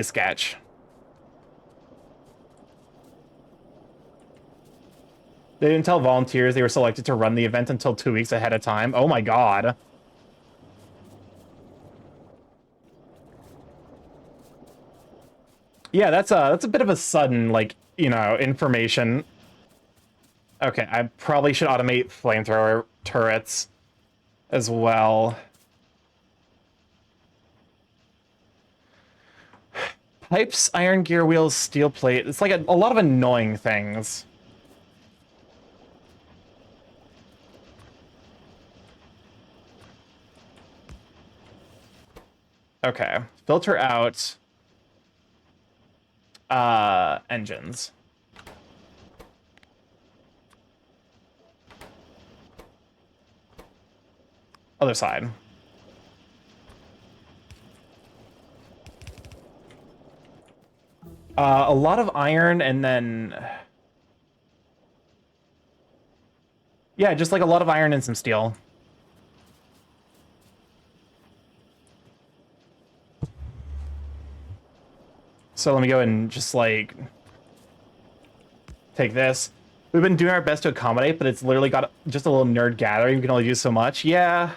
sketch. They didn't tell volunteers they were selected to run the event until 2 weeks ahead of time. Oh my God. Yeah, that's a bit of a sudden, like, you know, information. Okay, I probably should automate flamethrower turrets as well. Pipes, iron gear wheels, steel plate. It's like a lot of annoying things. Okay, filter out engines. Other side. A lot of iron and then... Yeah, just like a lot of iron and some steel. So let me go and just like take this. We've been doing our best to accommodate, but it's literally got just a little nerd gathering. We can only do so much. Yeah,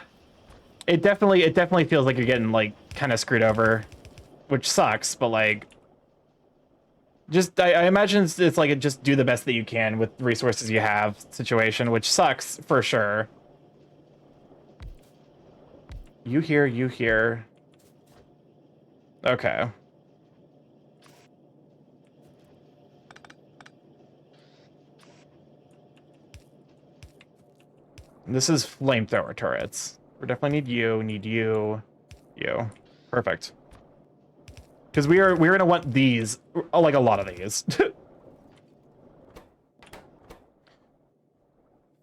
it definitely feels like you're getting like kind of screwed over, which sucks. But like, just I imagine it's like a just do the best that you can with the resources you have situation, which sucks for sure. You here. Okay. This is flamethrower turrets. We definitely need you. Perfect. Because we're gonna want these, like a lot of these.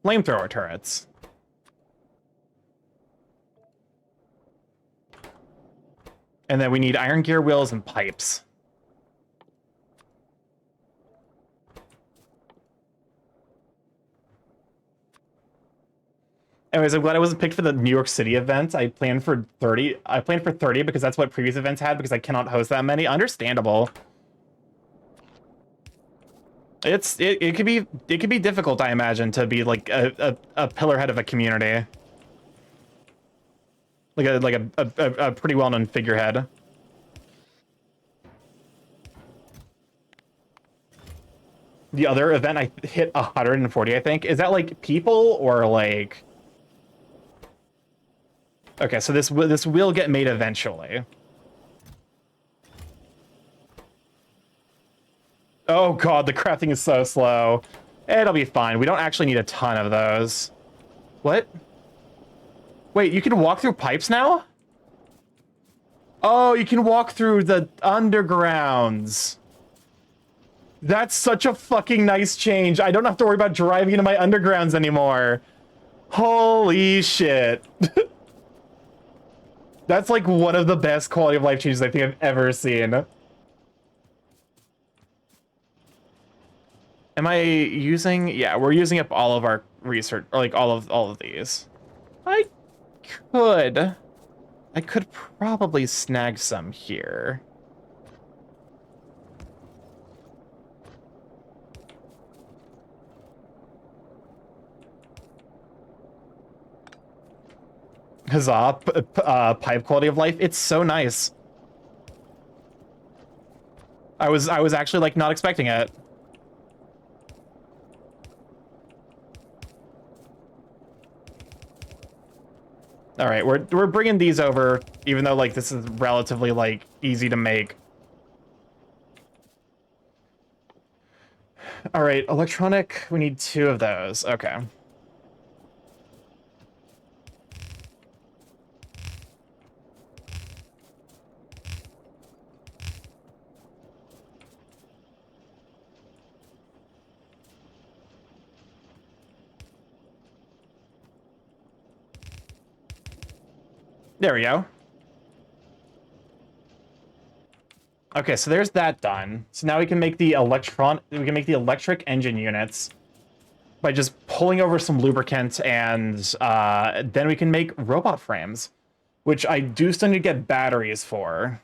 Flamethrower turrets. And then we need iron gear wheels and pipes. Anyways, I'm glad I wasn't picked for the New York City event. I planned for 30. I planned for 30 because that's what previous events had because I cannot host that many. Understandable. It could be difficult, I imagine, to be like a pillar head of a community. a pretty well-known figurehead. The other event I hit 140, I think. Is that like people or like? Okay, so this will get made eventually. Oh god, the crafting is so slow. It'll be fine. We don't actually need a ton of those. What? Wait, you can walk through pipes now? Oh, you can walk through the undergrounds. That's such a fucking nice change. I don't have to worry about driving into my undergrounds anymore. Holy shit. That's like one of the best quality of life changes I think I've ever seen. Am I using? Yeah, we're using up all of our research, or like all of these. I could probably snag some here. Huzzah, pipe quality of life. It's so nice. I was actually like not expecting it. All right, we're bringing these over, even though like this is relatively like easy to make. All right, electronic. We need 2 of those. Okay. There we go. Okay, so there's that done. So now we can make the electric engine units by just pulling over some lubricant, and then we can make robot frames, which I do still need to get batteries for.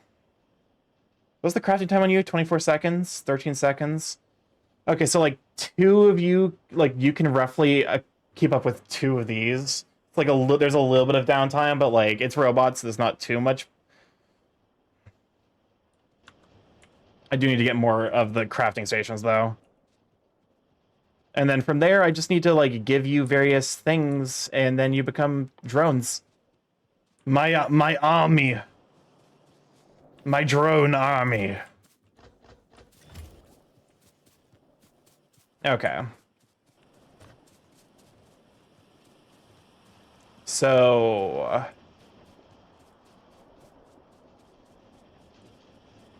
What's the crafting time on you? 24 seconds? 13 seconds? Okay, so like 2 of you, like you can roughly keep up with 2 of these. It's like there's a little bit of downtime, but like it's robots, so there's not too much. I do need to get more of the crafting stations though. And then from there, I just need to like give you various things, and then you become drones. My army. My drone army. Okay. So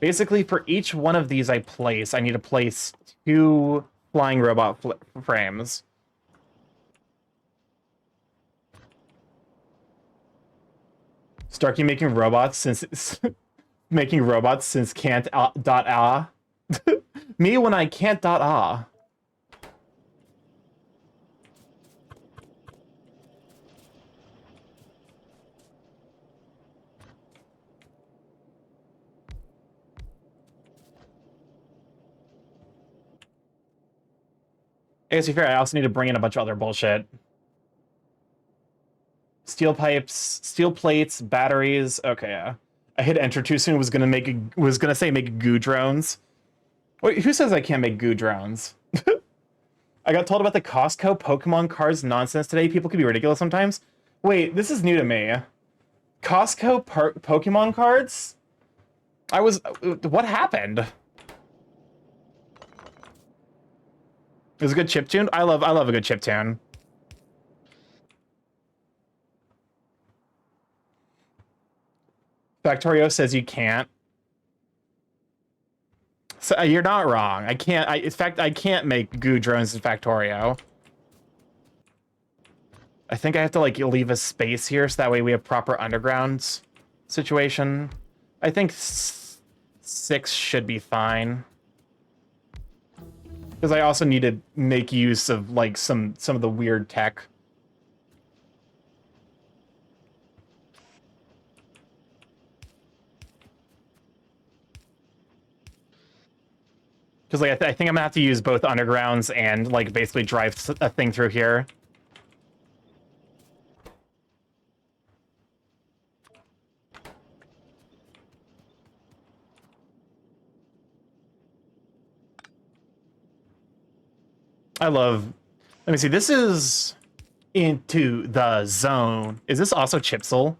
basically for each one of these I need to place 2 flying robot frames. Starky making robots since can't dot ah. Me when I can't dot ah. I guess to be fair, I also need to bring in a bunch of other bullshit. Steel pipes, steel plates, batteries. Okay, yeah. I hit enter too soon. Was gonna say make goo drones. Wait, who says I can't make goo drones? I got told about the Costco Pokemon cards nonsense today. People can be ridiculous sometimes. Wait, this is new to me. Costco Pokemon cards? What happened? It was a good chiptune. I love a good chiptune. Factorio says you can't. So you're not wrong. I can't. In fact, I can't make goo drones in Factorio. I think I have to like leave a space here so that way we have proper underground situation. I think 6 should be fine. Because I also need to make use of like some of the weird tech. Because like I think I'm gonna have to use both undergrounds and like basically drive a thing through here. I love... Let me see. This is Into the Zone. Is this also Chipsel?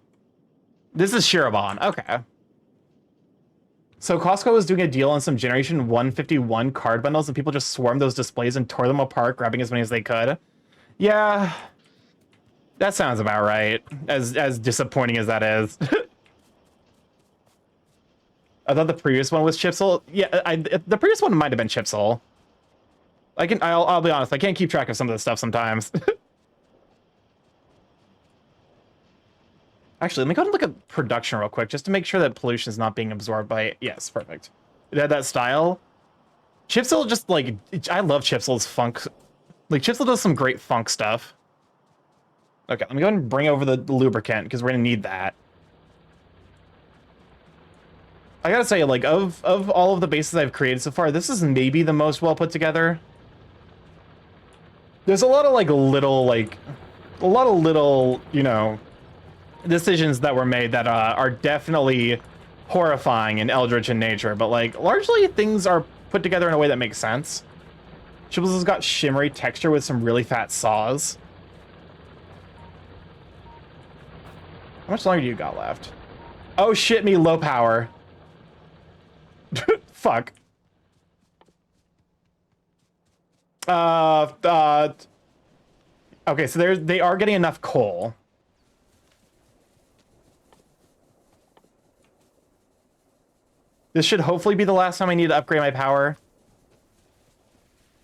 This is Shirobon. Okay. So Costco was doing a deal on some Generation 151 card bundles, and people just swarmed those displays and tore them apart, grabbing as many as they could. Yeah, that sounds about right. As disappointing as that is. I thought the previous one was Chipsel. Yeah, the previous one might have been Chipsel. I'll be honest. I can't keep track of some of this stuff sometimes. Actually, let me go and look at production real quick, just to make sure that pollution is not being absorbed by... Yes, perfect. It had that style. Chipsel just, like... I love Chipsel's funk. Like, Chipsel does some great funk stuff. Okay, let me go ahead and bring over the lubricant, because we're going to need that. I gotta say, like, of all of the bases I've created so far, this is maybe the most well put together. There's a lot of, like, little, you know... decisions that were made that are definitely horrifying and eldritch in nature, but like largely things are put together in a way that makes sense. Chibbles has got shimmery texture with some really fat saws. How much longer do you got left? Oh shit me, low power. Fuck. Okay, so they are getting enough coal. This should hopefully be the last time I need to upgrade my power.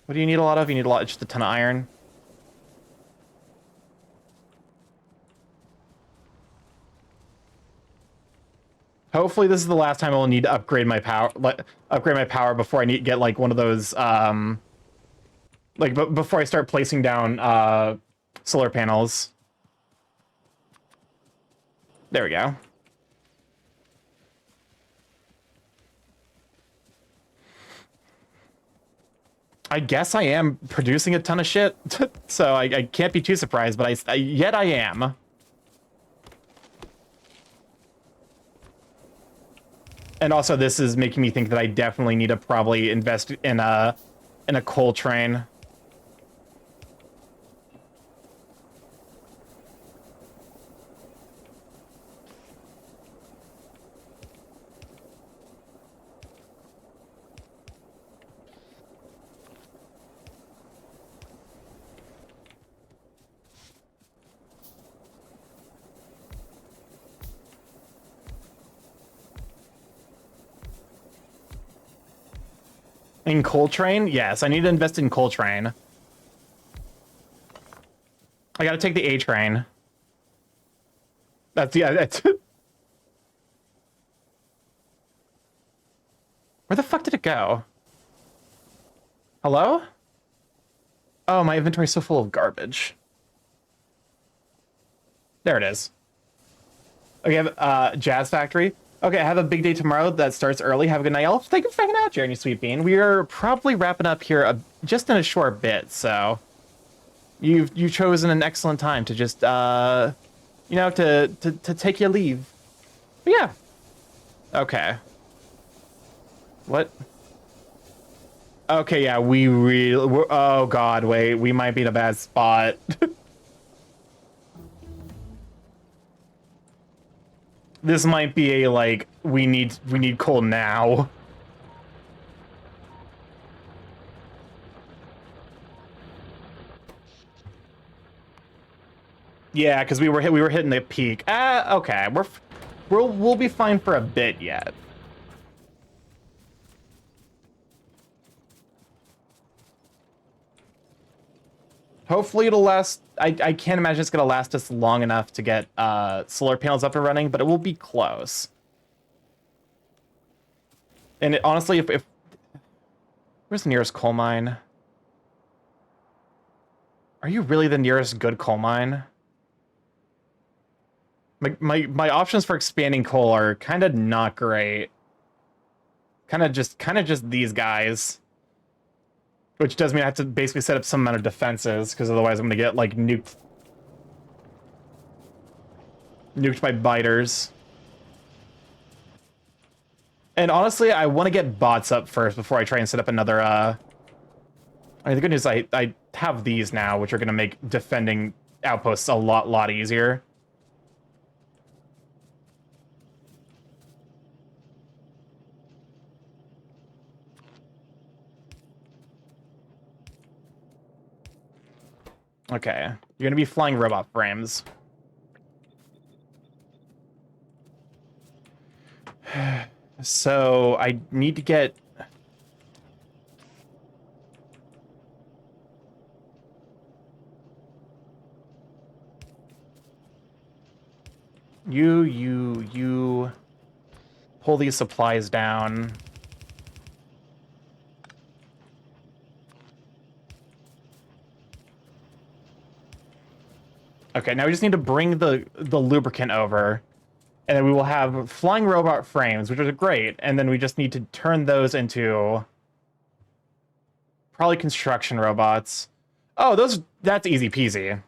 What do you need a lot of? You need just a ton of iron. Hopefully this is the last time I will need to upgrade my power. Upgrade my power before I need to get like one of those. Before I start placing down solar panels. There we go. I guess I am producing a ton of shit, so I can't be too surprised, but yet I am. And also, this is making me think that I definitely need to probably invest in a coal train. In coal train? Yes, I need to invest in coal train. I gotta take the A train. That's Where the fuck did it go? Hello? Oh, my inventory's so full of garbage. There it is. Okay, I have Jazz Factory. Okay, I have a big day tomorrow that starts early. Have a good night, Elf. Thank you for hanging out, Jeremy Sweet Bean. We are probably wrapping up here just in a short bit, so you've chosen an excellent time to just you know, to take your leave. But yeah. Okay. What? Okay, yeah, oh god, wait, we might be in a bad spot. This might be a, like, we need coal now. Yeah, because we were hitting the peak. Okay, we'll be fine for a bit yet. Hopefully it'll last. I can't imagine it's gonna last us long enough to get solar panels up and running, but it will be close. And honestly, if where's the nearest coal mine? Are you really the nearest good coal mine? My options for expanding coal are kind of not great. Kind of just these guys. Which does mean I have to basically set up some amount of defenses, because otherwise I'm going to get, like, nuked by biters. And honestly, I want to get bots up first before I try and set up another I mean, the good news is I have these now, which are going to make defending outposts a lot easier. Okay, you're gonna be flying robot frames. So I need to get... You pull these supplies down. Okay, now we just need to bring the lubricant over, and then we will have flying robot frames, which are great, and then we just need to turn those into probably construction robots. Oh, that's easy peasy.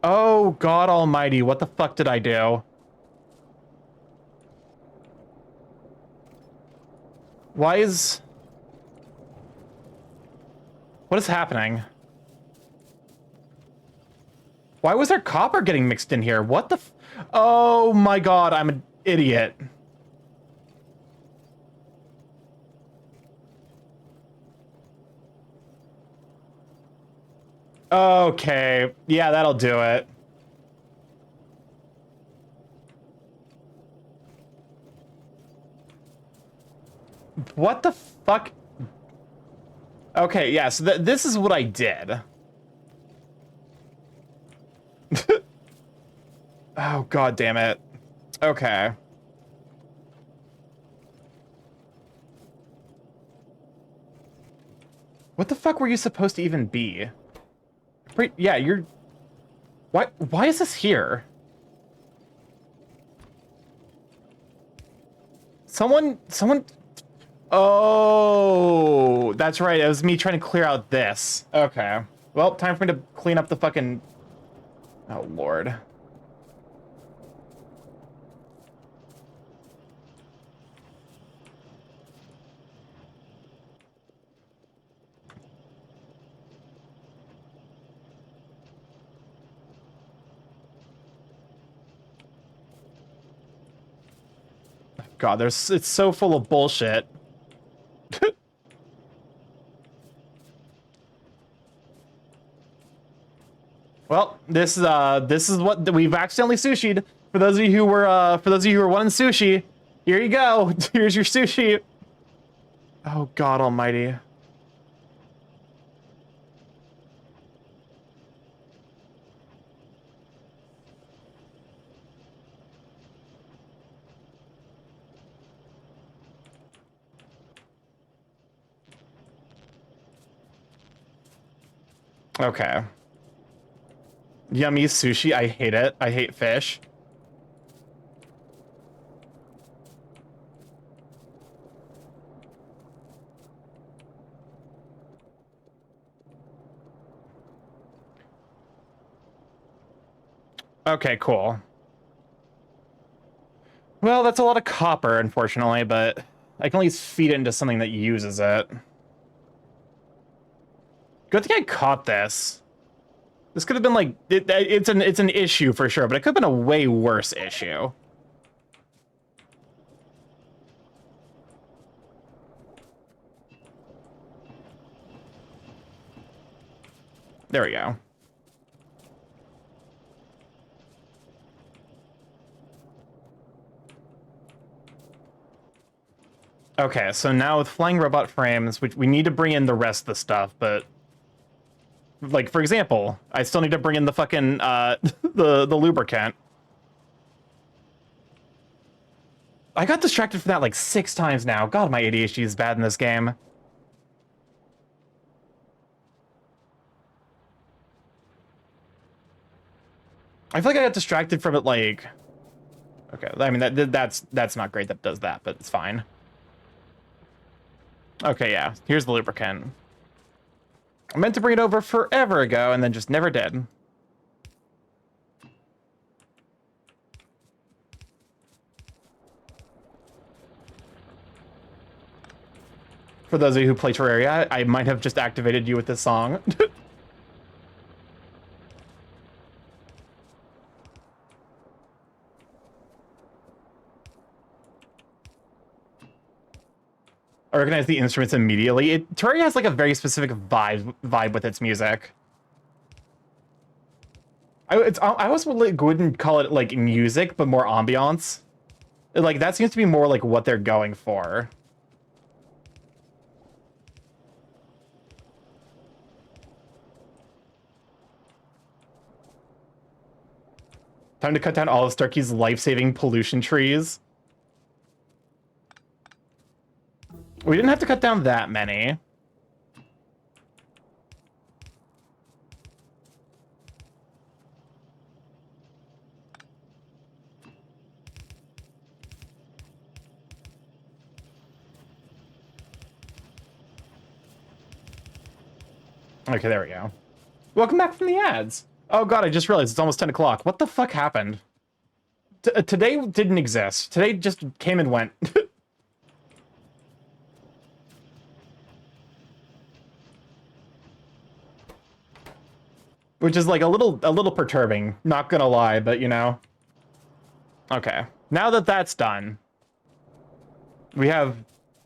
Oh, God almighty, what the fuck did I do? Why is... What is happening? Why was there copper getting mixed in here? What the f... Oh my God, I'm an idiot. Okay, yeah, that'll do it. What the fuck? Okay, yeah, so this is what I did. Oh, God damn it. Okay. What the fuck were you supposed to even be? Yeah, you're... Why is this here? Someone... Oh, that's right. It was me trying to clear out this. Okay. Well, time for me to clean up the fucking... Oh, Lord. God, it's so full of bullshit. Well, this is what we've accidentally sushied. For those of you who were wanting sushi, here you go. Here's your sushi. Oh, God almighty. Okay. Yummy sushi. I hate it. I hate fish. Okay, cool. Well, that's a lot of copper, unfortunately, but I can at least feed it into something that uses it. Good thing I caught this. This could have been like it's an issue for sure, but it could have been a way worse issue. There we go. Okay, so now with flying robot frames, which we need to bring in the rest of the stuff, but like, for example, I still need to bring in the fucking the lubricant. I got distracted from that like 6 times now. God, my ADHD is bad in this game. I feel like I got distracted from it like... Okay, I mean that's not great that it does that, but it's fine. Okay, yeah, here's the lubricant. I meant to bring it over forever ago and then just never did. For those of you who play Terraria, I might have just activated you with this song. I recognize the instruments immediately. Terraria has like a very specific vibe with its music. I almost wouldn't call it like music, but more ambiance. Like that seems to be more like what they're going for. Time to cut down all of Starky's life-saving pollution trees. We didn't have to cut down that many. Okay, there we go. Welcome back from the ads. Oh god, I just realized it's almost 10 o'clock. What the fuck happened? Today didn't exist. Today just came and went. Which is like a little perturbing, not gonna lie, but you know. Okay, now that that's done, we have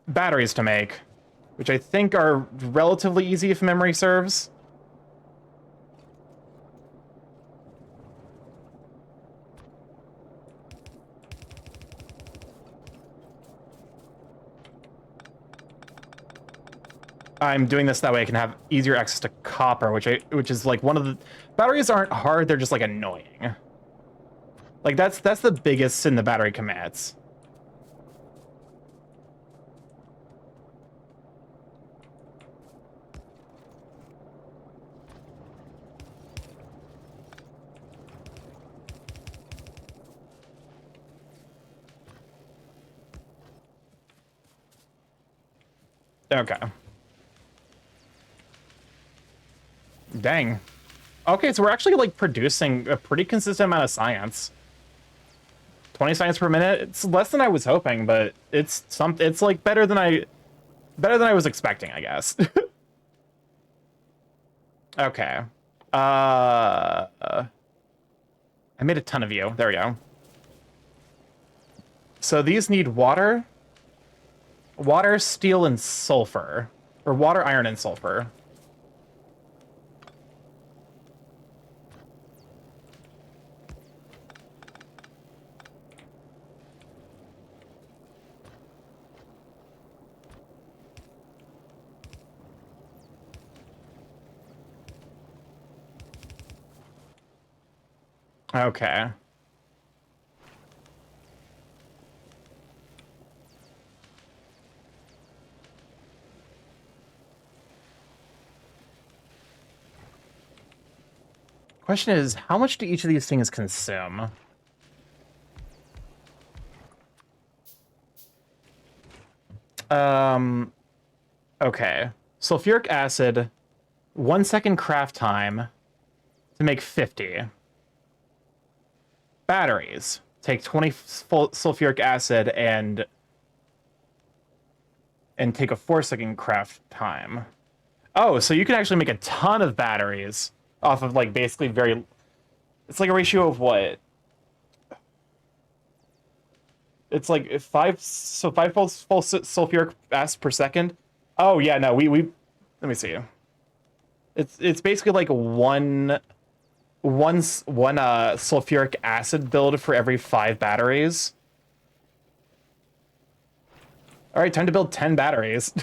batteries to make, which I think are relatively easy if memory serves. I'm doing this that way I can have easier access to copper, which is like one of the batteries aren't hard, they're just like annoying. Like that's the biggest sin the battery commits. Okay. Dang. Okay, so we're actually like producing a pretty consistent amount of science. 20 science per minute. It's less than I was hoping, but it's like better than I was expecting, I guess. Okay. I made a ton of you. There we go. So these need water, steel, and sulfur. Or water, iron, and sulfur. Okay. Question is, how much do each of these things consume? Okay. Sulfuric acid, 1 second craft time to make 50. Batteries take 20 sulfuric acid and take a 4 second craft time. Oh, so you can actually make a ton of batteries off of like basically very, it's like a ratio of what? It's like 5 full sulfuric acid per second. Oh yeah, no, we let me see. It's basically like one sulfuric acid build for every 5 batteries. All right, time to build 10 batteries.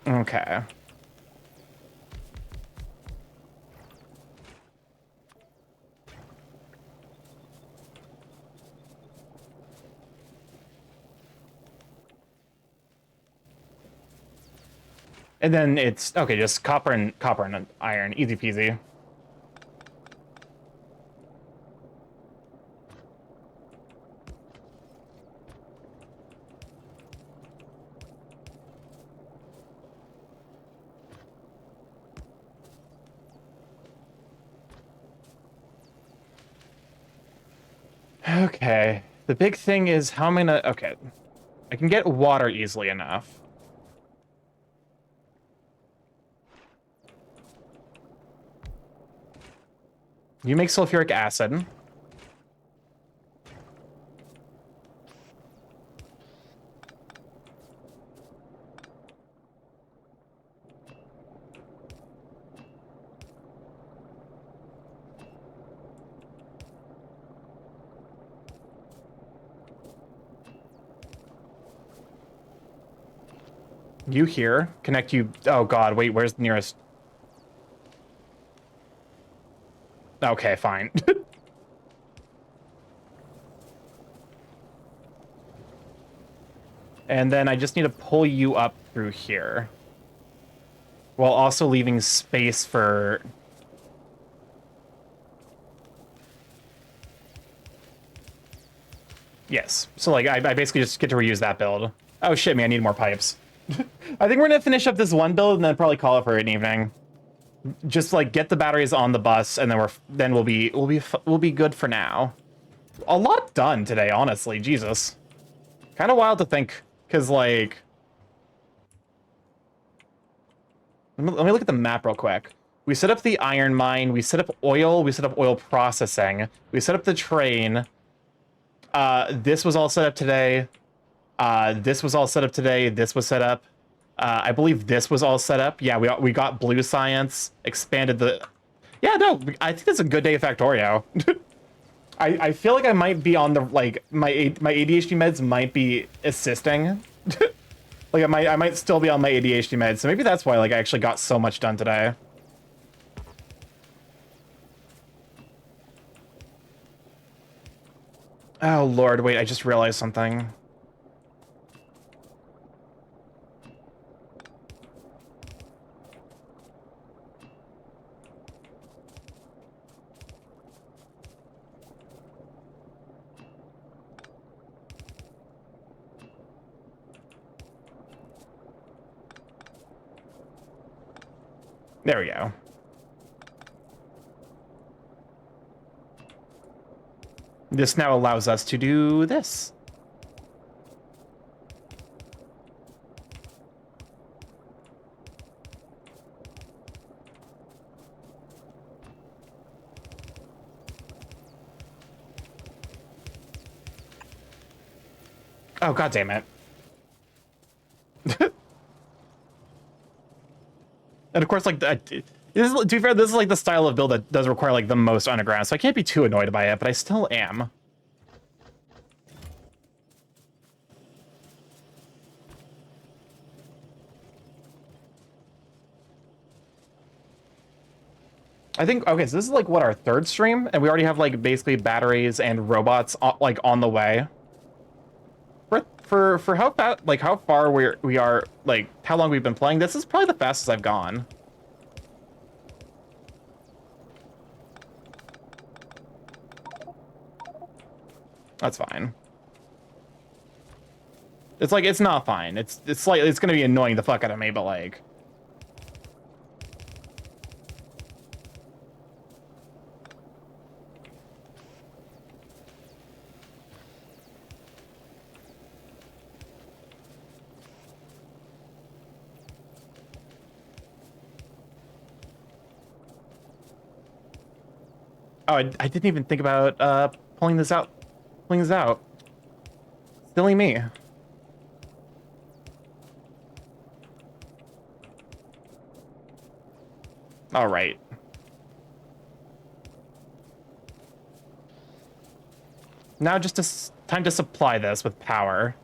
Okay. And then it's okay, just copper and iron, easy peasy. Okay. The big thing is how am I gonna... Okay. I can get water easily enough. You make sulfuric acid. You here. Connect you... Oh god, wait, where's the nearest... Okay, fine. And then I just need to pull you up through here. While also leaving space for... Yes. So, like, I basically just get to reuse that build. Oh shit, me, I need more pipes. I think we're gonna finish up this one build and then probably call it for an evening. Just like get the batteries on the bus, and then we'll be good for now. A lot done today, honestly. Jesus, kind of wild to think, cause like, let me look at the map real quick. We set up the iron mine. We set up oil. We set up oil processing. We set up the train. This was all set up today. This was all set up today. This was set up. I believe this was all set up. Yeah, we got blue science, expanded the... Yeah, no, I think that's a good day of Factorio. I feel like I might be on the, like, my ADHD meds might be assisting. Like, I might still be on my ADHD meds, so maybe that's why, like, I actually got so much done today. Oh, Lord, wait, I just realized something. There we go. This now allows us to do this. Oh, god damn it. And of course, like, to be fair, this is like the style of build that does require like the most underground, so I can't be too annoyed by it, but I still am. I think, okay, so this is like what, our third stream, and we already have like basically batteries and robots like on the way. For how fast, like how far we are, like how long we've been playing, this is probably the fastest I've gone. That's fine. It's like, it's not fine. It's like, it's gonna be annoying the fuck out of me, but like... Oh, I didn't even think about pulling this out. Pulling this out. Silly me. All right. Now just time to supply this with power.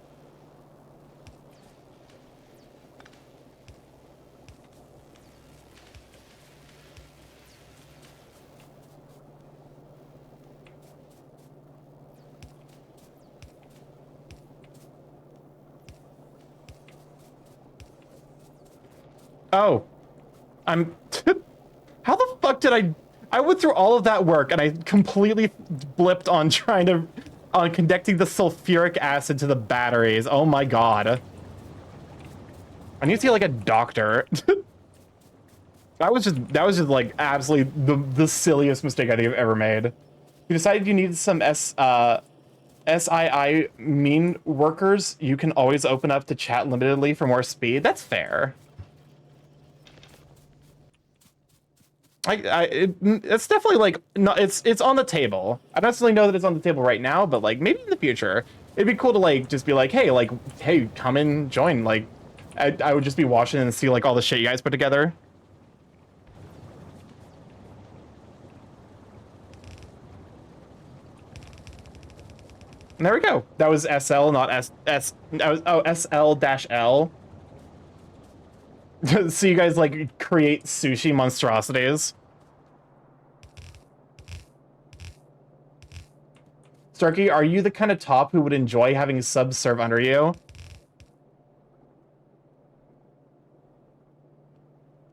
Oh, I'm... How the fuck did I went through all of that work and I completely blipped on on connecting the sulfuric acid to the batteries. Oh my god. I need to see like a doctor. That was just like absolutely the silliest mistake I think I've ever made. You decided you needed some SII mean workers, you can always open up to chat limitedly for more speed. That's fair. It's definitely like not. It's on the table. I don't necessarily know that it's on the table right now, but like maybe in the future, it'd be cool to like just be like, hey, come and join. Like, I would just be watching and see like all the shit you guys put together. And there we go. That was SL, not S. That was, oh, SL-L. So you guys like create sushi monstrosities. Starky, are you the kind of top who would enjoy having subs serve under you?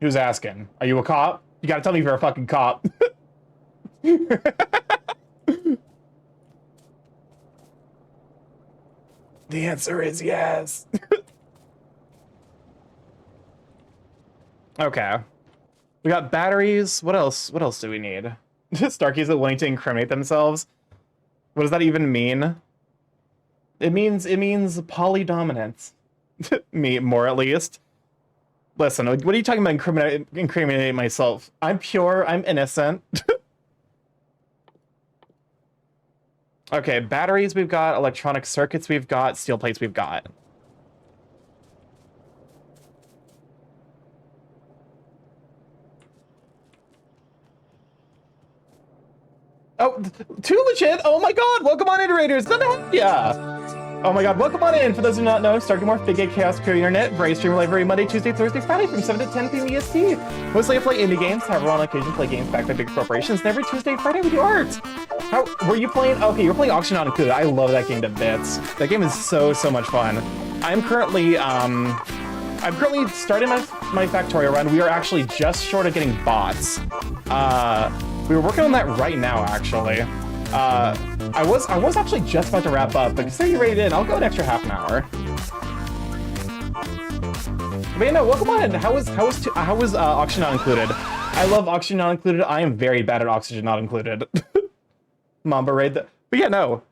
Who's asking? Are you a cop? You gotta tell me if you're a fucking cop. The answer is yes. Okay. We got batteries. What else? What else do we need? Starky's willing to incriminate themselves. What does that even mean? It means polydominance. Me, more at least. Listen, what are you talking about incriminating myself? I'm pure, I'm innocent. Okay, batteries we've got, electronic circuits we've got, steel plates we've got. Oh, too legit? Oh my god, welcome on in, Raiders! Good to have ya! Oh my god, welcome on in! For those who do not know, StarkyMorph, Big Gay Chaos Crew Internet, Brave stream live every Monday, Tuesday, Thursday, Friday from 7 to 10 p.m. EST. Mostly I play indie games, however on occasion play games backed by big corporations, and every Tuesday and Friday we do art! How, were you playing? Okay, you're playing Auction Not Included. I love that game to bits. That game is so much fun. I'm currently starting my Factorio run. We are actually just short of getting bots. We were working on that right now, actually. I was actually just about to wrap up, but considering you're rated in, I'll go an extra half an hour. But yeah, no, welcome on in. How was Auction Not Included? I love Auction Not Included. I am very bad at Oxygen Not Included. Mamba raid. But yeah, no.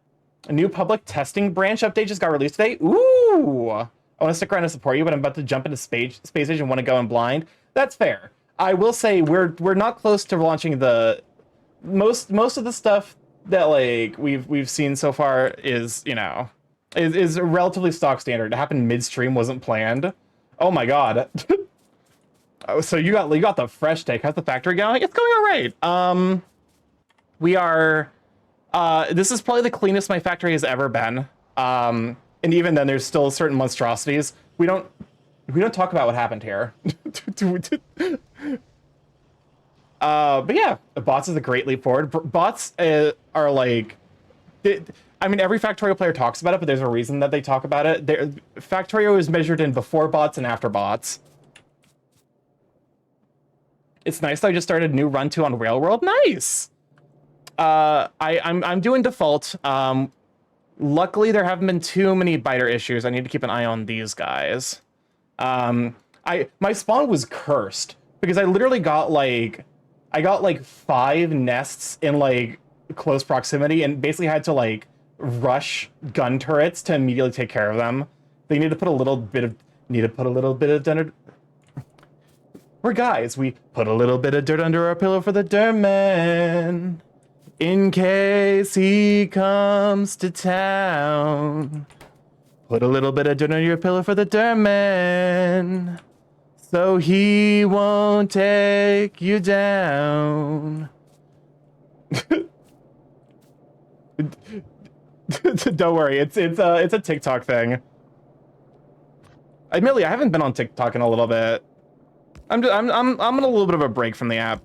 A new public testing branch update just got released today. Ooh! I want to stick around to support you, but I'm about to jump into Space Age and want to go in blind. That's fair. I will say we're not close to launching the most of the stuff that like we've seen so far is, you know, is relatively stock standard. It happened midstream, wasn't planned. Oh my god. Oh, so you got the fresh take. How's the factory going? It's going all right. We are this is probably the cleanest my factory has ever been. And even then there's still certain monstrosities. We don't talk about what happened here. But yeah, bots is a great leap forward. Bots are like, I mean, every Factorio player talks about it, but there's a reason that they talk about it. Factorio is measured in before bots and after bots. It's nice that I just started a new run 2 on Railworld. Nice. I'm doing default. Luckily, there haven't been too many biter issues. I need to keep an eye on these guys. My spawn was cursed because I literally got like 5 nests in like close proximity and basically had to like rush gun turrets to immediately take care of them. They need to put a little bit of dirt. We're guys. We put a little bit of dirt under our pillow for the dirt man, in case he comes to town. Put a little bit of dirt under your pillow for the dirt man, so he won't take you down. Don't worry, it's a TikTok thing. Admittedly, I haven't been on TikTok in a little bit. I'm on a little bit of a break from the app.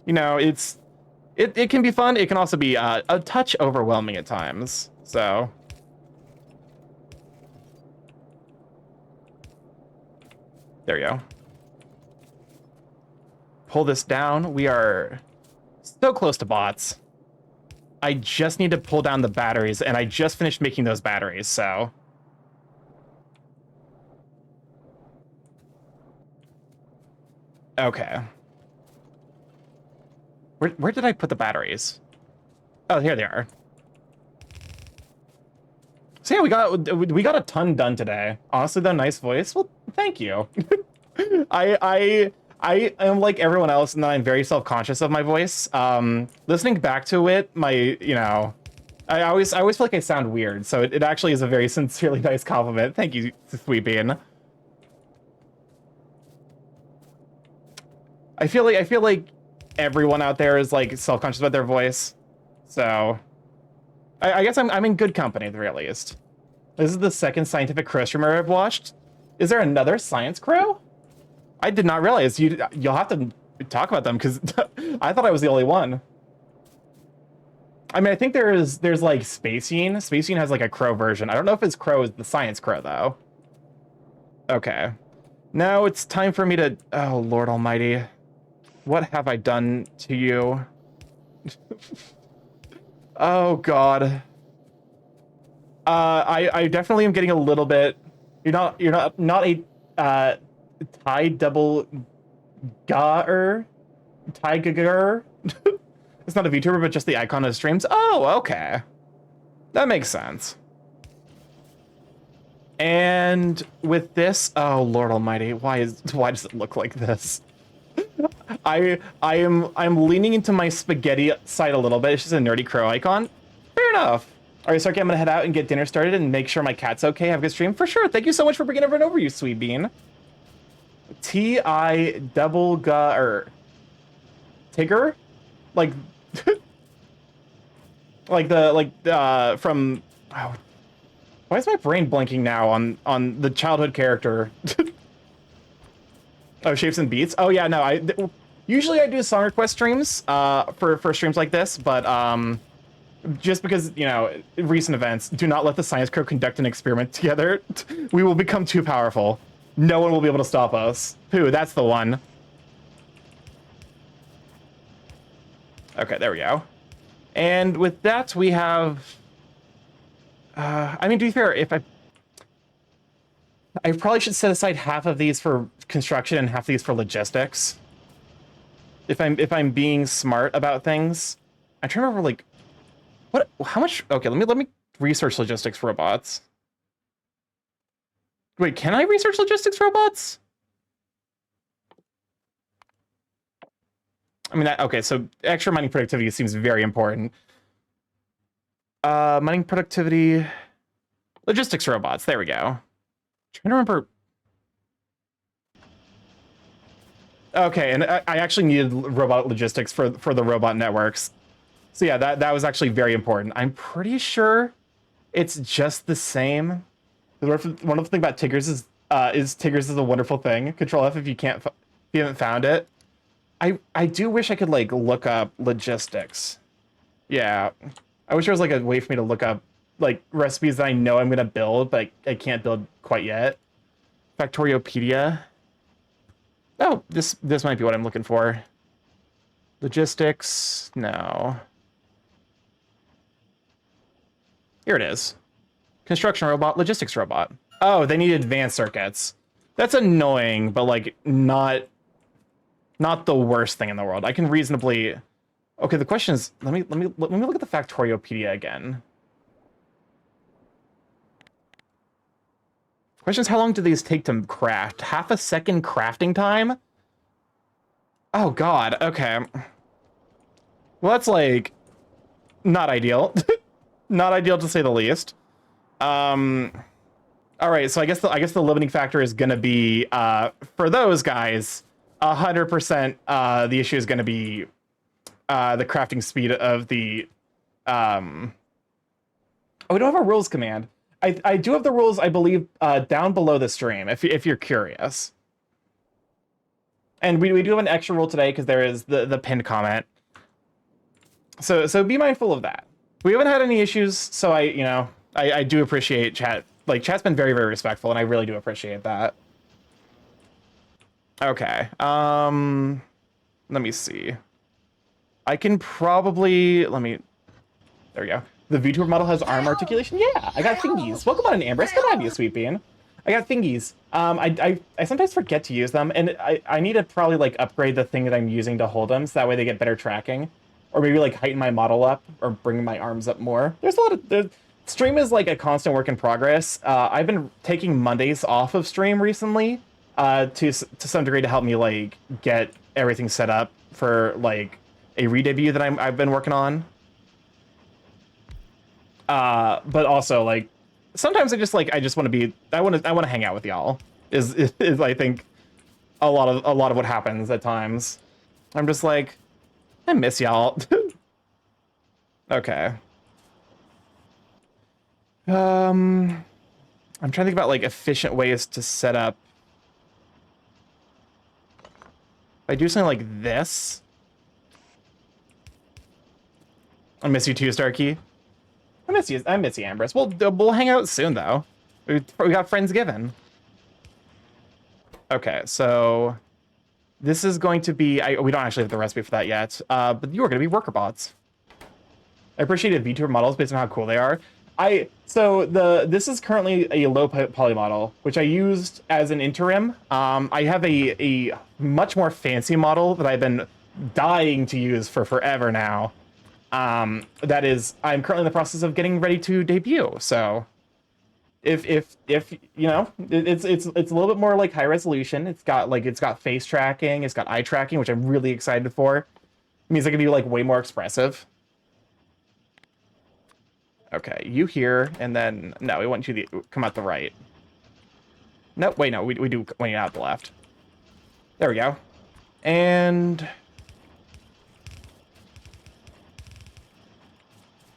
You know, it can be fun. It can also be a touch overwhelming at times. So. There you go. Pull this down. We are so close to bots. I just need to pull down the batteries, and I just finished making those batteries, so. Okay. Where did I put the batteries? Oh, here they are. So yeah, we got a ton done today. Honestly, though, nice voice. Well, thank you. I am like everyone else, and I'm very self-conscious of my voice. Listening back to it, I always feel like I sound weird. So it actually is a very sincerely nice compliment. Thank you, Sweet Bean. I feel like everyone out there is like self-conscious about their voice. So I guess I'm in good company at the very least. This is the second scientific crow streamer I've watched. Is there another science crow? I did not realize. You'll have to talk about them because I thought I was the only one. I mean, I think there's like Spacine. Spacine has like a crow version. I don't know if his crow is the science crow though. Okay. Now it's time for me to... Oh, Lord Almighty. What have I done to you? Oh, God. I definitely am getting a little bit... You're not a Thai double gar Thai gager. It's not a VTuber, but just the icon of streams. Oh, okay. That makes sense. And with this, oh Lord Almighty, why does it look like this? I'm leaning into my spaghetti side a little bit. It's just a nerdy crow icon. Fair enough. All right, Starky, I'm gonna head out and get dinner started and make sure my cat's okay. Have a good stream for sure. Thank you so much for bringing everyone over, you sweet bean. T-I double gar Tigger, like from. Oh, why is my brain blinking now on the childhood character? Oh, Shapes and Beats. Oh yeah, no. Usually I do song request streams for streams like this, but just because, you know, recent events, do not let the Science Crow conduct an experiment together. We will become too powerful. No one will be able to stop us. Pooh, that's the one. Okay, there we go. And with that, we have... I mean, to be fair, if I probably should set aside half of these for construction and half of these for logistics. If I'm being smart about things. I'm trying to remember, like, how much? Okay, let me research logistics robots. Wait, can I research logistics robots? I mean, okay, so extra mining productivity seems very important. Mining productivity, logistics robots. There we go. Trying to remember. Okay, and I actually needed robot logistics for the robot networks. So yeah, that was actually very important. I'm pretty sure it's just the same. The wonderful thing about Tiggers is Tiggers is a wonderful thing. Control F if you haven't found it. I do wish I could like look up logistics. Yeah, I wish there was like a way for me to look up like recipes that I know I'm gonna build, but I can't build quite yet. Factoriopedia. Oh, this might be what I'm looking for. Logistics, no. Here it is. Construction robot, logistics robot. Oh, they need advanced circuits. That's annoying, but like not the worst thing in the world. I can reasonably. Okay, the question is, let me look at the Factoriopedia again. Question is, how long do these take to craft? Half a second crafting time? Oh God. Okay. Well, that's like not ideal. Not ideal to say the least. All right, so I guess the limiting factor is gonna be for those guys, 100%. The issue is gonna be the crafting speed of the. Oh, we don't have a rules command. I do have the rules, I believe, down below the stream if you're curious. And we do have an extra rule today because there is the pinned comment. So be mindful of that. We haven't had any issues, so I do appreciate chat. Like, chat's been very, very respectful, and I really do appreciate that. Okay. Let me see. I can probably... There we go. The VTuber model has arm articulation? Yeah, I got thingies. Welcome on, Ambrose. Good to have you, sweet bean. I got thingies. I sometimes forget to use them, and I need to probably, like, upgrade the thing that I'm using to hold them, so that way they get better tracking. Or maybe, like, heighten my model up, or bring my arms up more. There's stream is like a constant work in progress. I've been taking Mondays off of stream recently, to some degree to help me like get everything set up for like a re-debut that I've been working on. But also like sometimes I just want to be I want to hang out with y'all. Is I think a lot of what happens at times. I'm just like I miss y'all. Okay. I'm trying to think about like efficient ways to set up. If I do something like this. I miss you too, Starky. I miss you, Ambrose. We'll hang out soon though. We got Friendsgiving. Okay, so this is going to be. We don't actually have the recipe for that yet. But you are going to be worker bots. I appreciated VTuber models based on how cool they are. This is currently a low poly model, which I used as an interim. I have a much more fancy model that I've been dying to use for forever now. That is, I'm currently in the process of getting ready to debut. So, if you know, it's a little bit more like high resolution. It's got face tracking, it's got eye tracking, which I'm really excited for. It means I can be like way more expressive. Okay, you here, and then no, we want you to come out the right. No, wait, no, we do want you out the left. There we go, and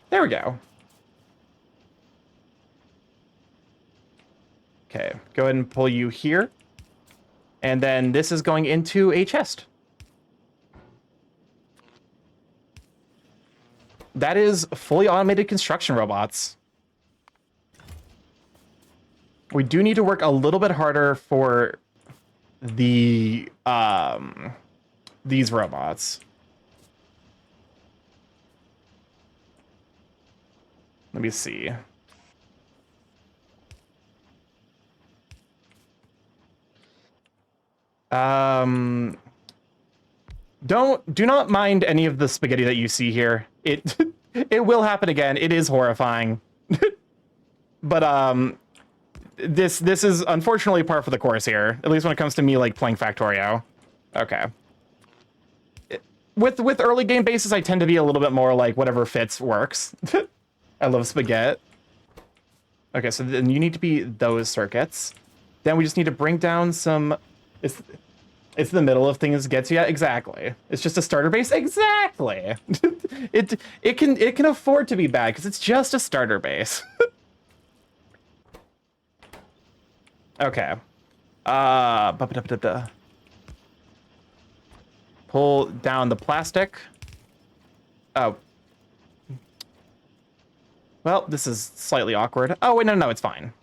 there we go. Okay, go ahead and pull you here, and then this is going into a chest. That is fully automated construction robots. We do need to work a little bit harder for the these robots. Let me see. Do not mind any of the spaghetti that you see here. It will happen again. It is horrifying. But this is unfortunately par for the course here, at least when it comes to me like playing Factorio. Okay. With early game bases, I tend to be a little bit more like whatever fits works. I love spaghetti. Okay, so then you need to be those circuits. Then we just need to bring down some. It's the middle of things gets you. Exactly. It's just a starter base. Exactly. it can afford to be bad because it's just a starter base. Okay. Pull down the plastic. Oh. Well, this is slightly awkward. Oh wait, no, it's fine.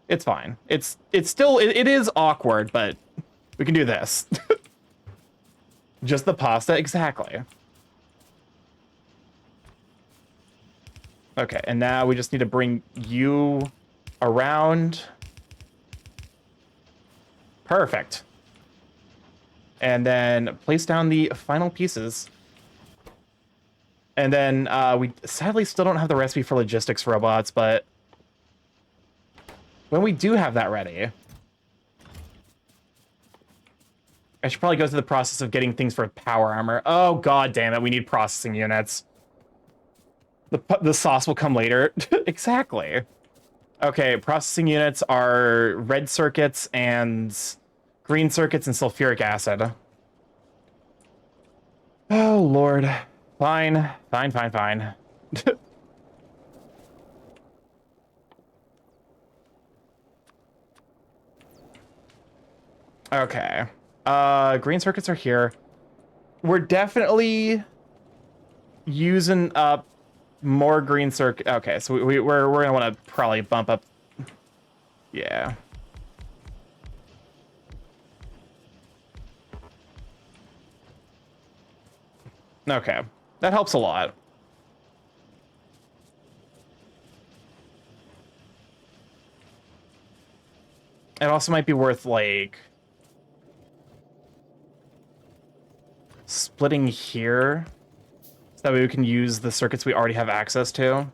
It's fine. It's still it is awkward, but we can do this. Just the pasta, exactly. Okay, and now we just need to bring you around. Perfect. And then place down the final pieces. And then we sadly still don't have the recipe for logistics robots, but when we do have that ready, I should probably go through the process of getting things for power armor. Oh, god damn it, we need processing units. The sauce will come later. Exactly. Okay, processing units are red circuits and green circuits and sulfuric acid. Oh, Lord. Fine. Okay. Green circuits are here. We're definitely using up more green circuit. Okay, so we're gonna want to probably bump up. Yeah. Okay, that helps a lot. It also might be worth like splitting here so that way we can use the circuits we already have access to.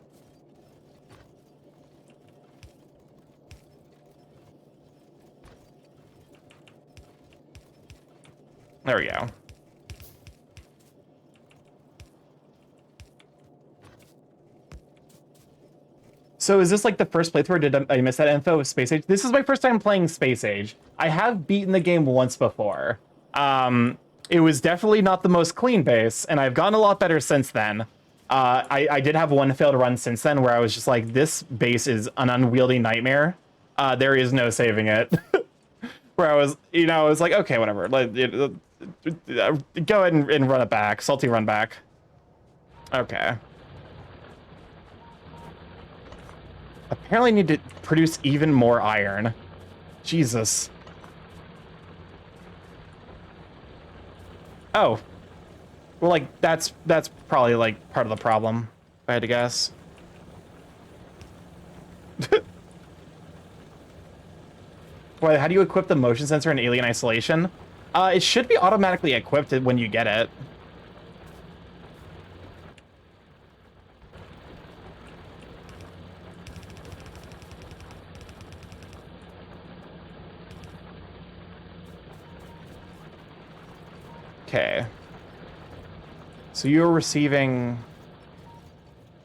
There we go. So is this like the first playthrough, or did I miss that info with Space Age? This is my first time playing Space Age. I have beaten the game once before. It was definitely not the most clean base, and I've gotten a lot better since then. I did have one failed run since then where I was just like, this base is an unwieldy nightmare. There is no saving it. Where I was, I was like, okay, whatever. Go ahead and run it back. Salty run back. Okay. Apparently I need to produce even more iron. Jesus. Oh. Well, like, that's probably, like, part of the problem, if I had to guess. Well, how do you equip the motion sensor in Alien Isolation? It should be automatically equipped when you get it. Okay. So you're receiving...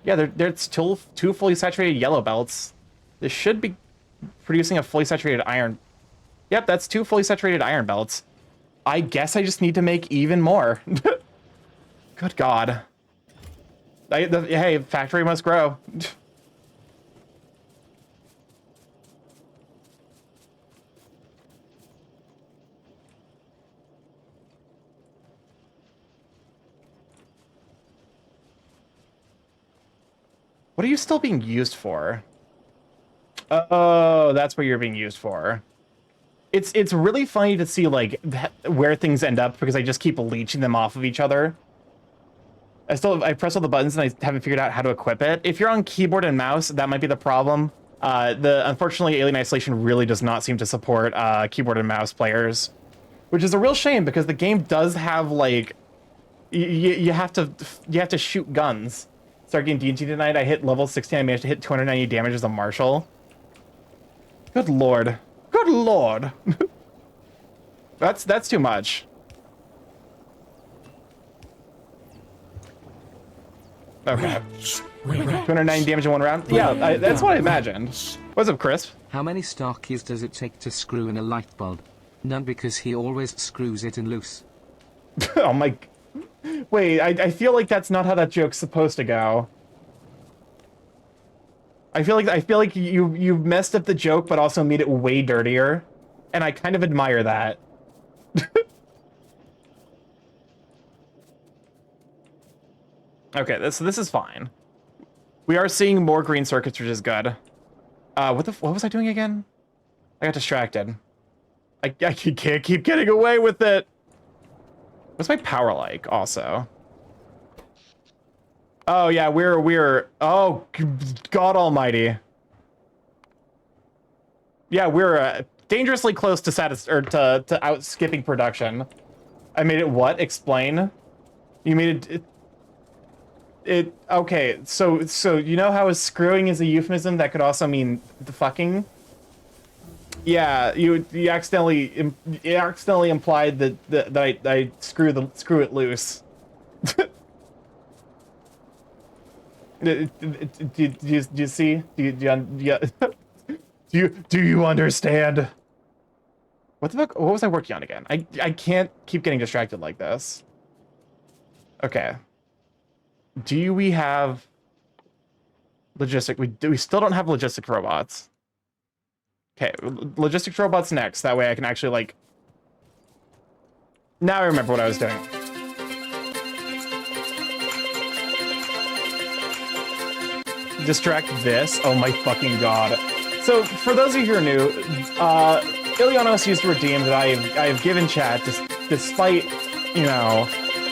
Yeah, there's still 2 fully saturated yellow belts. This should be producing a fully saturated iron. Yep, that's 2 fully saturated iron belts. I guess I just need to make even more. Good God. Hey, factory must grow. What are you still being used for? Oh, that's what you're being used for. It's really funny to see like where things end up because I just keep leeching them off of each other. I press all the buttons and I haven't figured out how to equip it. If you're on keyboard and mouse, that might be the problem. Unfortunately, Alien Isolation really does not seem to support keyboard and mouse players, which is a real shame because the game does have like you have to shoot guns. Started getting D&T tonight. I hit level 16. I managed to hit 290 damage as a marshal. Good lord. Good lord. That's too much. Okay. 290 damage in one round? Yeah, that's what I imagined. What's up, Chris? How many Starkies does it take to screw in a light bulb? None, because he always screws it in loose. Oh my... Wait, I feel like that's not how that joke's supposed to go. I feel like you messed up the joke, but also made it way dirtier, and I kind of admire that. Okay, this is fine. We are seeing more green circuits, which is good. What was I doing again? I got distracted. I can't keep getting away with it. What's my power like, also? Oh yeah, we're oh God Almighty. Yeah, we're dangerously close to to outskipping production. I made it what? Explain. You made it okay. So you know how screwing is a euphemism that could also mean the fucking. Yeah, you accidentally implied that I screw it loose. Do you see? Do you understand? What the fuck? What was I working on again? I can't keep getting distracted like this. Okay. Do we have logistic? We still don't have logistic robots. Okay, logistics robots next. That way I can actually, like... Now I remember what I was doing. Distract this. Oh my fucking god. So, for those of you who are new, Ilianos used to redeem that I have given chat, despite,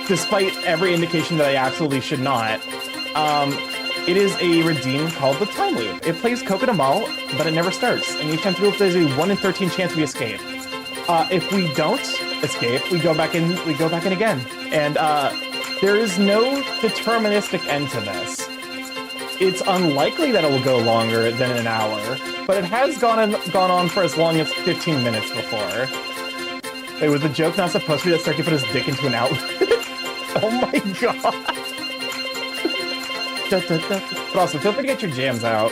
despite every indication that I absolutely should not. It is a redeem called the Time Loop. It plays Coconut Mall, but it never starts. And each time through, there's a 1 in 13 chance we escape. If we don't escape, we go back in again. And there is no deterministic end to this. It's unlikely that it will go longer than an hour, but it has gone on for as long as 15 minutes before. Wait, was the joke not supposed to be that Starky put his dick into an outlet? Oh my god. But also, feel free to get your jams out.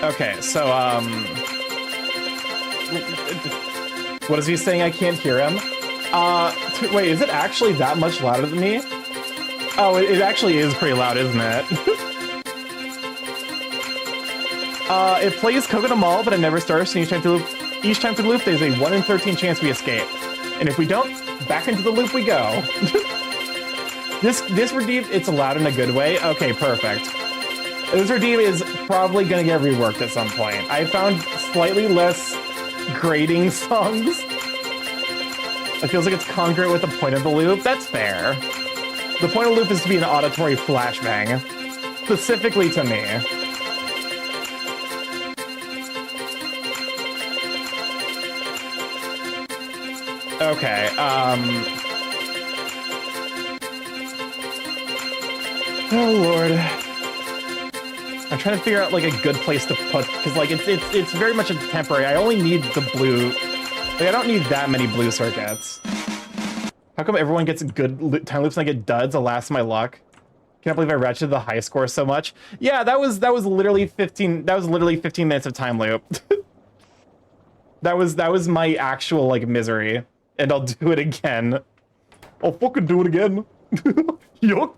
Okay, so, what is he saying? I can't hear him. Wait, is it actually that much louder than me? Oh, it actually is pretty loud, isn't it? It plays Coconut Mall, but it never starts, and each time through the loop, there's a 1 in 13 chance we escape. And if we don't, back into the loop we go. This redeem, it's loud in a good way. Okay, perfect. This redeem is probably gonna get reworked at some point. I found slightly less grating songs. It feels like it's congruent with the point of the loop. That's fair. The point of the loop is to be an auditory flashbang. Specifically to me. Okay, oh lord. I'm trying to figure out like a good place to put, because like it's very much a temporary. I only need the blue. Like I don't need that many blue circuits. How come everyone gets good time loops and I get duds? Alas, my luck. Can't believe I ratcheted the high score so much. Yeah, that was literally 15. That was literally 15 minutes of time loop. that was my actual like misery, and I'll do it again. I'll fucking do it again. Yuck.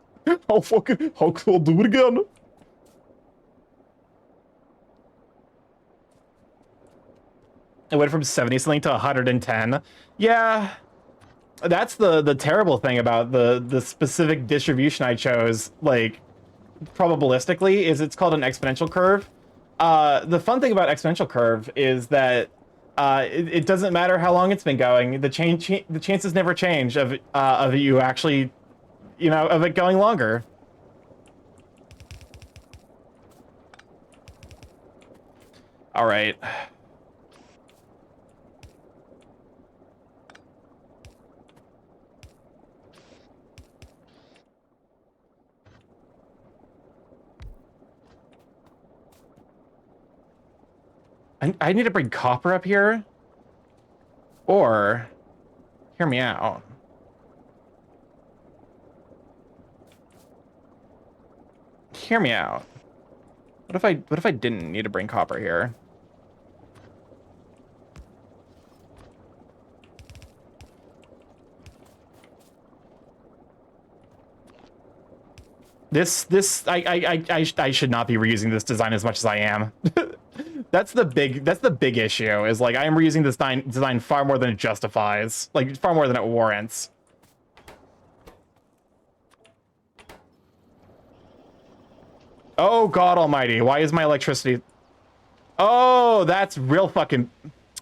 I'll do it again. It went from 70 something to 110. Yeah, that's the terrible thing about the specific distribution I chose. Like, probabilistically, is it's called an exponential curve. The fun thing about exponential curve is that it doesn't matter how long it's been going. The chances never change of you actually, you know, of it going longer. All right. I need to bring copper up here, or hear me out. Hear me out. What if I didn't need to bring copper here? I should not be reusing this design as much as I am. That's the big issue, is like I am reusing this design far more than it justifies, like far more than it warrants. Oh god almighty, why is my electricity? Oh, that's real fucking,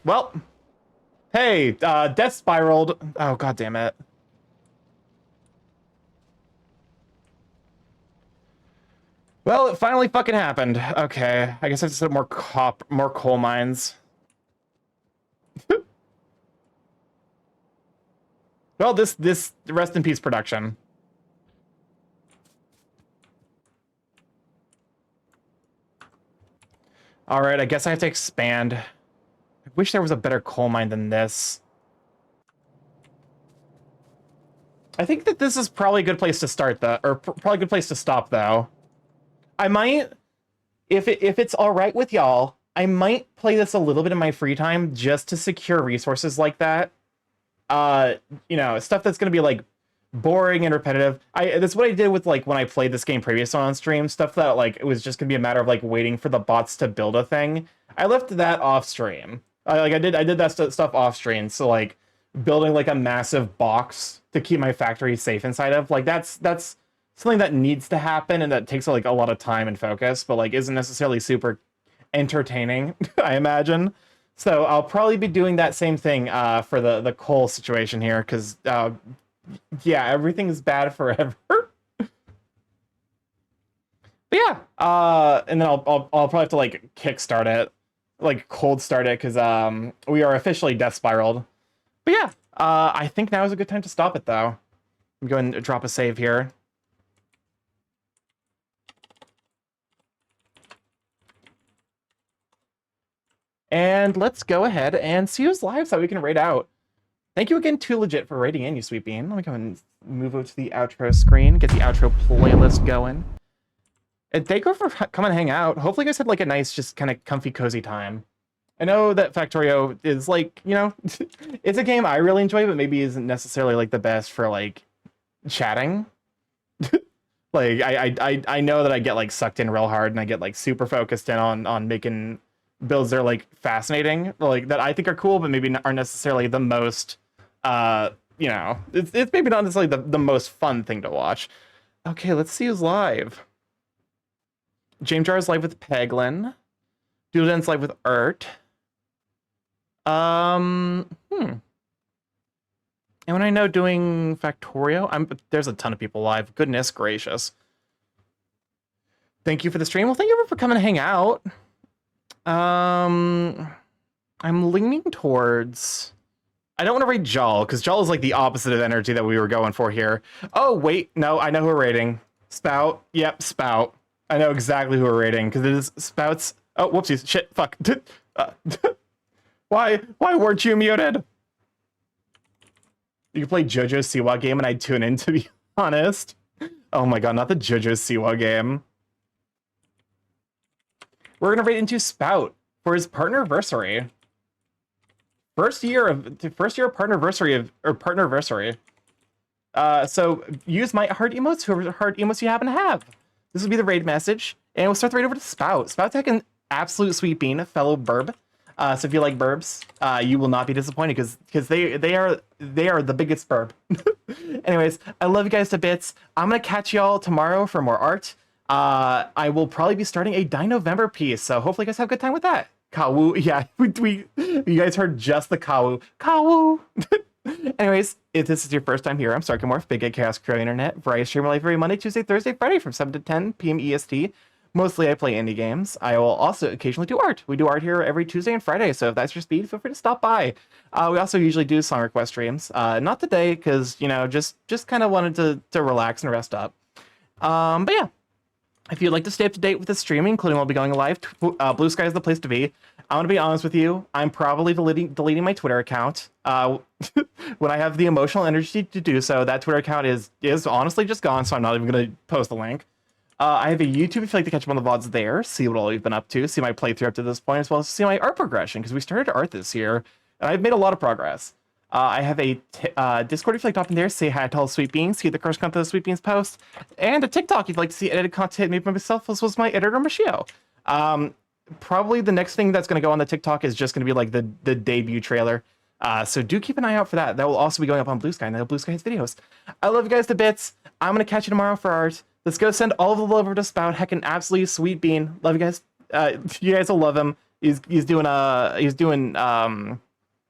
well, hey, death spiraled. Oh god damn it. Well, it finally fucking happened. Okay, I guess I have to set up more coal mines. Well, this rest in peace production. All right, I guess I have to expand. I wish there was a better coal mine than this. I think that this is probably a good place to start, though, or probably a good place to stop, though. I might, if it's all right with y'all, I might play this a little bit in my free time just to secure resources like that. You know, stuff that's gonna be like boring and repetitive. That's what I did with like when I played this game previously on stream. Stuff that like it was just gonna be a matter of like waiting for the bots to build a thing. I left that off stream. I did that stuff off stream. So like building like a massive box to keep my factory safe inside of, like that's something that needs to happen and that takes like a lot of time and focus, but like isn't necessarily super entertaining, I imagine. So I'll probably be doing that same thing for the coal situation here, because yeah, everything's bad forever. But yeah, and then I'll probably have to like kickstart it, like cold start it, because we are officially death spiraled. But yeah, I think now is a good time to stop it though. I'm going to drop a save here. And let's go ahead and see who's live so we can rate out. Thank you again, Too Legit, for rating in, you sweet bean. Let me go and move over to the outro screen, get the outro playlist going. And thank you for coming and hang out. Hopefully you guys had like a nice, just kind of comfy, cozy time. I know that Factorio is like, you know, it's a game I really enjoy, but maybe isn't necessarily like the best for like chatting. Like I know that I get like sucked in real hard and I get like super focused in on making builds that are like fascinating, like that I think are cool, but maybe aren't necessarily the most you know, it's maybe not necessarily the most fun thing to watch. Okay, let's see who's live. James Jar is live with Peglin. Doodleden's live with Ert. And when I know doing Factorio, there's a ton of people live. Goodness gracious. Thank you for the stream. Well, thank you for coming to hang out. I'm leaning towards... I don't want to rate Jal, because Jal is like the opposite of energy that we were going for here. Oh, wait. No, I know who we're rating. Spout. Yep, Spout. I know exactly who we're rating, because it is Spout's... Oh, whoopsies. Shit. Fuck. Why weren't you muted? You could play JoJo's Siwa game and I'd tune in, to be honest. Oh my god, not the JoJo's Siwa game. We're gonna rate into Spout for his partnerversary. First year partnerversary. So use my heart emotes, whoever heart emotes you happen to have. This will be the raid message, and we'll start the raid over to Spout. Spout's like an absolute sweet bean, a fellow burb. So if you like burbs, you will not be disappointed because they are the biggest burb. Anyways, I love you guys to bits. I'm gonna catch y'all tomorrow for more art. I will probably be starting a Dinovember piece, so hopefully you guys have a good time with that. Kawu, yeah, you guys heard just the Kawu. Kawu! Anyways, if this is your first time here, I'm StarkyMorph, Big A Chaos Crew Internet, where I stream live every Monday, Tuesday, Thursday, Friday from 7 to 10 p.m. EST. Mostly I play indie games. I will also occasionally do art. We do art here every Tuesday and Friday, so if that's your speed, feel free to stop by. We also usually do song request streams. Not today, because, you know, just kind of wanted to relax and rest up. But yeah, if you'd like to stay up to date with the streaming, including when I'll be going live, Blue Sky is the place to be. I want to be honest with you. I'm probably deleting my Twitter account when I have the emotional energy to do so. That Twitter account is honestly just gone, so I'm not even going to post the link. I have a YouTube if you'd like to catch up on the VODs there, see what all we've been up to, see my playthrough up to this point, as well as see my art progression, because we started art this year, and I've made a lot of progress. I have a Discord if you'd like to hop in there, say hi to all the Sweet Beans, see the curse content of the Sweet Beans post, and a TikTok if you'd like to see edited content made by myself, as well as my editor, Michio. Probably the next thing that's going to go on the TikTok is just going to be like the debut trailer. So do keep an eye out for that. That will also be going up on Blue Sky, and Blue Sky has videos. I love you guys to bits. I'm going to catch you tomorrow for art. Let's go send all of the love over to Spout. Heckin' absolutely sweet bean. Love you guys. You guys will love him. He's doing